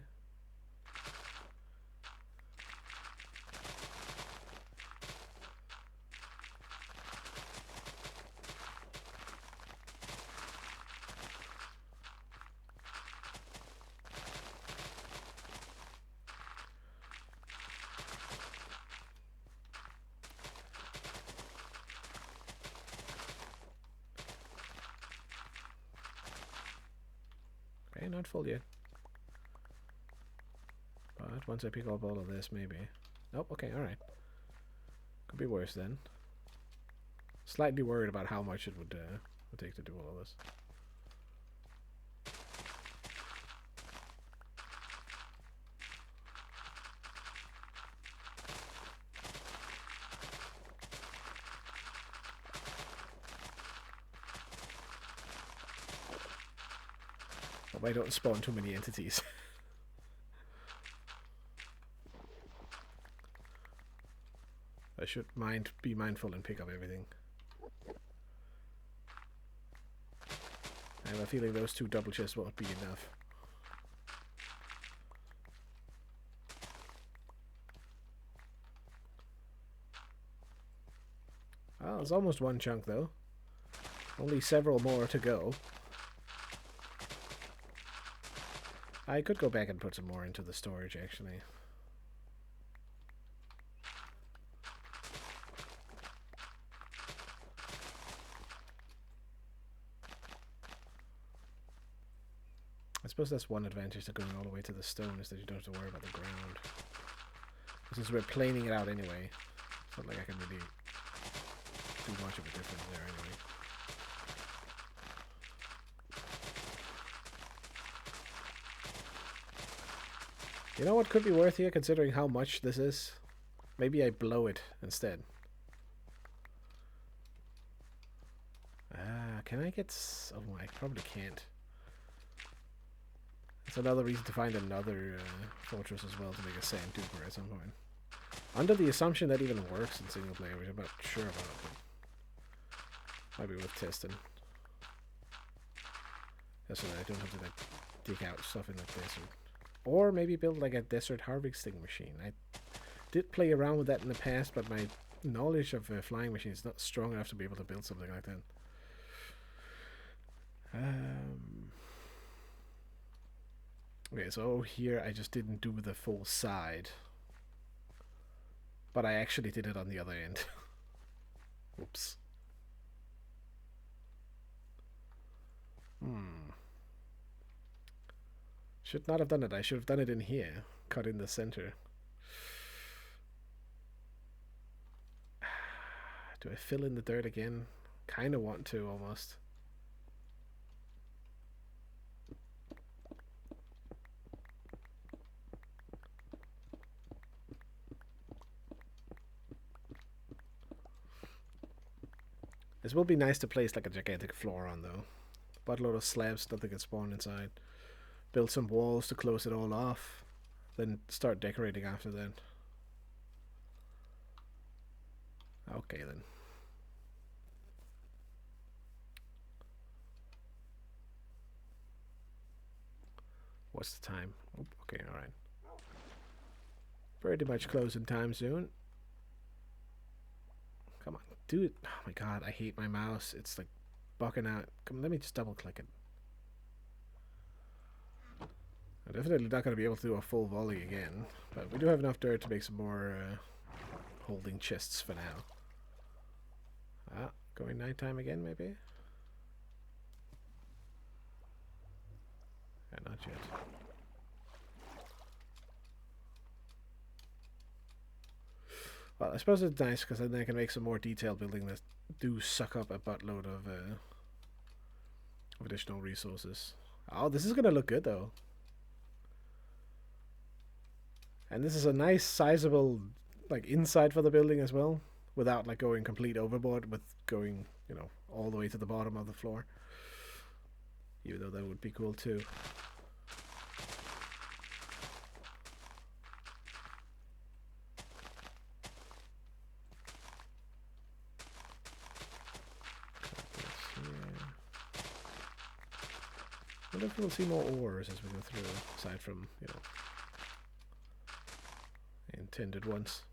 Okay, not full yet. But once I pick up all of this, maybe. Nope, okay, alright. Could be worse then. Slightly worried about how much it would take to do all of this. Hope I don't spawn too many entities. I should be mindful and pick up everything. I have a feeling those two double chests won't be enough. Well, it's almost one chunk though. Only several more to go. I could go back and put some more into the storage actually. I suppose that's one advantage to going all the way to the stone, is that you don't have to worry about the ground. Since we're planing it out anyway, it's not like I can really do much of a difference there anyway. You know what could be worth here, considering how much this is? Maybe I blow it instead. Can I get... Oh, I probably can't. It's another reason to find another fortress as well to make a sand duper at some point. Under the assumption that even works in single player, which I'm not sure about, but might be worth testing. That's why I don't have to like dig out stuff in the desert. Or maybe build like a desert harvesting machine. I did play around with that in the past, but my knowledge of flying machines is not strong enough to be able to build something like that. Okay, so here I just didn't do the full side. But I actually did it on the other end. Oops. Should not have done it. I should have done it in here. Cut in the center. Do I fill in the dirt again? Kind of want to, almost. This will be nice to place like a gigantic floor on, though. Buttload of slabs, nothing can spawn inside. Build some walls to close it all off. Then start decorating after that. Okay, then. What's the time? Oh, okay, alright. Pretty much closing time soon. Come on, do it. Oh my god, I hate my mouse. It's like bugging out. Come on, let me just double click it. I'm definitely not going to be able to do a full volley again, but we do have enough dirt to make some more holding chests for now. Ah, going nighttime again, maybe? Yeah, not yet. Well, I suppose it's nice because then I can make some more detailed building that do suck up a buttload of additional resources. Oh, this is going to look good, though. And this is a nice, sizable, like, inside for the building as well, without, like, going complete overboard with going, you know, all the way to the bottom of the floor. Even though that would be cool, too. I wonder if we'll see more ores as we go through, aside from, you know, intended ones.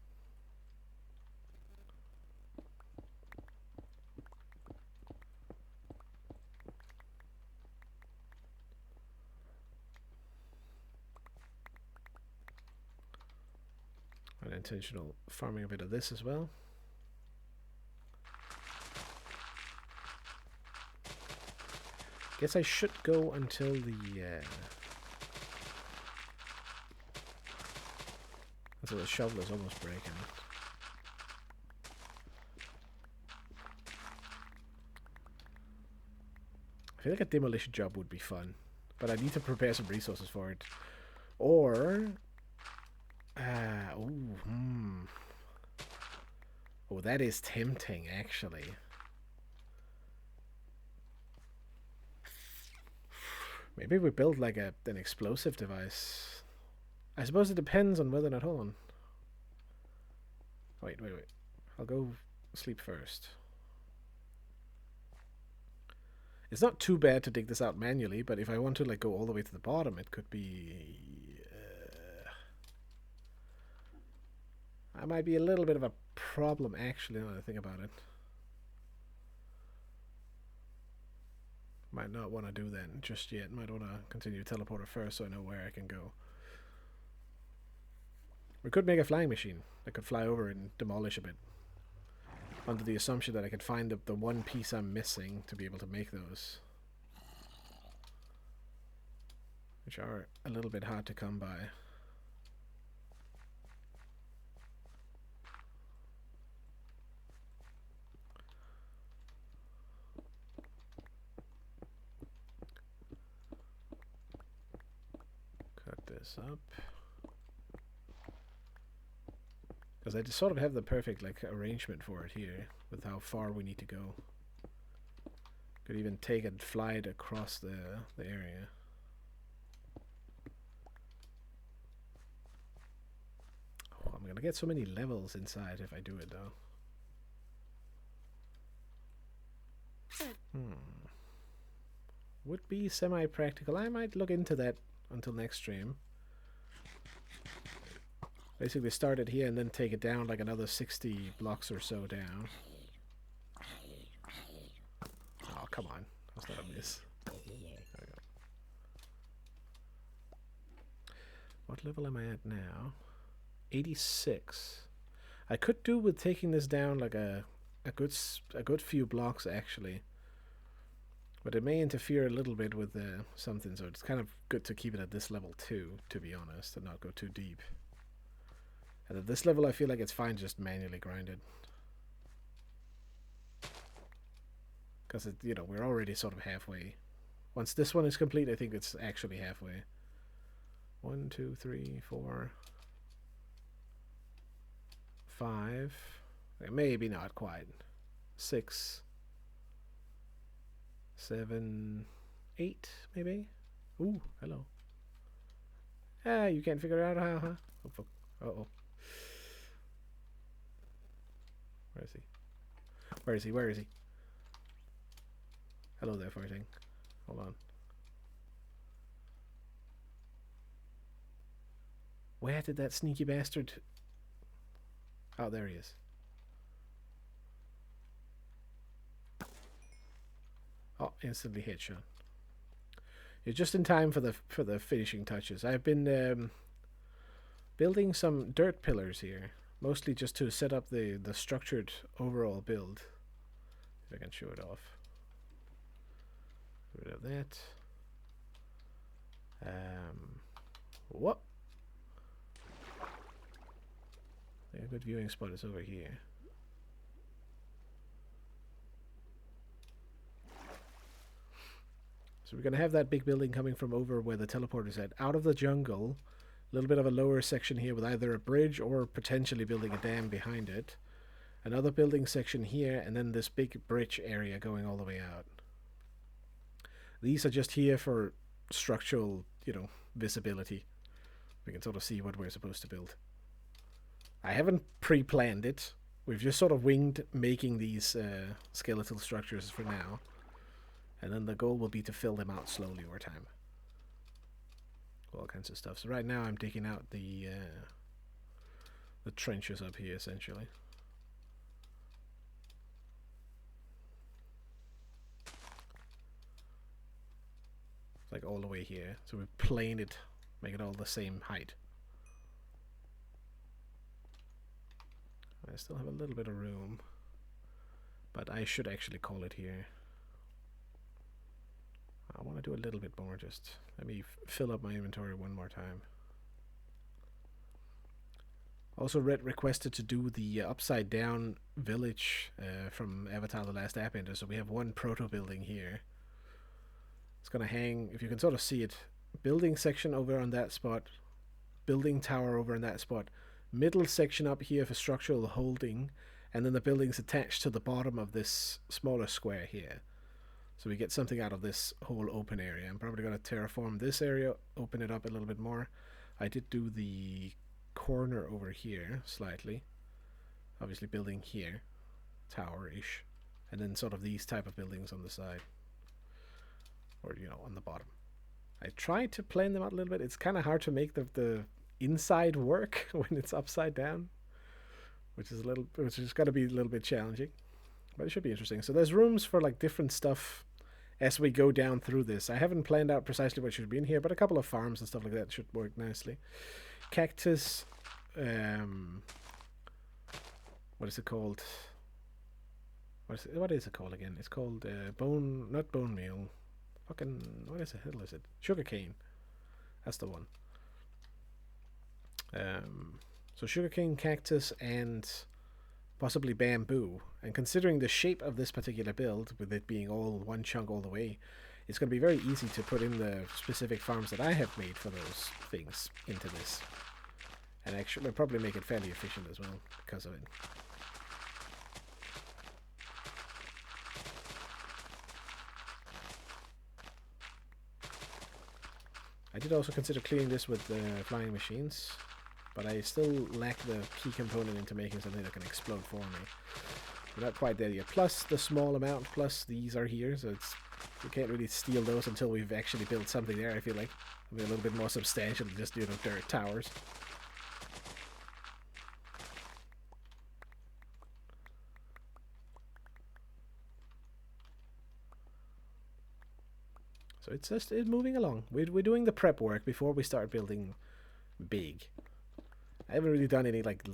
Unintentional farming a bit of this as well. Guess I should go until the shovel is almost breaking. I feel like a demolition job would be fun, but I need to prepare some resources for it. Or oh, that is tempting, actually. Maybe we build like an explosive device. I suppose it depends on whether or not. Hold on. Wait. I'll go sleep first. It's not too bad to dig this out manually, but if I want to like go all the way to the bottom, it could be. That might be a little bit of a problem, actually, now that I think about it. Might not want to do that just yet. Might want to continue to teleporter first so I know where I can go. We could make a flying machine that could fly over and demolish a bit. Under the assumption that I could find the one piece I'm missing to be able to make those. Which are a little bit hard to come by. Cut this up. Because I just sort of have the perfect like arrangement for it here with how far we need to go. Could even take and fly it across the area. gonna get so many levels inside if I do it though. Would be semi-practical. I might look into that until next stream. Basically start it here and then take it down like another 60 blocks or so down. Oh, come on. That's not a miss. There we go. What level am I at now? 86. I could do with taking this down like a good few blocks actually. But it may interfere a little bit with something, so it's kind of good to keep it at this level too, to be honest, and not go too deep. And at this level I feel like it's fine just manually grinded. Because, you know, we're already sort of halfway. Once this one is complete, I think it's actually halfway. 1, 2, 3, 4, 5. Maybe not quite. 6, 7, 8, maybe? Ooh, hello. Ah, you can't figure it out, huh? Oh, fuck. Uh-oh. Where is he? Where is he? Where is he? Hello there, fighting. Hold on. Where did that sneaky bastard... Oh, there he is. Oh, instantly headshot. You're just in time for the finishing touches. I've been building some dirt pillars here, mostly just to set up the structured overall build. If I can show it off. Get rid of that. What? A good viewing spot is over here. So we're going to have that big building coming from over where the teleporter's at, out of the jungle. A little bit of a lower section here with either a bridge or potentially building a dam behind it. Another building section here, and then this big bridge area going all the way out. These are just here for structural, you know, visibility. We can sort of see what we're supposed to build. I haven't pre-planned it. We've just sort of winged making these skeletal structures for now. And then the goal will be to fill them out slowly over time. All kinds of stuff. So right now I'm digging out the trenches up here, essentially. Like all the way here. So we plane it, make it all the same height. I still have a little bit of room, but I should actually call it here. I want to do a little bit more, just let me fill up my inventory one more time. Also requested to do the upside down village from Avatar The Last Airbender, so we have one proto building here. It's gonna hang, if you can sort of see it, building section over on that spot, building tower over on that spot, middle section up here for structural holding, and then the buildings attached to the bottom of this smaller square here. So we get something out of this whole open area. I'm probably going to terraform this area, open it up a little bit more. I did do the corner over here slightly. Obviously building here, tower-ish. And then sort of these type of buildings on the side. Or, you know, on the bottom. I tried to plan them out a little bit. It's kind of hard to make the inside work when it's upside down. Which is going to be a little bit challenging. But it should be interesting. So there's rooms for like different stuff as we go down through this. I haven't planned out precisely what should be in here, but a couple of farms and stuff like that should work nicely. Cactus, what is it called? What is it called again? It's called not bone meal. Fucking, what is the hell is it? Sugarcane. That's the one. So sugarcane, cactus, and possibly bamboo. And considering the shape of this particular build, with it being all one chunk all the way, it's going to be very easy to put in the specific farms that I have made for those things into this. And actually, I'll probably make it fairly efficient as well because of it. I did also consider cleaning this with flying machines, but I still lack the key component into making something that can explode for me. We're not quite there yet. Plus the small amount, plus these are here, so we can't really steal those until we've actually built something there, I feel like. It'll be a little bit more substantial than just, dirt towers. So it's moving along. We're doing the prep work before we start building big. I haven't really done any like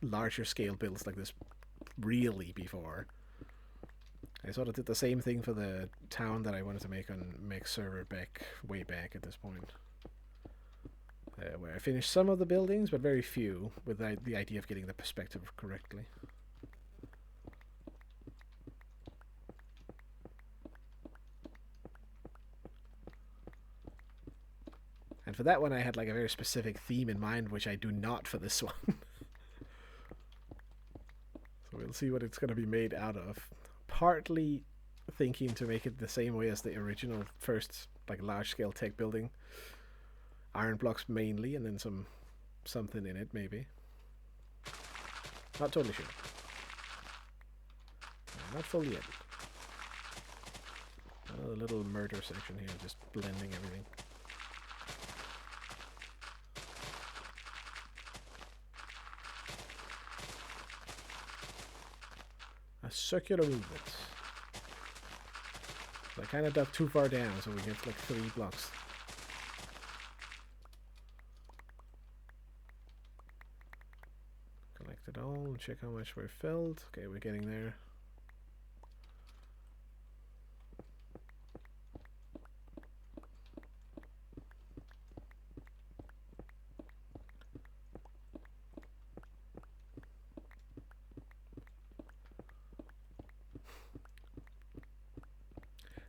larger scale builds like this really before. I sort of did the same thing for the town that I wanted to make on Mech server way back at this point. Where I finished some of the buildings, but very few, with the idea of getting the perspective correctly. And for that one, I had like a very specific theme in mind, which I do not for this one. So we'll see what it's going to be made out of. Partly thinking to make it the same way as the original first, like large-scale tech building. Iron blocks mainly, and then something in it maybe. Not totally sure. Not fully yet. A little murder section here, just blending everything. A circular movement. So I kind of dug too far down, so we get like 3 blocks. Collect it all, check how much we're filled. Okay, we're getting there.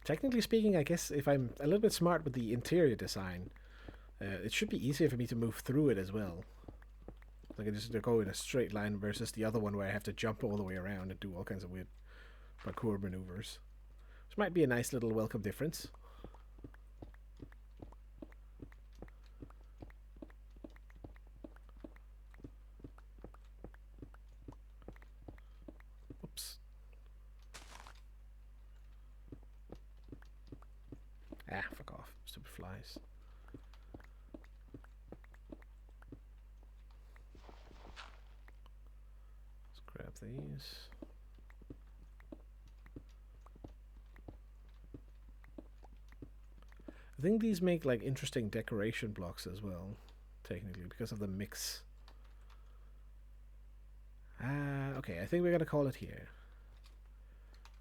Technically speaking, I guess if I'm a little bit smart with the interior design, it should be easier for me to move through it as well. Like I just go in a straight line versus the other one where I have to jump all the way around and do all kinds of weird parkour maneuvers. Which might be a nice little welcome difference. Oops. Ah, fuck off. Stupid flies. Let's grab these. I think these make like interesting decoration blocks as well, technically, because of the mix. Okay, I think we're gonna call it here.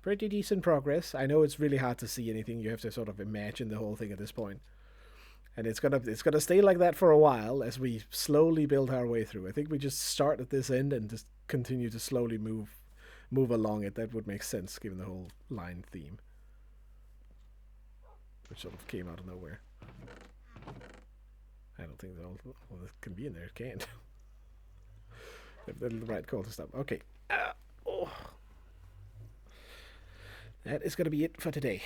Pretty decent progress. I know it's really hard to see anything. You have to sort of imagine the whole thing at this point. And it's gonna stay like that for a while as we slowly build our way through. I think we just start at this end and just continue to slowly move along it. That would make sense given the whole line theme, which sort of came out of nowhere. I don't think that it can be in there. It can't. The right call to stop. Okay. Oh. That is going to be it for today.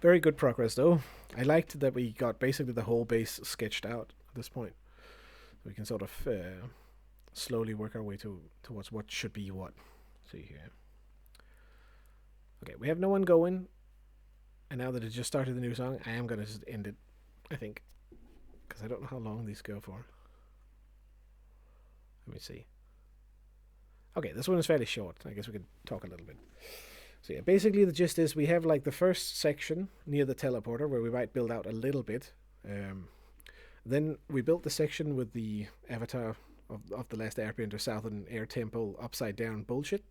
Very good progress, though. I liked that we got basically the whole base sketched out at this point. We can sort of slowly work our way towards what should be what. Let's see here. Okay, we have no one going. And now that it just started the new song, I am going to just end it, I think. Because I don't know how long these go for. Let me see. Okay, this one is fairly short. I guess we could talk a little bit. So yeah, basically the gist is we have like the first section near the teleporter where we might build out a little bit. Then we built the section with the avatar of the last Airbender Southern Air Temple upside down bullshit.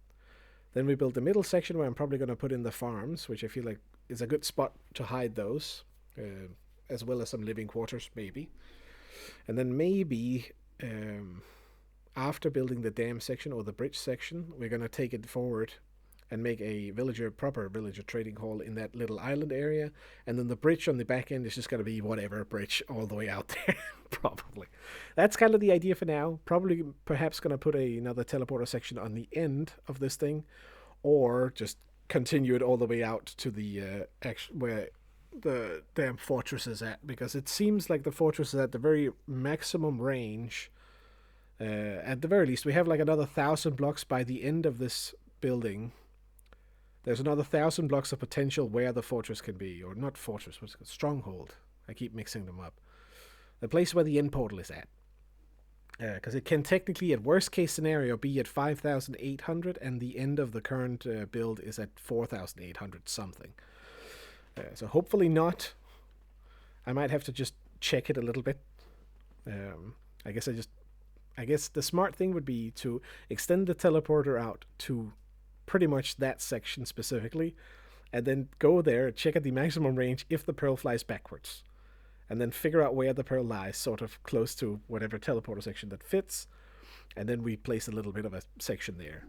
Then we built the middle section where I'm probably going to put in the farms, which I feel like is a good spot to hide those, as well as some living quarters maybe. And then maybe after building the dam section or the bridge section, we're going to take it forward and make a proper villager trading hall in that little island area. And then the bridge on the back end is just going to be whatever bridge all the way out there, probably. That's kind of the idea for now. Probably, perhaps going to put another teleporter section on the end of this thing, or just continue it all the way out to the where the damn fortress is at, because it seems like the fortress is at the very maximum range. At the very least, we have like another 1,000 blocks by the end of this building. There's another 1,000 blocks of potential where the fortress can be, or not fortress, what's it called? Stronghold. I keep mixing them up. The place where the end portal is at. Because it can technically, at worst case scenario, be at 5,800, and the end of the current build is at 4,800 something. So hopefully not. I might have to just check it a little bit. I guess the smart thing would be to extend the teleporter out to pretty much that section specifically, and then go there, check at the maximum range if the pearl flies backwards, and then figure out where the pearl lies, sort of close to whatever teleporter section that fits, and then we place a little bit of a section there,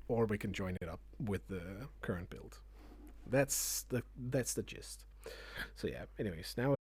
or we can join it up with the current build. That's the gist. So yeah, anyways, now